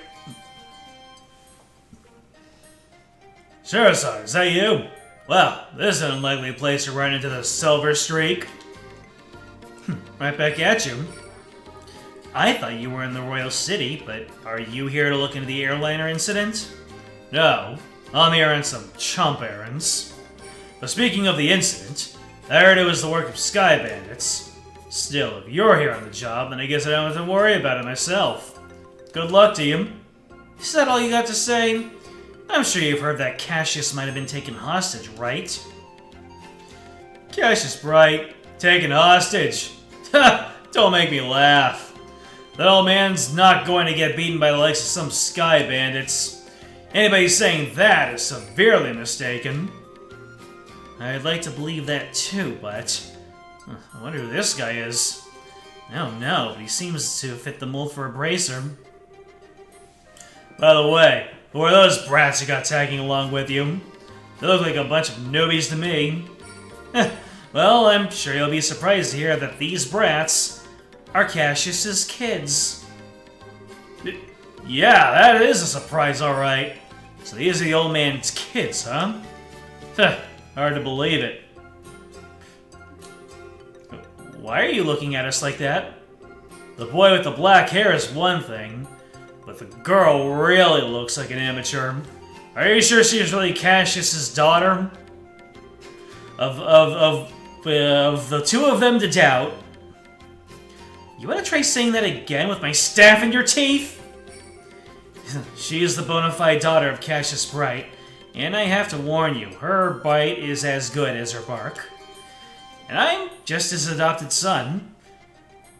Charizard, is that you? Well, this is an unlikely place to run into the Silver Streak. Right back at you. I thought you were in the Royal City, but are you here to look into the airliner incident? No, I'm here on some chump errands. But speaking of the incident, I heard it was the work of Sky Bandits. Still, if you're here on the job, then I guess I don't have to worry about it myself. Good luck to you. Is that all you got to say? I'm sure you've heard that Cassius might have been taken hostage, right? Cassius Bright, taken hostage? Ha! Don't make me laugh. That old man's not going to get beaten by the likes of some Sky Bandits. Anybody saying that is severely mistaken. I'd like to believe that too, but... I wonder who this guy is. I don't know, but he seems to fit the mold for a bracer. By the way, who are those brats you got tagging along with you? They look like a bunch of newbies to me. Well, I'm sure you'll be surprised to hear that these brats are Cassius's kids. Yeah, that is a surprise, alright. So these are the old man's kids, huh? Hard to believe it. Why are you looking at us like that? The boy with the black hair is one thing, but the girl really looks like an amateur. Are you sure she's really Cassius's daughter? Of the two of them to doubt. You wanna try saying that again with my staff in your teeth? She is the bona fide daughter of Cassius Bright, and I have to warn you, her bite is as good as her bark. And I'm just his adopted son.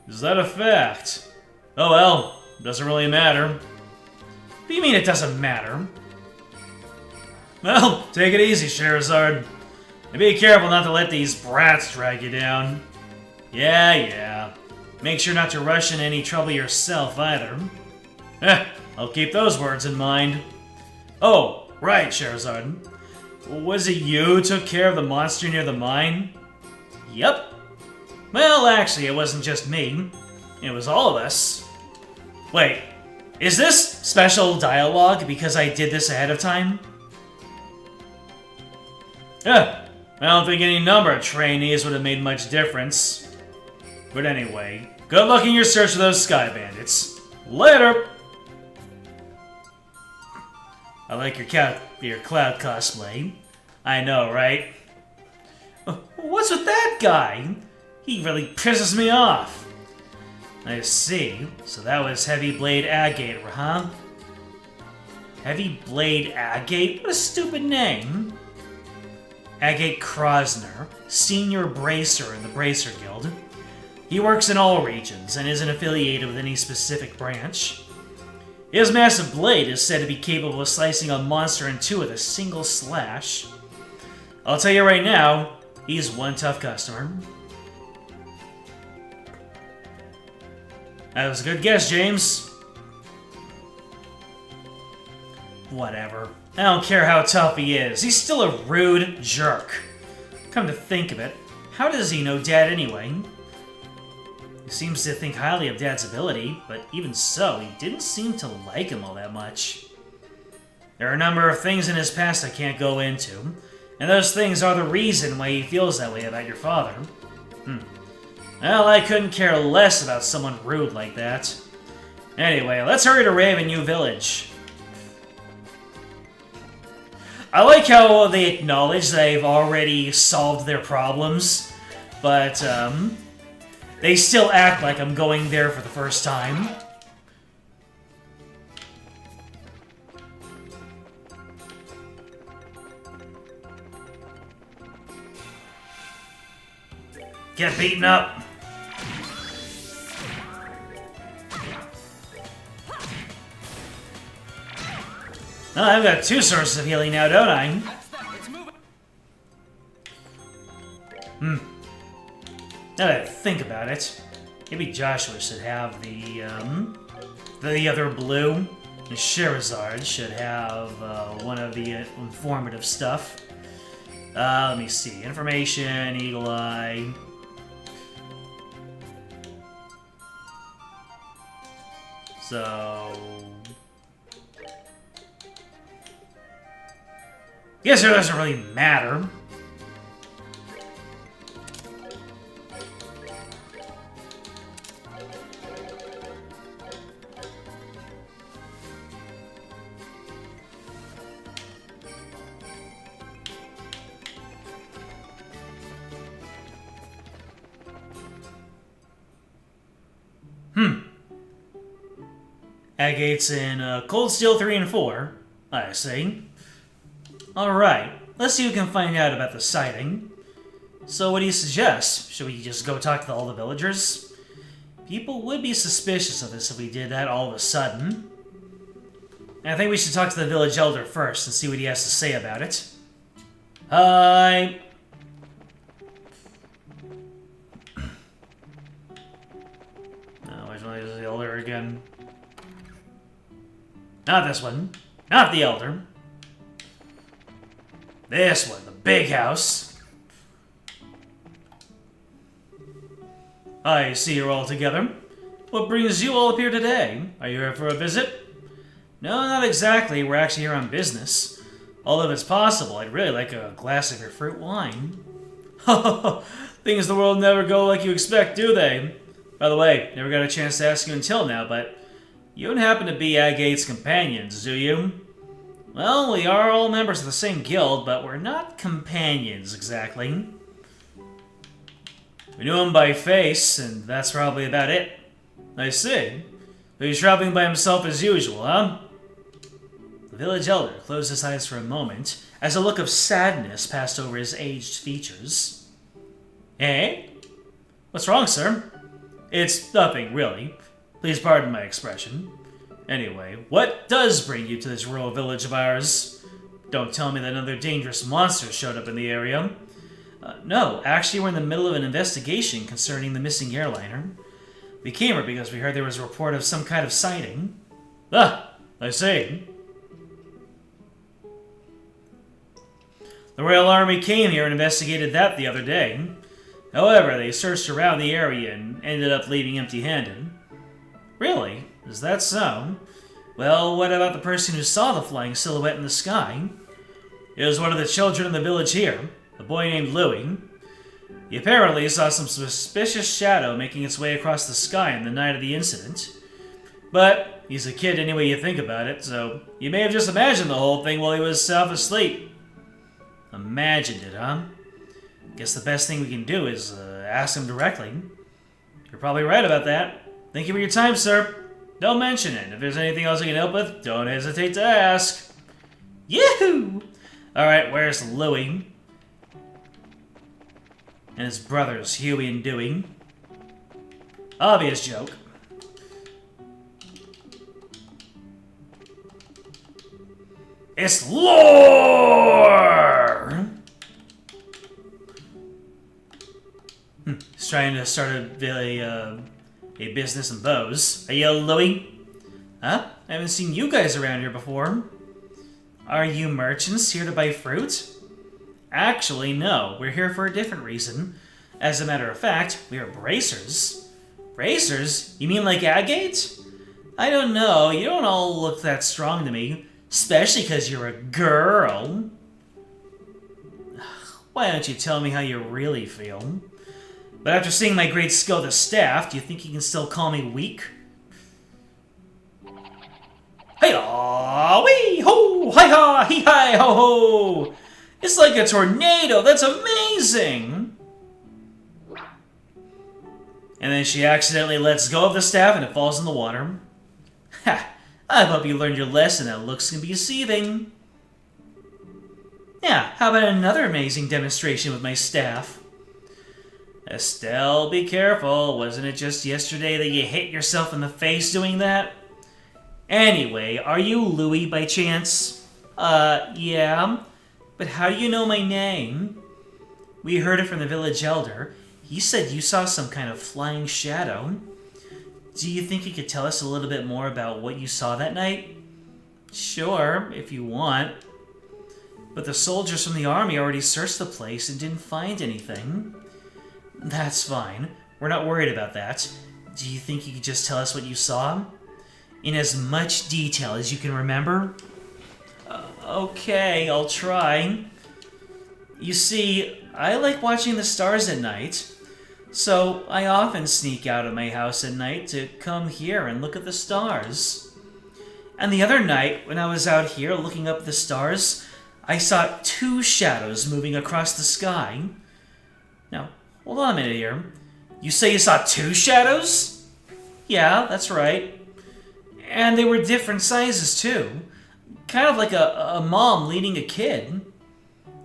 Is that a fact? Oh well, doesn't really matter. What do you mean it doesn't matter? Well, take it easy, Scheherazade. And be careful not to let these brats drag you down. Yeah. Make sure not to rush into any trouble yourself, either. I'll keep those words in mind. Oh, right, Scheherazade. Was it you who took care of the monster near the mine? Yep. Well, actually, it wasn't just me. It was all of us. Wait, is this special dialogue because I did this ahead of time? I don't think any number of trainees would have made much difference. But anyway, good luck in your search for those sky bandits. Later! I like your cloud cosplay. I know, right? What's with that guy? He really pisses me off. I see. So that was Heavy Blade Agate, huh? Heavy Blade Agate? What a stupid name. Agate Krosner, Senior Bracer in the Bracer Guild. He works in all regions and isn't affiliated with any specific branch. His massive blade is said to be capable of slicing a monster in two with a single slash. I'll tell you right now, he's one tough customer. That was a good guess, James. Whatever. I don't care how tough he is. He's still a rude jerk. Come to think of it, how does he know Dad anyway? He seems to think highly of Dad's ability, but even so, he didn't seem to like him all that much. There are a number of things in his past I can't go into, and those things are the reason why he feels that way about your father. Well, I couldn't care less about someone rude like that. Anyway, let's hurry to Ravenue Village. I like how they acknowledge they've already solved their problems, but they still act like I'm going there for the first time. Get beaten up. Oh, I've got two sources of healing now, don't I? That's that. It's moving. Now that I think about it, maybe Joshua should have the other blue. And Scheherazade should have one of the informative stuff. Let me see. Information, Eagle Eye. So... guess it doesn't really matter. Agates in Cold Steel 3 and 4. I see. Alright, let's see who can find out about the sighting. So what do you suggest? Should we just go talk to all the villagers? People would be suspicious of this if we did that all of a sudden. And I think we should talk to the village elder first and see what he has to say about it. Hi! Oh, which one is the elder again? Not this one. Not the elder. This one, the big house. I see you're all together. What brings you all up here today? Are you here for a visit? No, not exactly. We're actually here on business. Although if it's possible, I'd really like a glass of your fruit wine. Things in the world never go like you expect, do they? By the way, never got a chance to ask you until now, but you don't happen to be Agate's companions, do you? Well, we are all members of the same guild, but we're not companions, exactly. We knew him by face, and that's probably about it. I see. So he's traveling by himself as usual, huh? The village elder closed his eyes for a moment, as a look of sadness passed over his aged features. Eh? What's wrong, sir? It's nothing, really. Please pardon my expression. Anyway, what does bring you to this rural village of ours? Don't tell me that another dangerous monster showed up in the area. No, actually we're in the middle of an investigation concerning the missing airliner. We came here because we heard there was a report of some kind of sighting. Ah, I see. The Royal Army came here and investigated that the other day. However, they searched around the area and ended up leaving empty-handed. Really? Is that so? Well, what about the person who saw the flying silhouette in the sky? It was one of the children in the village here, a boy named Louis. He apparently saw some suspicious shadow making its way across the sky on the night of the incident. But he's a kid any way you think about it, so you may have just imagined the whole thing while he was half asleep. Imagined it, huh? Guess the best thing we can do is ask him directly. You're probably right about that. Thank you for your time, sir. Don't mention it. If there's anything else I can help with, don't hesitate to ask. Yahoo! Alright, where's Louie? And his brothers, Huey and Dewey. Obvious joke. It's lore! He's trying to start a business in Bose. Hey, Louie? Huh? I haven't seen you guys around here before. Are you merchants here to buy fruit? Actually, no. We're here for a different reason. As a matter of fact, we are bracers. Bracers? You mean like agate? I don't know. You don't all look that strong to me. Especially because you're a girl. Why don't you tell me how you really feel? But after seeing my great skill to staff, do you think you can still call me weak? Hey-ah, wee-ho, hi-ha, hee-hi, ho-ho! It's like a tornado, that's amazing! And then she accidentally lets go of the staff and it falls in the water. Ha! I hope you learned your lesson that looks can be deceiving. Yeah, how about another amazing demonstration with my staff? Estelle, be careful. Wasn't it just yesterday that you hit yourself in the face doing that? Anyway, are you Louie by chance? Yeah. But how do you know my name? We heard it from the village elder. He said you saw some kind of flying shadow. Do you think you could tell us a little bit more about what you saw that night? Sure, if you want. But the soldiers from the army already searched the place and didn't find anything. That's fine. We're not worried about that. Do you think you could just tell us what you saw? In as much detail as you can remember? Okay, I'll try. You see, I like watching the stars at night. So I often sneak out of my house at night to come here and look at the stars. And the other night, when I was out here looking up the stars, I saw two shadows moving across the sky. Now, hold on a minute here. You say you saw two shadows? Yeah, that's right. And they were different sizes, too. Kind of like a mom leading a kid.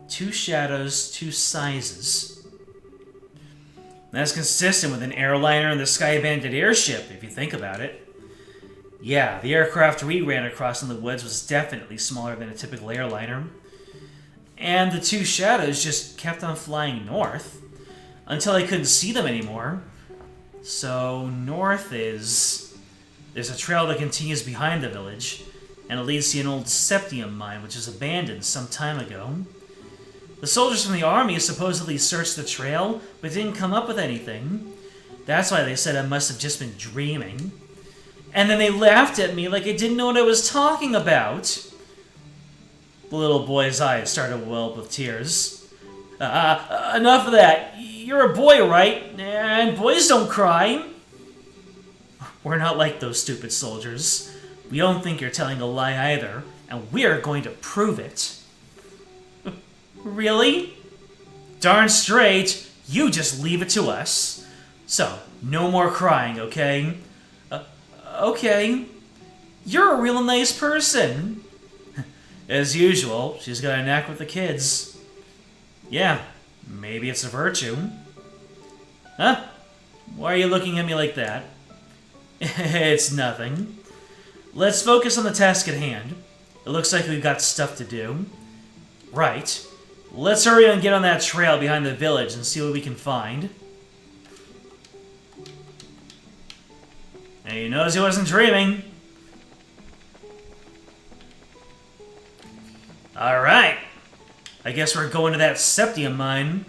Two shadows, two sizes. That's consistent with an airliner and the Sky Bandit airship, if you think about it. Yeah, the aircraft we ran across in the woods was definitely smaller than a typical airliner. And the two shadows just kept on flying north, until I couldn't see them anymore. So, north is... There's a trail that continues behind the village, and it leads to an old septium mine which was abandoned some time ago. The soldiers from the army supposedly searched the trail, but didn't come up with anything. That's why they said I must have just been dreaming. And then they laughed at me like I didn't know what I was talking about. The little boy's eyes started to well up with tears. Enough of that. You're a boy, right? And boys don't cry. We're not like those stupid soldiers. We don't think you're telling a lie either, and we're going to prove it. Really? Darn straight, you just leave it to us. So, no more crying, okay? Okay. You're a real nice person. As usual, she's got a knack with the kids. Yeah, maybe it's a virtue. Huh? Why are you looking at me like that? It's nothing. Let's focus on the task at hand. It looks like we've got stuff to do. Right. Let's hurry and get on that trail behind the village and see what we can find. And he knows he wasn't dreaming. Alright. I guess we're going to that septium mine.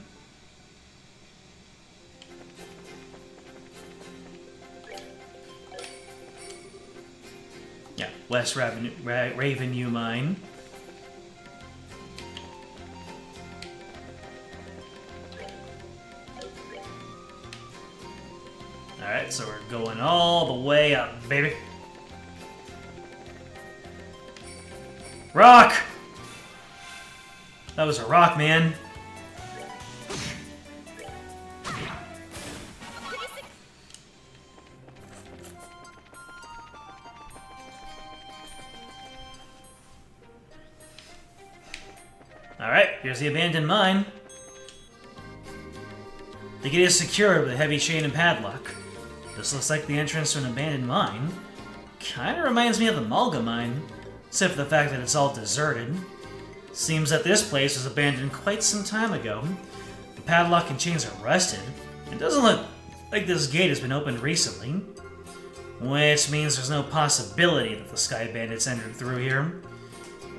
Yeah, West Ravenue mine. Alright, so we're going all the way up, baby. Rock! That was a rock, man. Alright, here's the abandoned mine. The gate is secured with a heavy chain and padlock. This looks like the entrance to an abandoned mine. Kinda reminds me of the Malga mine, except for the fact that it's all deserted. Seems that this place was abandoned quite some time ago. The padlock and chains are rusted. It doesn't look like this gate has been opened recently, which means there's no possibility that the Sky Bandits entered through here.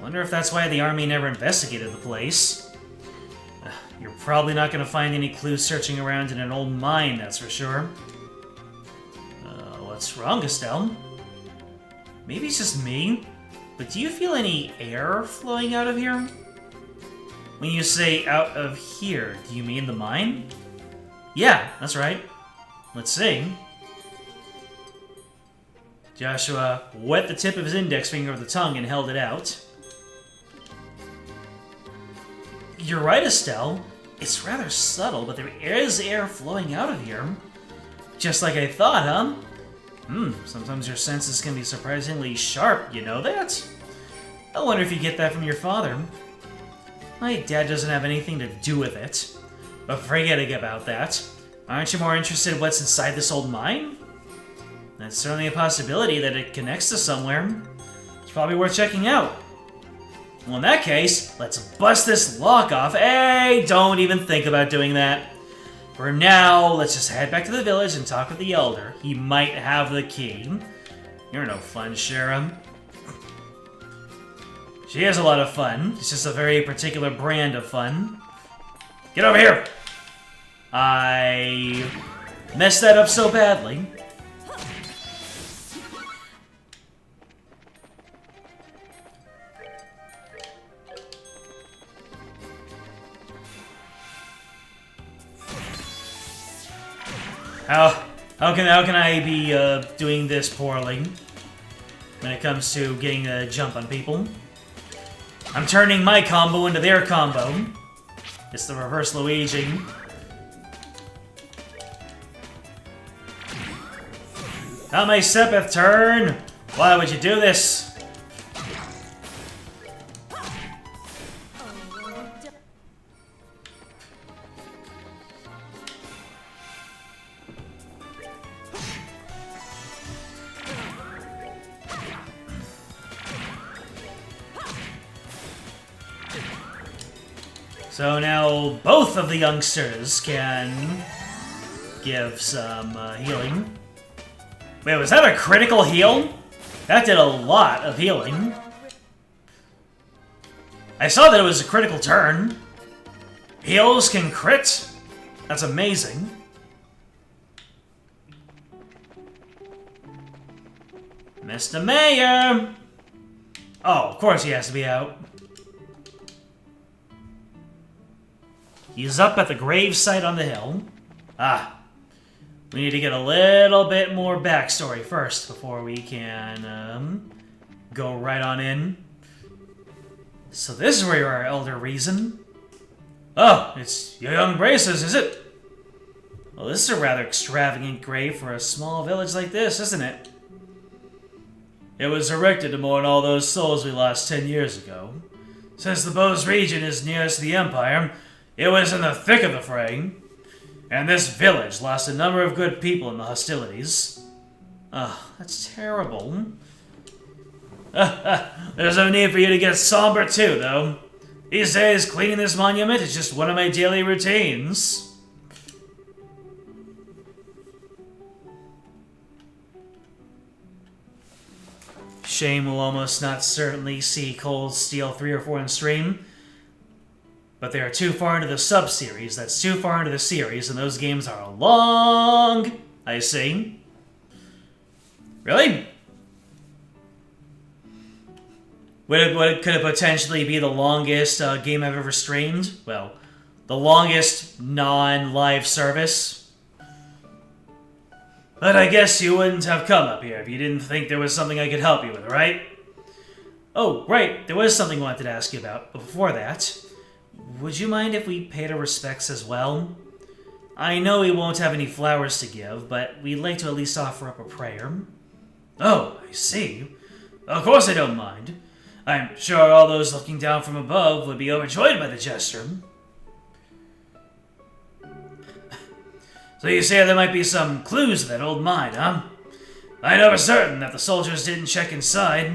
Wonder if that's why the army never investigated the place. You're probably not going to find any clues searching around in an old mine, that's for sure. What's wrong, Estelle? Maybe it's just me, but do you feel any air flowing out of here? When you say out of here, do you mean the mine? Yeah, that's right. Let's see. Joshua wet the tip of his index finger with the tongue and held it out. You're right, Estelle. It's rather subtle, but there is air flowing out of here. Just like I thought, huh? Sometimes your senses can be surprisingly sharp, you know that? I wonder if you get that from your father. My dad doesn't have anything to do with it. But forgetting about that, aren't you more interested in what's inside this old mine? That's certainly a possibility that it connects to somewhere. It's probably worth checking out. Well, in that case, let's bust this lock off. Hey, don't even think about doing that. For now, let's just head back to the village and talk with the Elder. He might have the key. You're no fun, Shara. She has a lot of fun. It's just a very particular brand of fun. Get over here! I messed that up so badly. How can I be doing this poorly when it comes to getting a jump on people? I'm turning my combo into their combo. It's the reverse Luigi. Not my Sepith turn! Why would you do this? So now both of the youngsters can give some healing. Wait, was that a critical heal? That did a lot of healing. I saw that it was a critical turn. Heals can crit? That's amazing. Mr. Mayor! Oh, of course he has to be out. He's up at the gravesite on the hill. Ah. We need to get a little bit more backstory first before we can go right on in. So this is where you are, Elder Reason. Oh, it's your young braces, is it? Well, this is a rather extravagant grave for a small village like this, isn't it? It was erected to mourn all those souls we lost 10 years ago. Since the Bose region is nearest to the Empire, it was in the thick of the fray. And this village lost a number of good people in the hostilities. Ugh, that's terrible. There's no need for you to get somber too, though. These days, cleaning this monument is just one of my daily routines. Shame will almost not certainly see Cold Steel 3 or 4 in stream, but they are too far into the sub-series. That's too far into the series, and those games are long. I see. Really? Could it potentially be the longest game I've ever streamed? Well, the longest non-live service. But I guess you wouldn't have come up here if you didn't think there was something I could help you with, right? Oh, right, there was something I wanted to ask you about. But before that, would you mind if we paid our respects as well? I know we won't have any flowers to give, but we'd like to at least offer up a prayer. Oh, I see. Of course I don't mind. I'm sure all those looking down from above would be overjoyed by the gesture. So you say there might be some clues to that old mine, huh? I know for certain that the soldiers didn't check inside.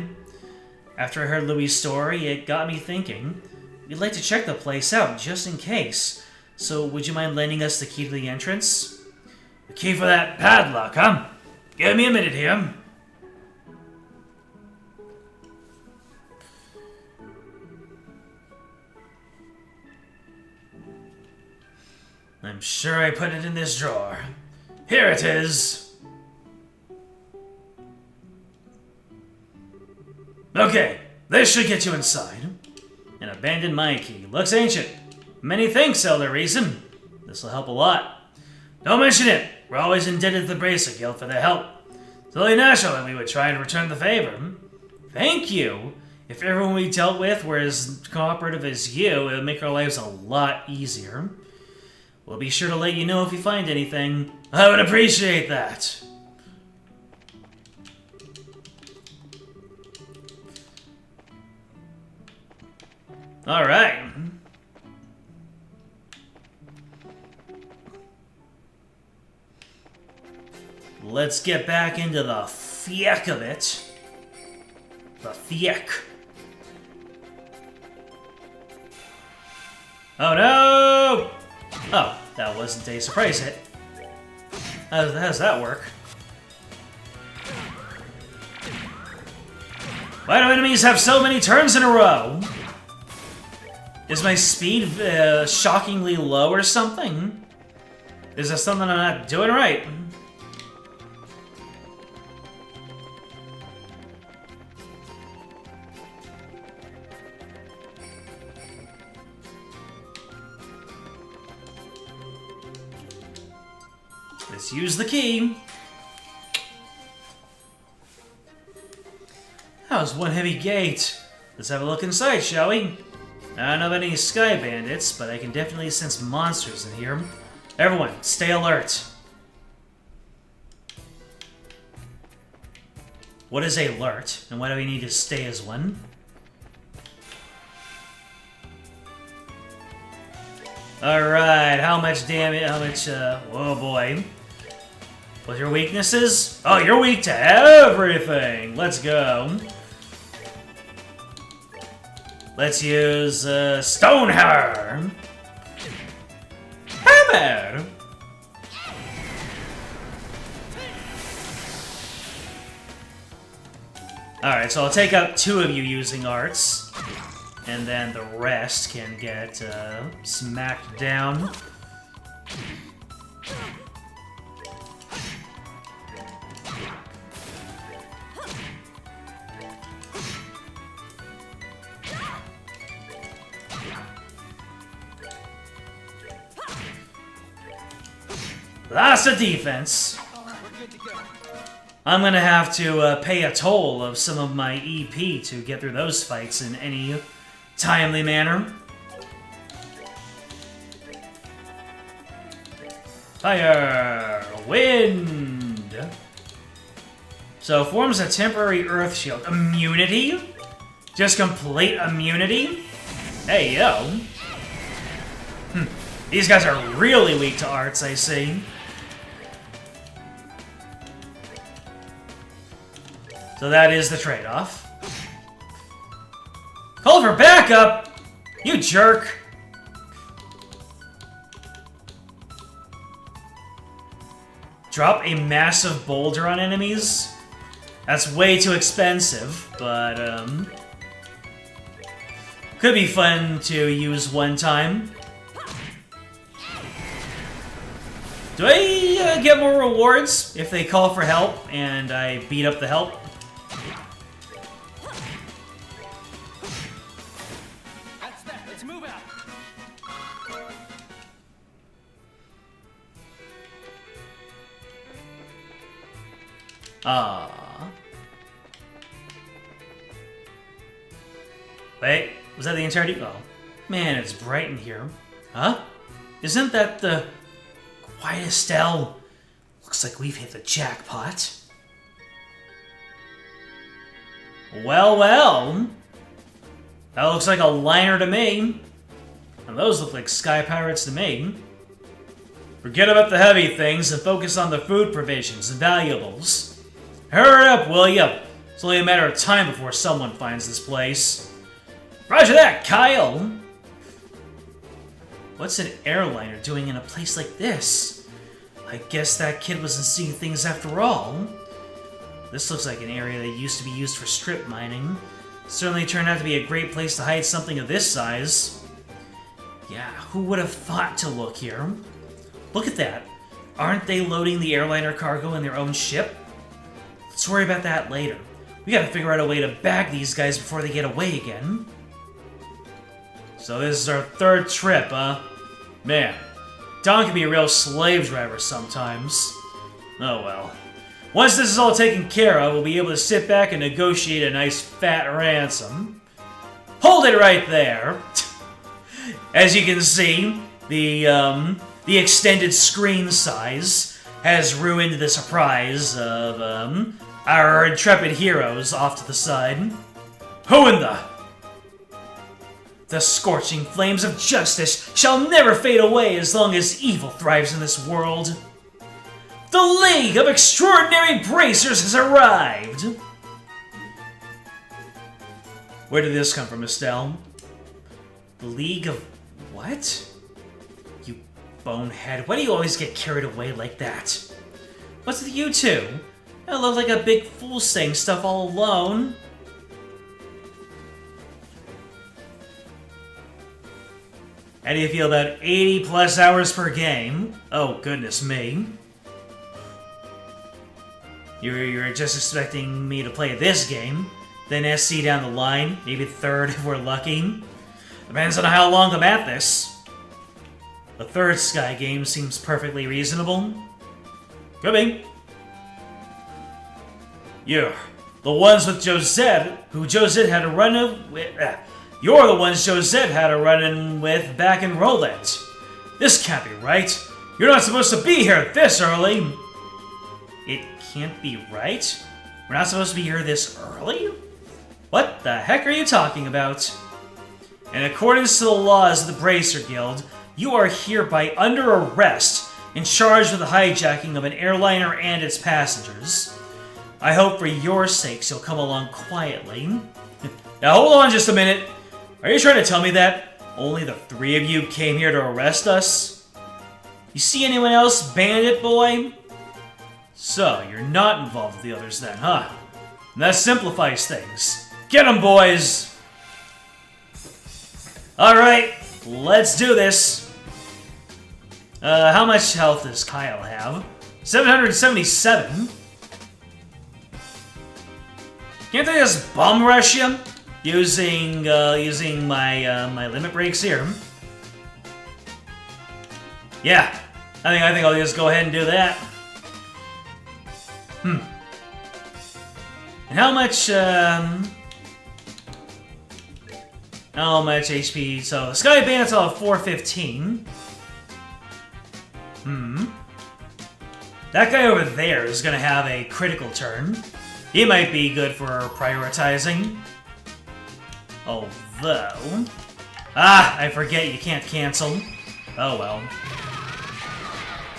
After I heard Louis' story, it got me thinking. We'd like to check the place out, just in case. So would you mind lending us the key to the entrance? The key for that padlock, huh? Give me a minute here. I'm sure I put it in this drawer. Here it is. Okay, this should get you inside. An abandoned mine key. Looks ancient. Many thanks, Elder Reason. This'll help a lot. Don't mention it. We're always indebted to the Bracer Guild for their help. It's only natural that we would try and return the favor. Thank you. If everyone we dealt with were as cooperative as you, it would make our lives a lot easier. We'll be sure to let you know if we find anything. I would appreciate that. Alright. Let's get back into the thick of it. The thick. Oh no! Oh, that wasn't a surprise hit. How does that work? Why do enemies have so many turns in a row? Is my speed shockingly low or something? Is there something I'm not doing right? Let's use the key. That was one heavy gate. Let's have a look inside, shall we? I don't know about any sky bandits, but I can definitely sense monsters in here. Everyone, stay alert. What is alert, and why do we need to stay as one? Alright, how much damage, oh boy. What's your weaknesses? Oh, you're weak to everything! Let's go. Let's use, Stonehammer! Hammer! Alright, so I'll take out 2 of you using arts. And then the rest can get, smacked down. Lots of defense. I'm gonna have to pay a toll of some of my EP to get through those fights in any timely manner. Fire! Wind! So forms a temporary earth shield. Immunity? Just complete immunity? Hey, yo. These guys are really weak to arts, I see. So that is the trade-off. Call for backup! You jerk! Drop a massive boulder on enemies? That's way too expensive, but, could be fun to use one time. Do I get more rewards if they call for help and I beat up the help? That's that. Let's move out. Ah. Wait, was that the entirety? Oh. Man, it's bright in here. Huh? Isn't that the... Quiet, Estelle. Looks like we've hit the jackpot. Well, well. That looks like a liner to me. And those look like sky pirates to me. Forget about the heavy things and focus on the food provisions and valuables. Hurry up, will ya? It's only a matter of time before someone finds this place. Roger that, Kyle! What's an airliner doing in a place like this? I guess that kid wasn't seeing things after all. This looks like an area that used to be used for strip mining. Certainly turned out to be a great place to hide something of this size. Yeah, who would have thought to look here? Look at that. Aren't they loading the airliner cargo in their own ship? Let's worry about that later. We gotta figure out a way to bag these guys before they get away again. So this is our third trip, huh? Man, Don can be a real slave driver sometimes. Oh well. Once this is all taken care of, we'll be able to sit back and negotiate a nice fat ransom. Hold it right there! As you can see, the extended screen size has ruined the surprise of, our intrepid heroes off to the side. Who in the... The scorching flames of justice shall never fade away as long as evil thrives in this world. The League of Extraordinary Bracers has arrived! Where did this come from, Estelle? The League of... what? You bonehead, why do you always get carried away like that? What's with you two? I look like a big fool saying stuff all alone. How do you feel about 80 plus hours per game? Oh, goodness me. You're just expecting me to play this game, then SC down the line, maybe third if we're lucky. Depends on how long I'm at this. The third Sky game seems perfectly reasonable. Could be. You're the ones with Josette, who Josette had a run with. You're the ones Josette had a run-in with back in Roulette. This can't be right. You're not supposed to be here this early. It can't be right? We're not supposed to be here this early? What the heck are you talking about? In accordance to the laws of the Bracer Guild, you are hereby under arrest and charged with the hijacking of an airliner and its passengers. I hope for your sakes you'll come along quietly. Now hold on just a minute. Are you trying to tell me that only the three of you came here to arrest us? You see anyone else, Bandit Boy? So, you're not involved with the others then, huh? And that simplifies things. Get 'em, boys! Alright, let's do this. How much health does Kyle have? 777? Can't I just bum rush him? Using my limit breaks here. Yeah, I think I'll just go ahead and do that. And how much HP? So Sky Bandits will have 415. That guy over there is gonna have a critical turn. He might be good for prioritizing. Although... I forget you can't cancel. Oh well.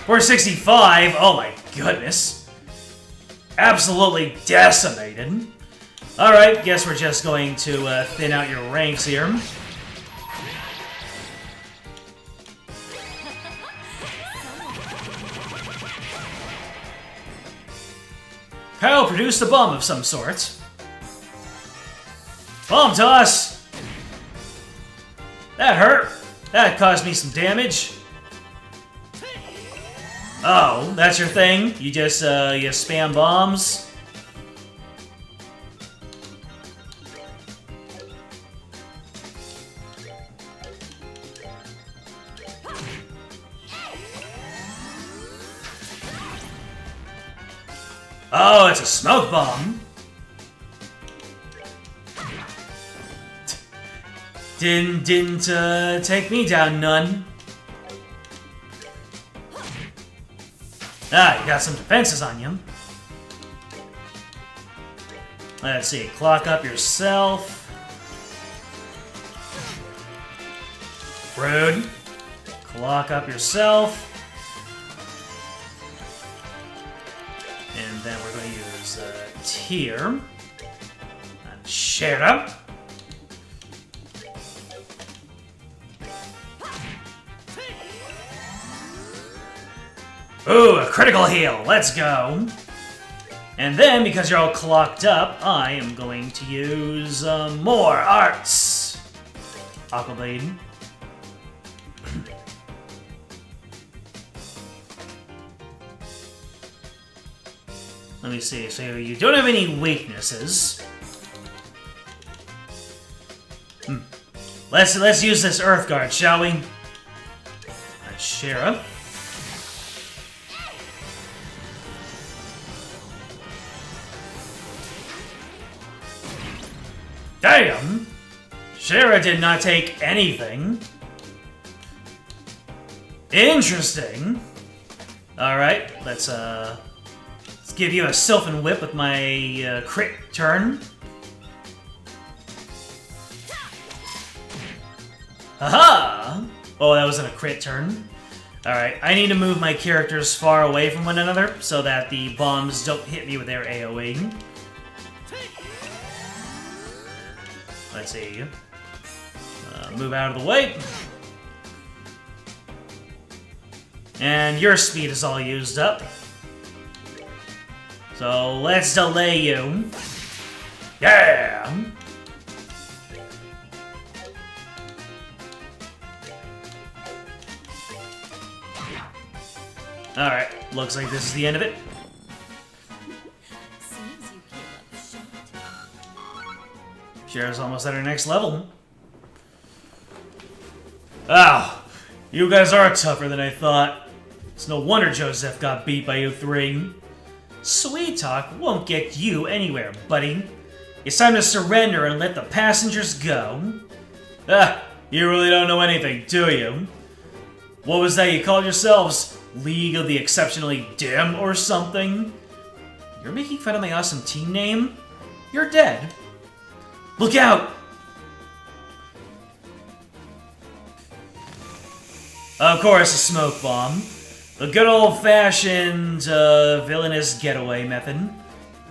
465, oh my goodness. Absolutely decimated. Alright, guess we're just going to thin out your ranks here. Kyle produced a bomb of some sort. Bomb toss! That hurt. That caused me some damage. Oh, that's your thing? You just, you spam bombs? Oh, it's a smoke bomb. Didn't take me down none. Ah, you got some defenses on you. Let's see, clock up yourself. Rude. Clock up yourself. And then we're going to use Tier. And Shera. Ooh, a critical heal. Let's go. And then, because you're all clocked up, I am going to use more arts. Aquablade. Let me see. So you don't have any weaknesses. Let's use this Earth Guard, shall we? That's Shera. Damn! Shera did not take anything. Interesting. Alright, let's give you a Sylphin Whip with my crit turn. Haha! Oh, that wasn't a crit turn. Alright, I need to move my characters far away from one another so that the bombs don't hit me with their AoE. Let's see. Move out of the way. And your speed is all used up. So let's delay you. Yeah! Alright, looks like this is the end of it. Seems you came up short. Shera's almost at her next level. Oh, you guys are tougher than I thought. It's no wonder Joseph got beat by you three. Sweet talk won't get you anywhere, buddy. It's time to surrender and let the passengers go. Ah, you really don't know anything, do you? What was that you called yourselves? League of the Exceptionally Dim or something? You're making fun of my awesome team name? You're dead. Look out! Of course, a smoke bomb. The good old-fashioned, villainous getaway method.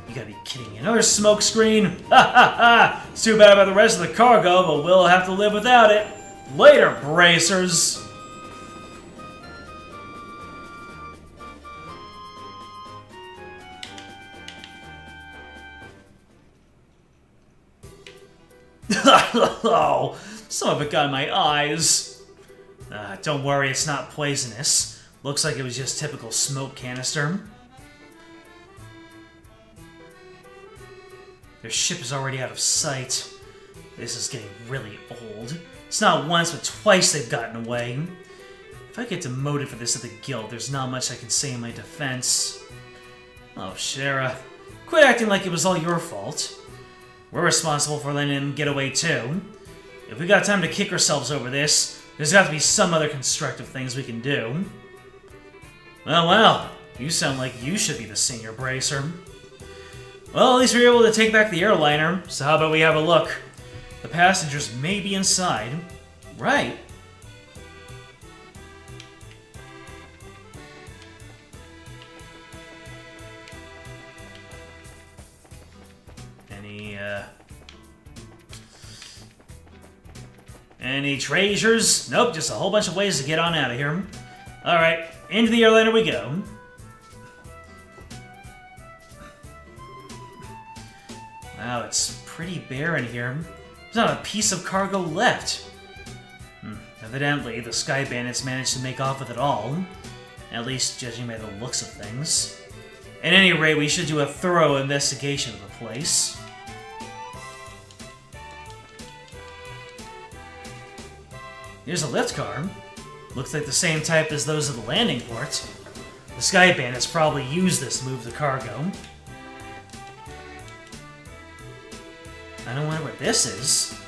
You gotta be kidding me. Another smoke screen? Ha ha ha! It's too bad about the rest of the cargo, but we'll have to live without it. Later, bracers! Oh, some of it got in my eyes. Don't worry, it's not poisonous. Looks like it was just typical smoke canister. Their ship is already out of sight. This is getting really old. It's not once, but twice they've gotten away. If I get demoted for this at the guild, there's not much I can say in my defense. Oh, Shera, quit acting like it was all your fault. We're responsible for letting him get away too. If we got time to kick ourselves over this, there's got to be some other constructive things we can do. Well, you sound like you should be the senior bracer. Well, at least we were able to take back the airliner, so how about we have a look? The passengers may be inside. Right. Any treasures? Nope, just a whole bunch of ways to get on out of here. Alright, into the airliner we go. Wow, it's pretty bare in here. There's not a piece of cargo left. Evidently, the Sky Bandits managed to make off with it all. At least, judging by the looks of things. At any rate, we should do a thorough investigation of the place. Here's a lift car. Looks like the same type as those at the landing port. The Sky Bandits probably used this to move the cargo. I don't wonder what this is.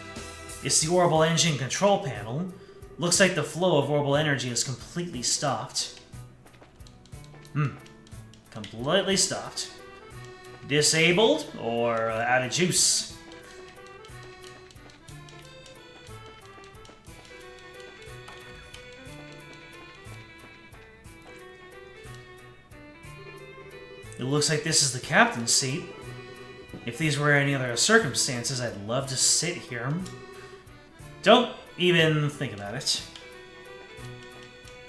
It's the orbital engine control panel. Looks like the flow of orbital energy is completely stopped. Completely stopped. Disabled or out of juice? It looks like this is the captain's seat. If these were any other circumstances, I'd love to sit here. Don't even think about it.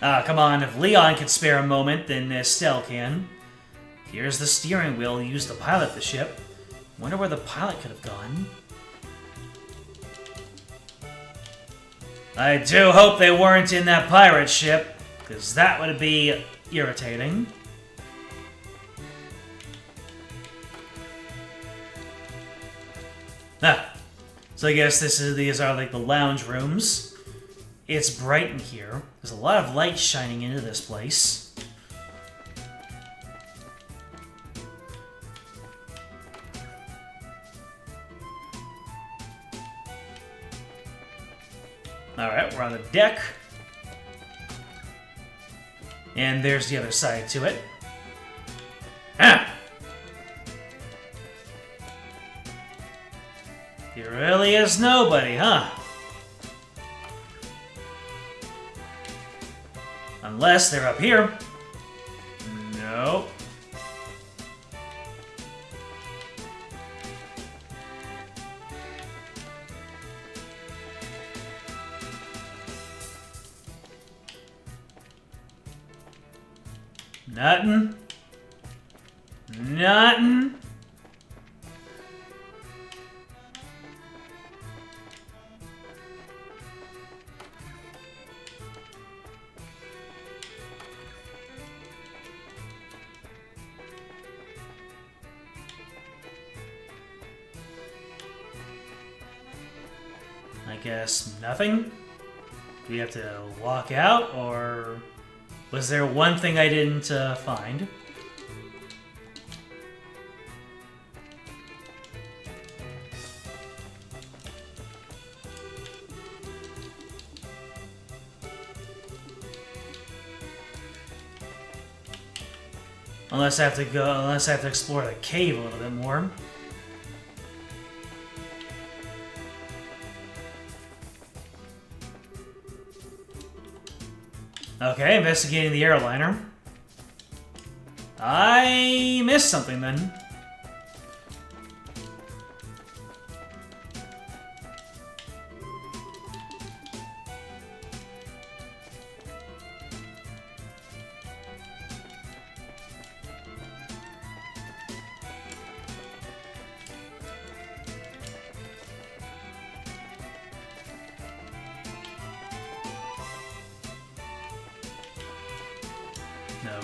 Ah, come on, if Leon can spare a moment, then Estelle can. Here's the steering wheel used to pilot the ship. Wonder where the pilot could have gone. I do hope they weren't in that pirate ship, because that would be irritating. So I guess these are like the lounge rooms. It's bright in here. There's a lot of light shining into this place. Alright, we're on the deck. And there's the other side to it. There really is nobody, huh? Unless they're up here. Nope. Nothing. Nothing. I guess nothing? Do we have to walk out, or was there one thing I didn't find? Unless I have to explore the cave a little bit more. Okay, investigating the airliner. I missed something then.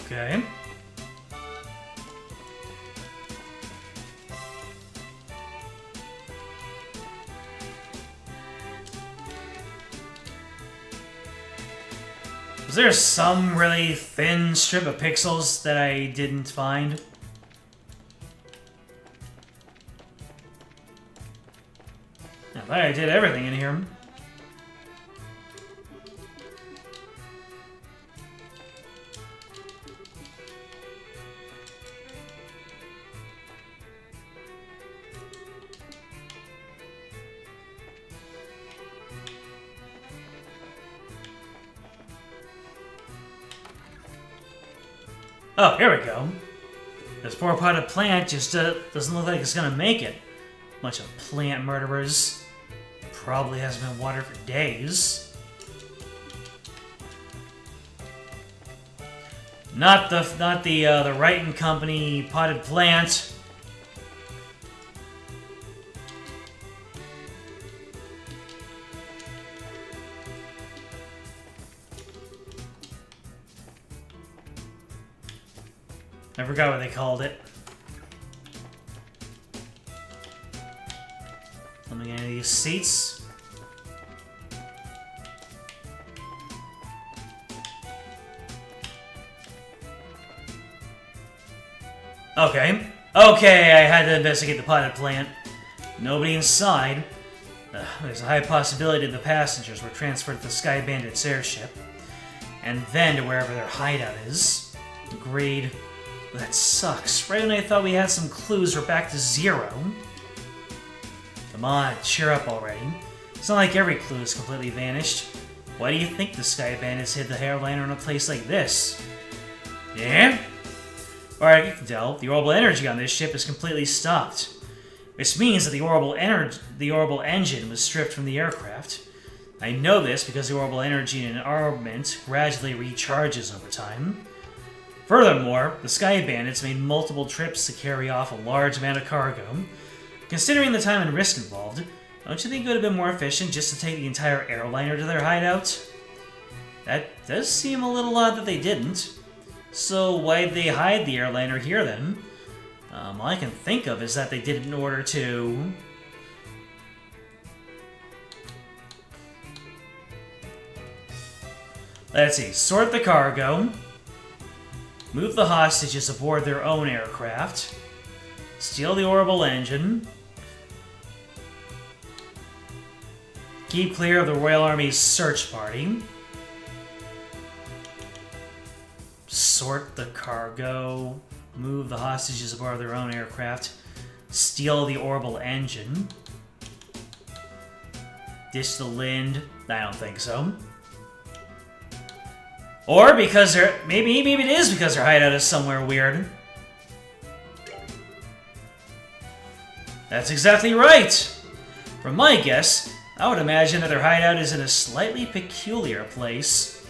Okay. Was there some really thin strip of pixels that I didn't find? I thought I did everything in here. Oh, here we go. This poor potted plant just doesn't look like it's gonna make it. Bunch of plant murderers. probably hasn't been watered for days. Not the Wright and Company potted plant. I forgot what they called it. Let me get any of these seats. Okay. Okay, I had to investigate the potted plant. Nobody inside. There's a high possibility the passengers were transferred to the Sky Bandit's airship. And then to wherever their hideout is. Agreed. That sucks. Right when I thought we had some clues, we're back to zero. Come on, cheer up already. It's not like every clue is completely vanished. Why do you think the Sky Bandits hid the airliner in a place like this? Yeah? Alright, you can tell, the orbital energy on this ship is completely stopped. Which means that the orbital engine was stripped from the aircraft. I know this because the orbital energy in an armament gradually recharges over time. Furthermore, the Sky Bandits made multiple trips to carry off a large amount of cargo. Considering the time and risk involved, don't you think it would have been more efficient just to take the entire airliner to their hideout? That does seem a little odd that they didn't. So why'd they hide the airliner here then? All I can think of is that they did it in order to... Let's see, sort the cargo, move the hostages aboard their own aircraft, steal the orbital engine, keep clear of the Royal Army's search party, sort the cargo, move the hostages aboard their own aircraft, steal the orbital engine, ditch the Lind. I don't think so. Or because they're... Maybe it is because their hideout is somewhere weird. That's exactly right! From my guess, I would imagine that their hideout is in a slightly peculiar place.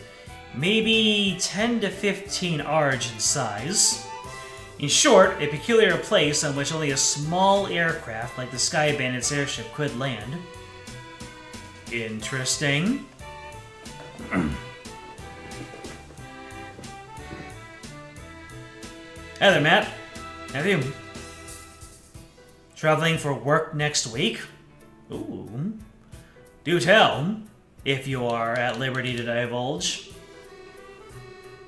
Maybe 10 to 15 arg in size. In short, a peculiar place on which only a small aircraft like the Sky Bandit's airship could land. Interesting. Hey there, Matt. How are you? Traveling for work next week? Ooh. Do tell, if you are at liberty to divulge.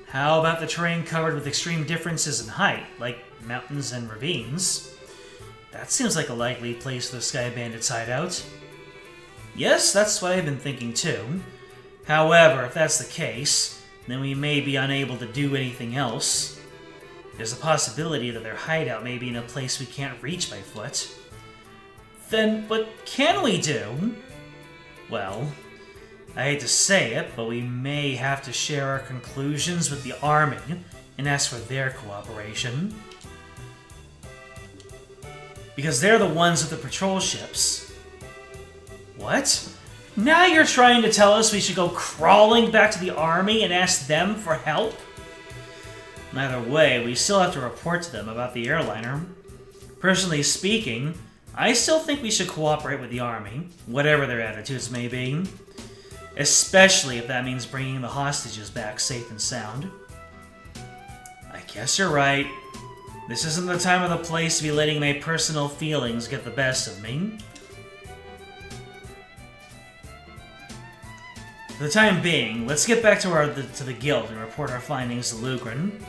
How about the terrain covered with extreme differences in height, like mountains and ravines? That seems like a likely place for the Sky Bandit's hideout. Yes, that's what I've been thinking too. However, if that's the case, then we may be unable to do anything else. There's a possibility that their hideout may be in a place we can't reach by foot. Then what can we do? Well, I hate to say it, but we may have to share our conclusions with the Army and ask for their cooperation. Because they're the ones with the patrol ships. What? Now you're trying to tell us we should go crawling back to the Army and ask them for help? Either way, we still have to report to them about the airliner. Personally speaking, I still think we should cooperate with the Army, whatever their attitudes may be. Especially if that means bringing the hostages back safe and sound. I guess you're right. This isn't the time or the place to be letting my personal feelings get the best of me. For the time being, let's get back to the guild and report our findings to Lugren.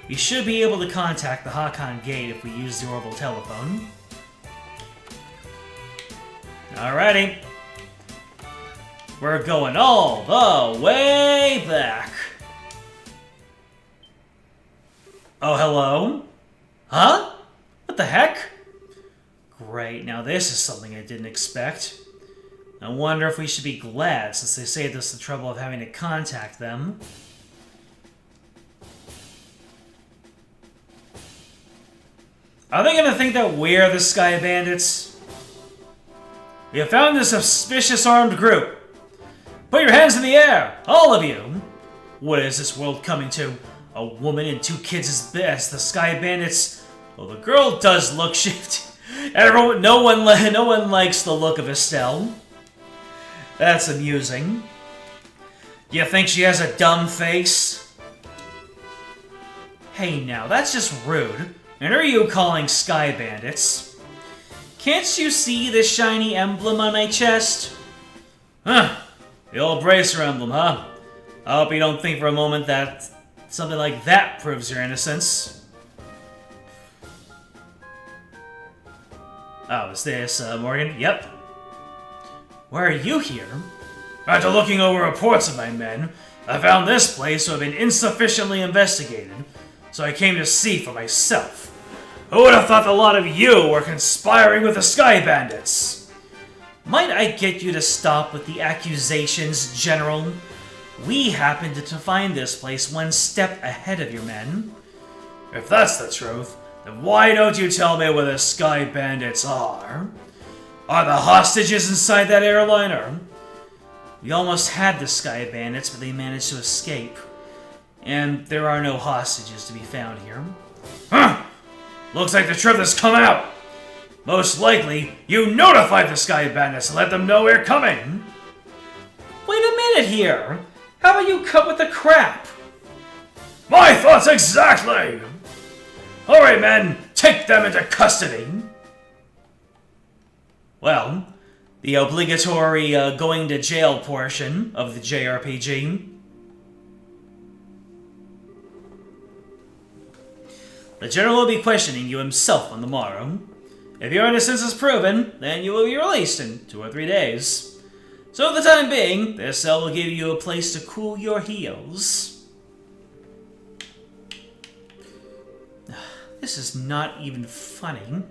We should be able to contact the Hakan Gate if we use the orbital telephone. Alrighty. We're going all the way back. Oh, hello? Huh? What the heck? Great, now this is something I didn't expect. I wonder if we should be glad since they saved us the trouble of having to contact them. Are they gonna think that we're the Sky Bandits? We have found this suspicious armed group. Put your hands in the air, all of you. What is this world coming to? A woman and 2 kids as the Sky Bandits? Well, the girl does look shifty. Everyone, no one likes the look of Estelle. That's amusing. Do you think she has a dumb face? Hey now, that's just rude. And who are you calling Sky Bandits? Can't you see this shiny emblem on my chest? Huh. The old bracer emblem, huh? I hope you don't think for a moment that something like that proves your innocence. Oh, is this, Morgan? Yep. Why are you here? After looking over reports of my men, I found this place to have been insufficiently investigated, so I came to see for myself. Who would have thought the lot of you were conspiring with the Sky Bandits? Might I get you to stop with the accusations, General? We happened to find this place one step ahead of your men. If that's the truth, then why don't you tell me where the Sky Bandits are? Are the hostages inside that airliner? We almost had the Sky Bandits, but they managed to escape. And there are no hostages to be found here. Huh! Looks like the truth has come out! Most likely, you notified the Sky Bandits to let them know we're coming! Wait a minute here! How about you cut with the crap? My thoughts exactly! Alright men, take them into custody! Well, the obligatory going to jail portion of the JRPG. The General will be questioning you himself on the morrow. If your innocence is proven, then you will be released in 2 or 3 days. So for the time being, this cell will give you a place to cool your heels. This is not even funny.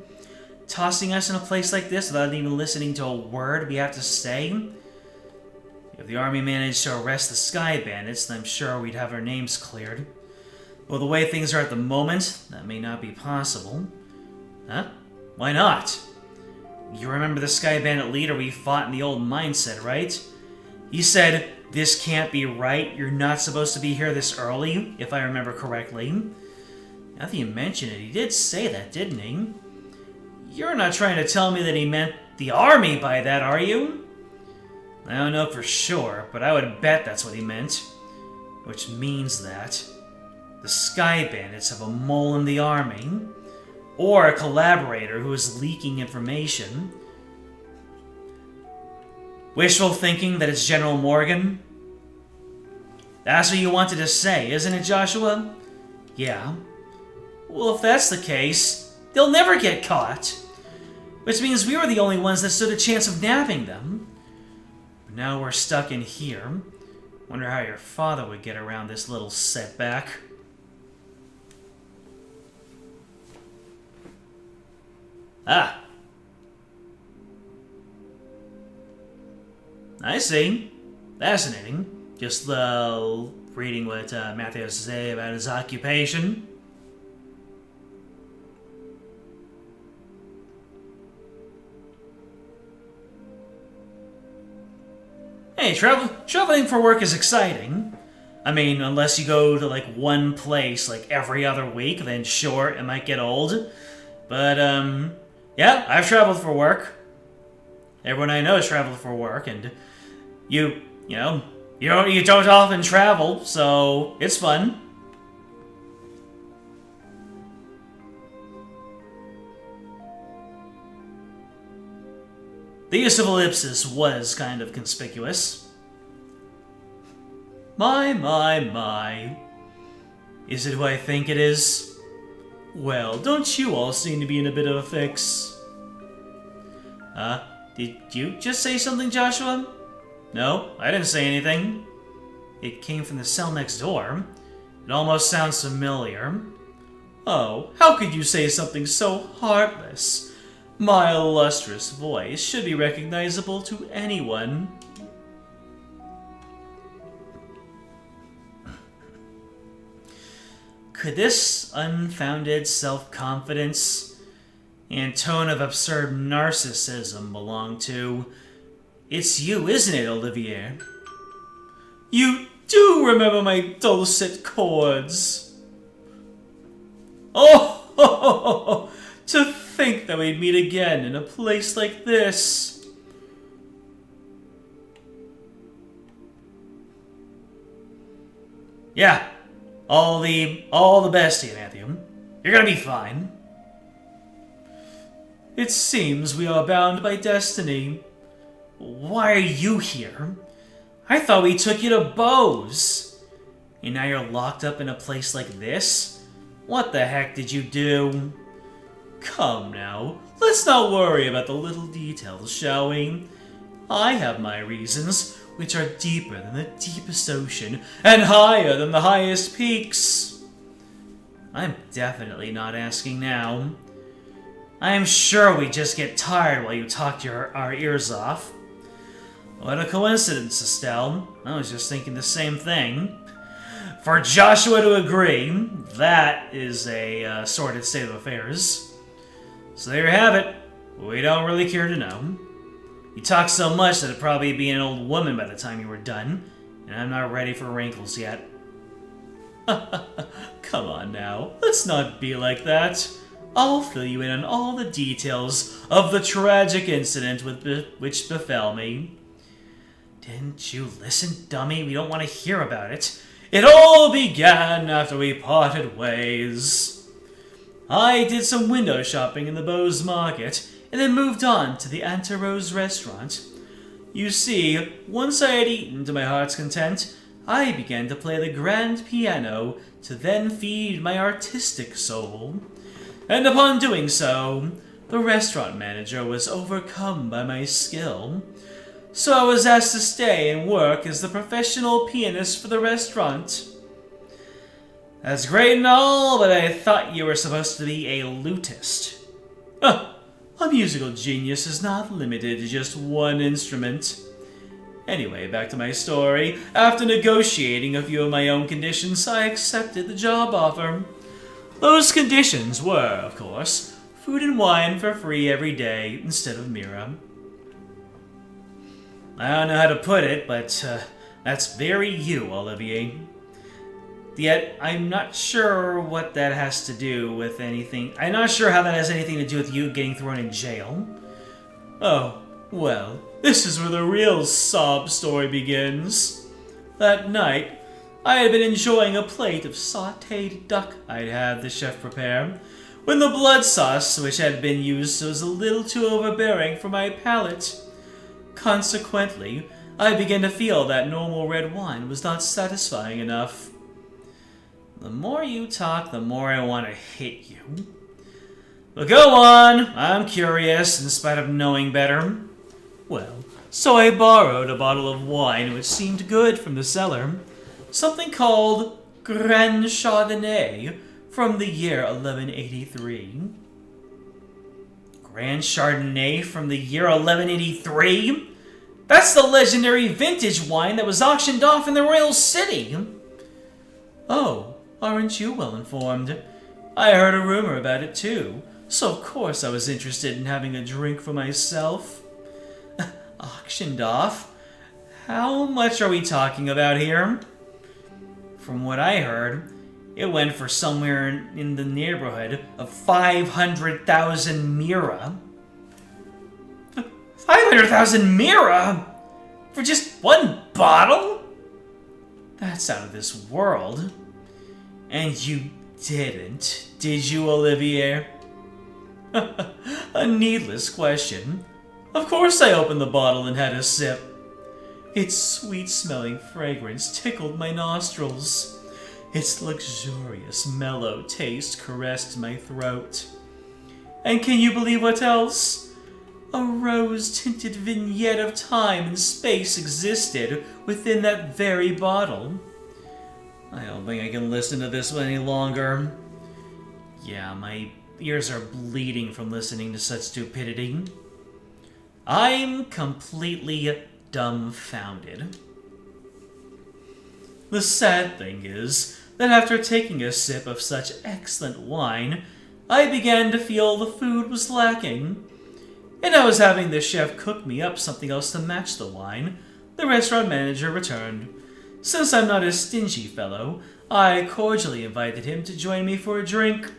Tossing us in a place like this without even listening to a word we have to say. If the army managed to arrest the Sky Bandits, then I'm sure we'd have our names cleared. Well, the way things are at the moment, that may not be possible. Huh? Why not? You remember the Sky Bandit leader we fought in the old mindset, right? He said, "This can't be right, you're not supposed to be here this early," if I remember correctly. Now that you mention it, he did say that, didn't he? You're not trying to tell me that he meant the army by that, are you? I don't know for sure, but I would bet that's what he meant. Which means that the Sky Bandits have a mole in the army, or a collaborator who is leaking information. Wishful thinking that it's General Morgan? That's what you wanted to say, isn't it, Joshua? Yeah. Well, if that's the case, they'll never get caught. Which means we were the only ones that stood a chance of nabbing them. But now we're stuck in here. Wonder how your father would get around this little setback. Ah. I see. Fascinating. Just reading what Matthew has to say about his occupation. Hey, traveling for work is exciting. I mean, unless you go to, like, one place, like, every other week, then sure, it might get old. But, yeah, I've traveled for work. Everyone I know has traveled for work, and you don't often travel, so it's fun. The use of ellipsis was kind of conspicuous. My. Is it who I think it is? Well, don't you all seem to be in a bit of a fix? Did you just say something, Joshua? No, I didn't say anything. It came from the cell next door. It almost sounds familiar. Oh, how could you say something so heartless? My illustrious voice should be recognizable to anyone. Could this unfounded self-confidence and tone of absurd narcissism belong to. It's you, isn't it, Olivier? You do remember my dulcet chords. Oh, to think that we'd meet again in a place like this. Yeah, all the best to you, Matthew. You're gonna be fine. It seems we are bound by destiny. Why are you here? I thought we took you to Bose. And now you're locked up in a place like this? What the heck did you do? Come now, let's not worry about the little details, shall we? I have my reasons, which are deeper than the deepest ocean, and higher than the highest peaks. I'm definitely not asking now. I am sure we just get tired while you talk our ears off. What a coincidence, Estelle. I was just thinking the same thing. For Joshua to agree, that is a sordid state of affairs. So there you have it. We don't really care to know. You talk so much that it'd probably be an old woman by the time you were done, and I'm not ready for wrinkles yet. Come on now, let's not be like that. I'll fill you in on all the details of the tragic incident which befell me. Didn't you listen, dummy? We don't want to hear about it. It all began after we parted ways. I did some window shopping in the Bose Market, and then moved on to the Anterose restaurant. You see, once I had eaten to my heart's content, I began to play the grand piano to then feed my artistic soul. And upon doing so, the restaurant manager was overcome by my skill. So I was asked to stay and work as the professional pianist for the restaurant. That's great and all, but I thought you were supposed to be a lutist. A musical genius is not limited to just one instrument. Anyway, back to my story. After negotiating a few of my own conditions, I accepted the job offer. Those conditions were, of course, food and wine for free every day instead of Mira. I don't know how to put it, but that's very you, Olivier. Yet, I'm not sure what that has to do with anything. I'm not sure how that has anything to do with you getting thrown in jail. Oh, well, this is where the real sob story begins. That night, I had been enjoying a plate of sautéed duck I'd had the chef prepare, when the blood sauce which had been used was a little too overbearing for my palate. Consequently, I began to feel that normal red wine was not satisfying enough. The more you talk, the more I want to hit you. But go on, I'm curious in spite of knowing better. Well, so I borrowed a bottle of wine which seemed good from the cellar. Something called Grand Chardonnay from the year 1183. Grand Chardonnay from the year 1183? That's the legendary vintage wine that was auctioned off in the Royal City. Oh, aren't you well informed? I heard a rumor about it too, so of course I was interested in having a drink for myself. Auctioned off? How much are we talking about here? From what I heard, it went for somewhere in the neighborhood of 500,000 Mira. 500,000 Mira? For just one bottle? That's out of this world. And you didn't, did you, Olivier? A needless question. Of course I opened the bottle and had a sip. Its sweet-smelling fragrance tickled my nostrils. Its luxurious, mellow taste caressed my throat. And can you believe what else? A rose-tinted vignette of time and space existed within that very bottle. I don't think I can listen to this any longer. Yeah, my ears are bleeding from listening to such stupidity. I'm completely dumbfounded. The sad thing is that after taking a sip of such excellent wine, I began to feel the food was lacking, and I was having the chef cook me up something else to match the wine. The restaurant manager returned. Since I'm not a stingy fellow, I cordially invited him to join me for a drink.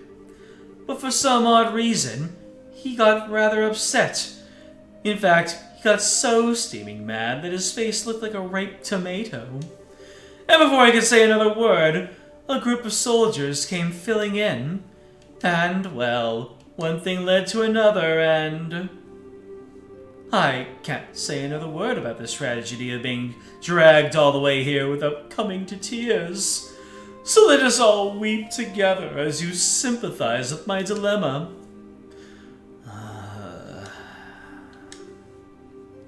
But for some odd reason, he got rather upset. In fact, he got so steaming mad that his face looked like a ripe tomato. And before I could say another word, a group of soldiers came filling in. And, well, one thing led to another, and... I can't say another word about this tragedy of being dragged all the way here without coming to tears. So let us all weep together as you sympathize with my dilemma.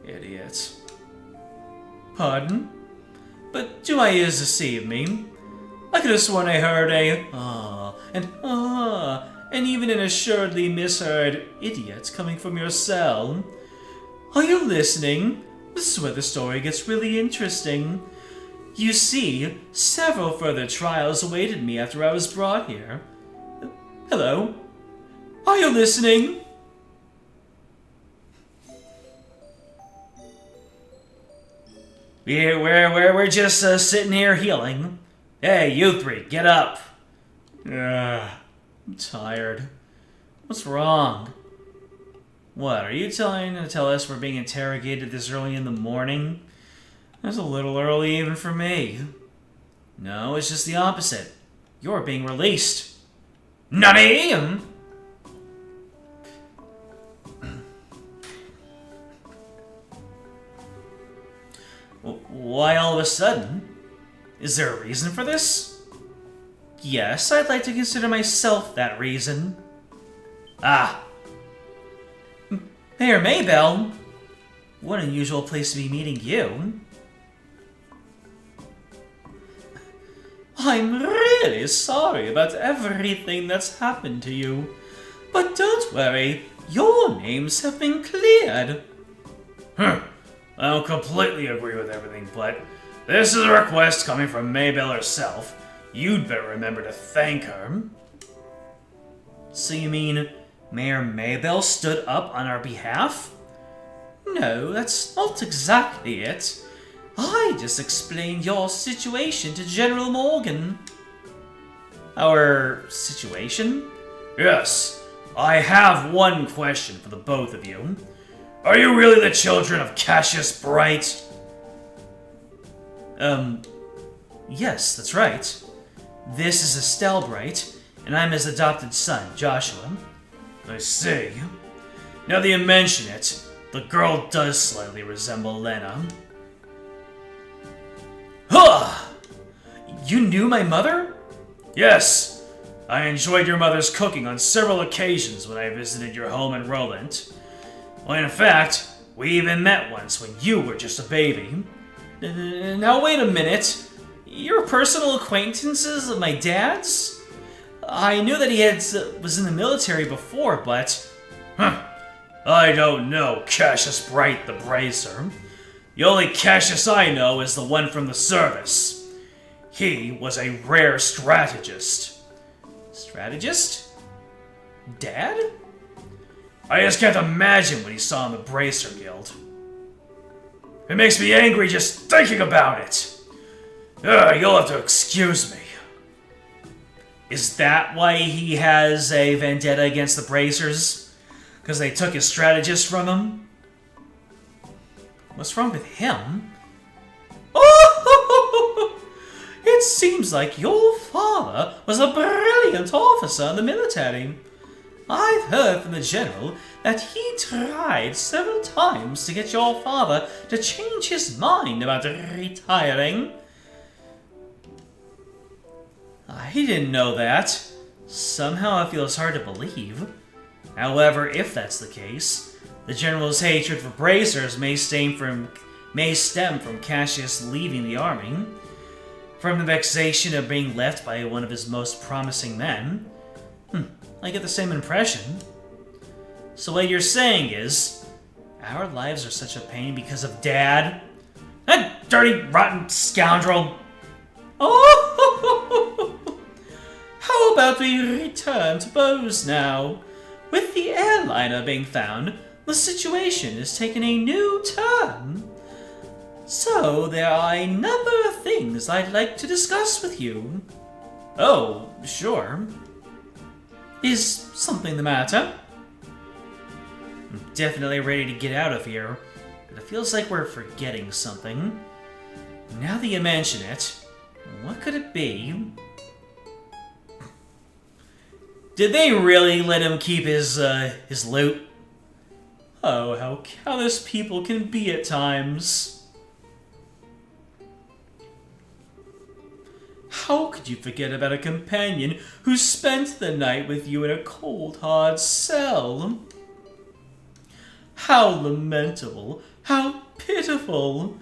Idiot. Pardon? But do my ears deceive me? I could have sworn I heard a and even an assuredly misheard idiot coming from your cell. Are you listening? This is where the story gets really interesting. You see, several further trials awaited me after I was brought here. Hello? Are you listening? We're just sitting here healing. Hey, you three, get up. I'm tired. What's wrong? What, are you trying to tell us we're being interrogated this early in the morning? That's a little early even for me. No, it's just the opposite. You're being released. Nani? Why all of a sudden? Is there a reason for this? Yes, I'd like to consider myself that reason. Ah. Mayor Maybell? What an unusual place to be meeting you. I'm really sorry about everything that's happened to you. But don't worry, your names have been cleared. I don't completely agree with everything, but this is a request coming from Maybell herself. You'd better remember to thank her. So you mean Mayor Maybell stood up on our behalf? No, that's not exactly it. I just explained your situation to General Morgan. Our situation? Yes. I have one question for the both of you. Are you really the children of Cassius Bright? Yes, that's right. This is Estelle Bright, and I'm his adopted son, Joshua. I see. Now that you mention it, the girl does slightly resemble Lena. Huh! You knew my mother? Yes. I enjoyed your mother's cooking on several occasions when I visited your home in Roland. Well, in fact, we even met once when you were just a baby. Now wait a minute. You're personal acquaintances of my dad's? I knew that he was in the military before, but... I don't know Cassius Bright the Bracer. The only Cassius I know is the one from the service. He was a rare strategist. Strategist? Dad? I just can't imagine what he saw in the Bracer Guild. It makes me angry just thinking about it. You'll have to excuse me. Is that why he has a vendetta against the Bracers? Because they took his strategist from him? What's wrong with him? Oh! It seems like your father was a brilliant officer in the military. I've heard from the general that he tried several times to get your father to change his mind about retiring. I didn't know that. Somehow it feels hard to believe. However, if that's the case, the general's hatred for bracers may stem from Cassius leaving the army, from the vexation of being left by one of his most promising men. I get the same impression. So what you're saying is, our lives are such a pain because of Dad? That dirty, rotten scoundrel! Oh! How about we return to Bose now? With the airliner being found, the situation has taken a new turn. So, there are a number of things I'd like to discuss with you. Oh, sure. Is something the matter? I'm definitely ready to get out of here, but it feels like we're forgetting something. Now that you mention it, what could it be? Did they really let him keep his loot? Oh, how callous people can be at times. How could you forget about a companion who spent the night with you in a cold, hard cell? How lamentable, how pitiful.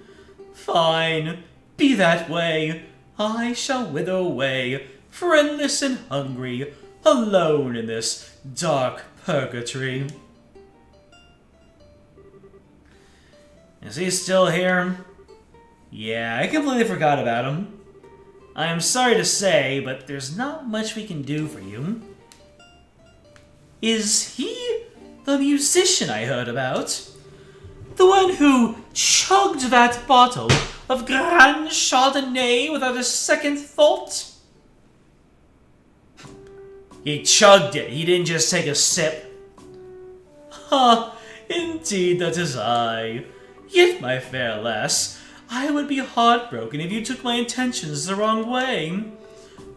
Fine, be that way. I shall wither away, friendless and hungry, alone in this dark purgatory. Is he still here? Yeah, I completely forgot about him. I am sorry to say, but there's not much we can do for you. Is he the musician I heard about? The one who chugged that bottle of Grand Chardonnay without a second thought? He chugged it, he didn't just take a sip. Ha, indeed that is I. Yet, my fair lass, I would be heartbroken if you took my intentions the wrong way.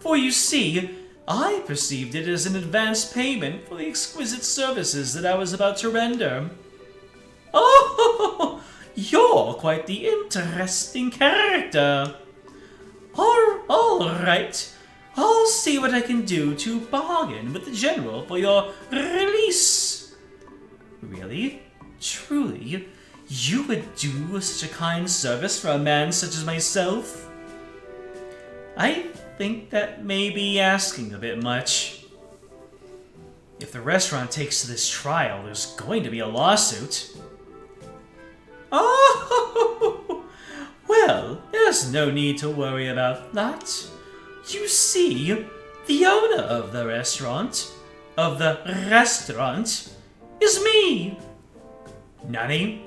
For you see, I perceived it as an advance payment for the exquisite services that I was about to render. Oh, you're quite the interesting character. All right. I'll see what I can do to bargain with the General for your release. Really? Truly? You would do such a kind service for a man such as myself? I think that may be asking a bit much. If the restaurant takes to this trial, there's going to be a lawsuit. Oh! Well, there's no need to worry about that. You see, the owner of the restaurant, is me. Nani?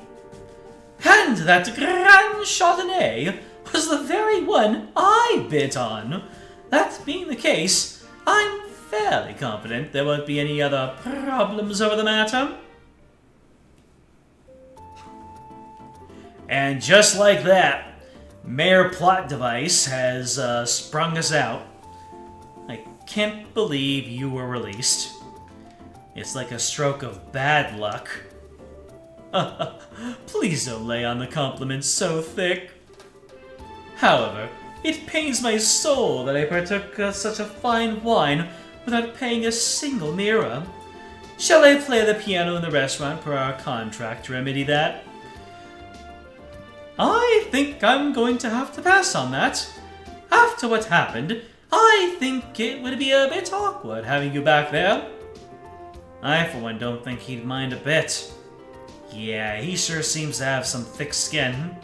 And that Grand Chardonnay was the very one I bid on. That being the case, I'm fairly confident there won't be any other problems over the matter. And just like that, Mayor Plot Device has sprung us out. I can't believe you were released. It's like a stroke of bad luck. Please don't lay on the compliments so thick. However, it pains my soul that I partook of such a fine wine without paying a single lira. Shall I play the piano in the restaurant per our contract to remedy that? I think I'm going to have to pass on that. After what happened, I think it would be a bit awkward having you back there. I, for one, don't think he'd mind a bit. Yeah, he sure seems to have some thick skin.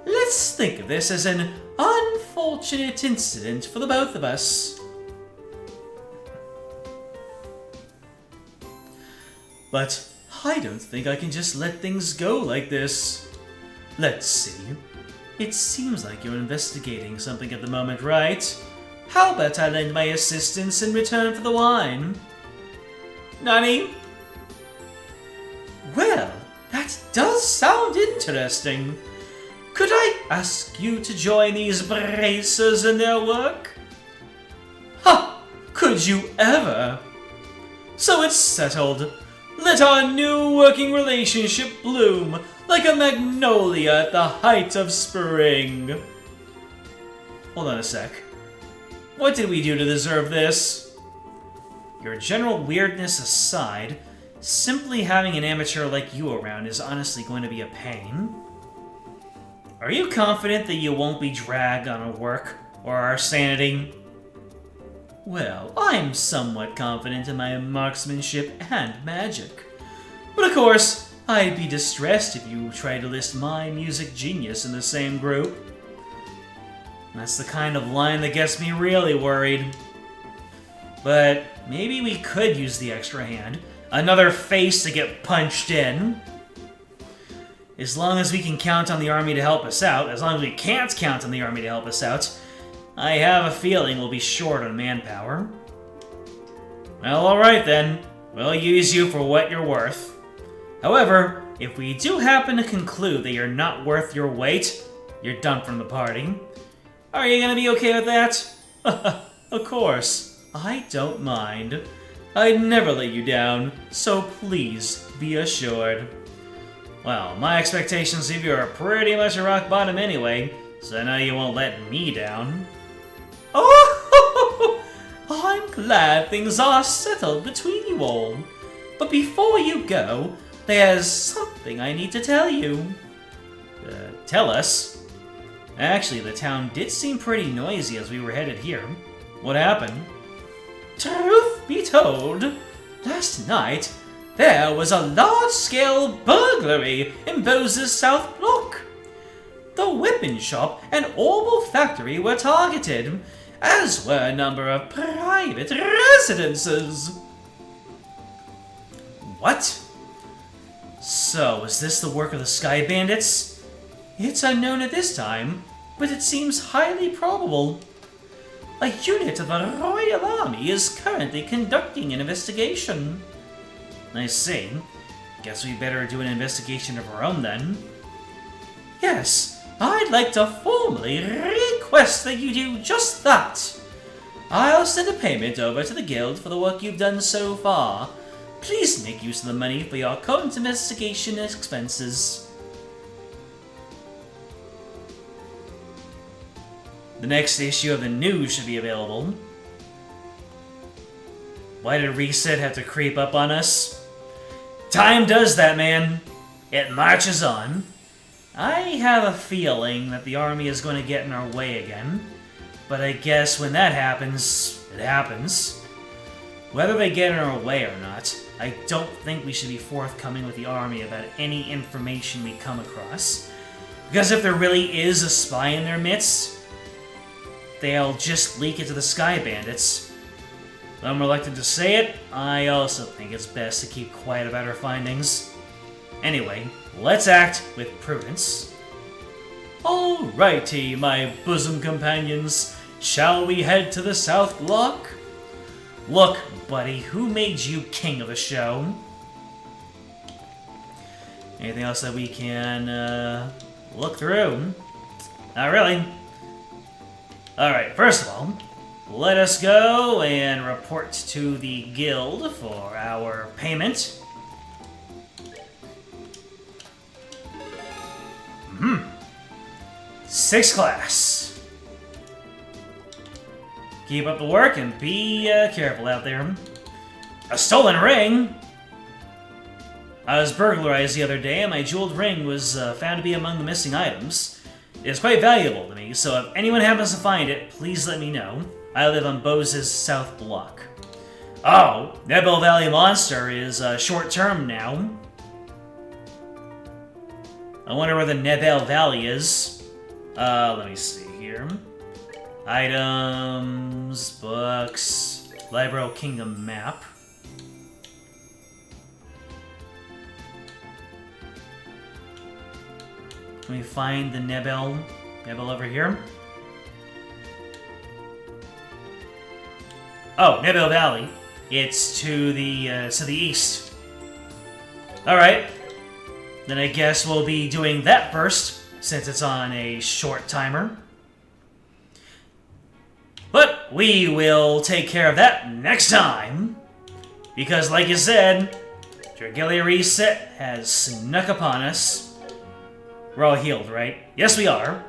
Let's think of this as an unfortunate incident for the both of us. But I don't think I can just let things go like this. Let's see. It seems like you're investigating something at the moment, right? How about I lend my assistance in return for the wine? Nani? Well, that does sound interesting. Could I ask you to join these bracers in their work? Ha! Could you ever? So it's settled. Let our new working relationship bloom like a magnolia at the height of spring. Hold on a sec. What did we do to deserve this? Your general weirdness aside, simply having an amateur like you around is honestly going to be a pain. Are you confident that you won't be dragged on our work or our sanity? Well, I'm somewhat confident in my marksmanship and magic. But of course, I'd be distressed if you tried to list my music genius in the same group. That's the kind of line that gets me really worried. But maybe we could use the extra hand. Another face to get punched in. As long as we can count on the army to help us out, as long as we can't count on the army to help us out, I have a feeling we'll be short on manpower. Well, alright then. We'll use you for what you're worth. However, if we do happen to conclude that you're not worth your weight, you're dumped from the party. Are you gonna be okay with that? Of course. I don't mind. I'd never let you down, so please be assured. Well, my expectations of you are pretty much a rock bottom anyway, so I know you won't let me down. Oh, I'm glad things are settled between you all. But before you go, there's something I need to tell you. Tell us? Actually, the town did seem pretty noisy as we were headed here. What happened? Truth be told, last night there was a large-scale burglary in Bose's South Block. The weapon shop and Orbital Factory were targeted, as were a number of private residences. What? So, is this the work of the Sky Bandits? It's unknown at this time, but it seems highly probable. A unit of the Royal Army is currently conducting an investigation. I see. Guess we better do an investigation of our own then. Yes, I'd like to formally request that you do just that. I'll send a payment over to the Guild for the work you've done so far. Please make use of the money for your current investigation expenses. The next issue of the news should be available. Why did Reset have to creep up on us? Time does that, man. It marches on. I have a feeling that the army is going to get in our way again. But I guess when that happens, it happens. Whether they get in our way or not, I don't think we should be forthcoming with the army about any information we come across. Because if there really is a spy in their midst, they'll just leak it to the Sky Bandits. Though I'm reluctant to say it, I also think it's best to keep quiet about our findings. Anyway, let's act with prudence. Alrighty, my bosom companions. Shall we head to the South Block? Look, buddy, who made you king of the show? Anything else that we can look through? Not really. Alright, first of all, let us go and report to the guild for our payment. 6th class. Keep up the work and be careful out there. A stolen ring? I was burglarized the other day and my jeweled ring was found to be among the missing items. It is quite valuable to me, so if anyone happens to find it, please let me know. I live on Bose's South Block. Oh, Nebel Valley Monster is short-term now. I wonder where the Nebel Valley is. Let me see here. Items, books, Libero Kingdom map. Can we find the Nebel over here? Oh, Nebel Valley. It's to the east. Alright. Then I guess we'll be doing that first, since it's on a short timer. But we will take care of that next time. Because like you said, Dragilia Reset has snuck upon us. We're all healed, right? Yes, we are.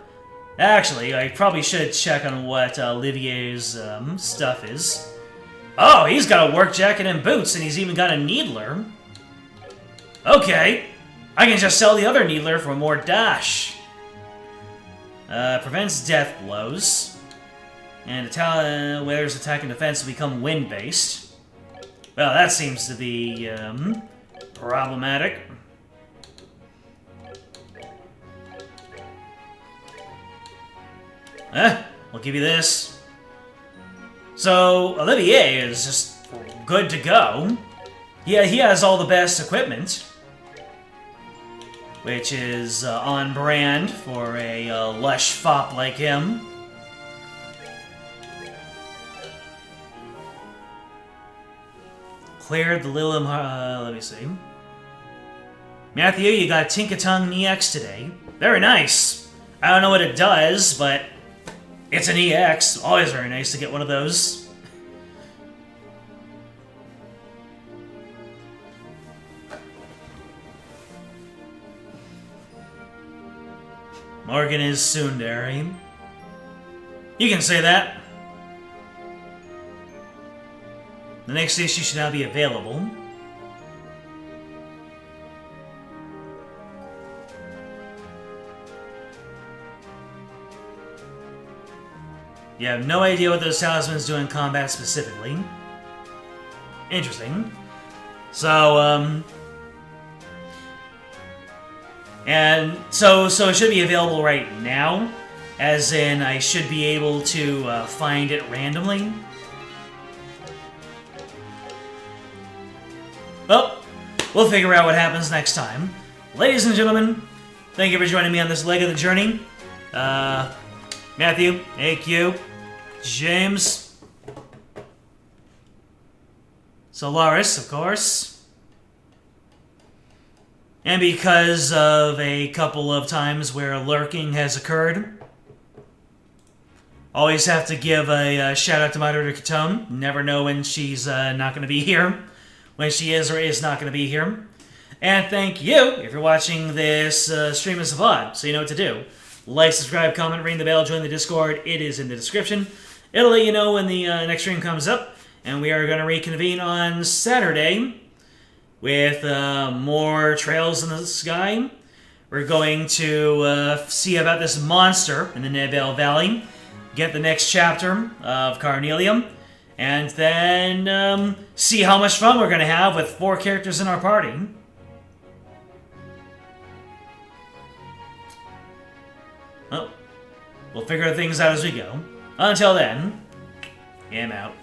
Actually, I probably should check on what Olivier's stuff is. Oh, he's got a work jacket and boots, and he's even got a needler. Okay. I can just sell the other needler for more dash. Prevents death blows. And weather's attack and defense will become wind-based. Well, that seems to be problematic. We'll give you this. So, Olivier is just good to go. Yeah, he has all the best equipment, which is on brand for a lush fop like him. Cleared the Lilim... let me see. Matthew, you got Tinkatongue EX today. Very nice. I don't know what it does, but it's an EX. Always very nice to get one of those. Morgan is tsundere. You can say that. The next issue should now be available. You have no idea what those talismans do in combat specifically. Interesting. So, and so it should be available right now, as in I should be able to find it randomly. Well, we'll figure out what happens next time. Ladies and gentlemen, thank you for joining me on this leg of the journey. Matthew, AQ, James, Solaris, of course. And because of a couple of times where lurking has occurred, always have to give a shout out to Moderator Katone. Never know when she's not going to be here, when she is or is not going to be here. And thank you if you're watching this stream as a VOD, so you know what to do. Like, subscribe, comment, ring the bell, join the Discord. It is in the description. It'll let you know when the next stream comes up. And we are going to reconvene on Saturday with more Trails in the Sky. We're going to see about this monster in the Nebel Valley, get the next chapter of Carnelium, and then see how much fun we're going to have with 4 characters in our party. Well, we'll figure things out as we go. Until then, I'm out.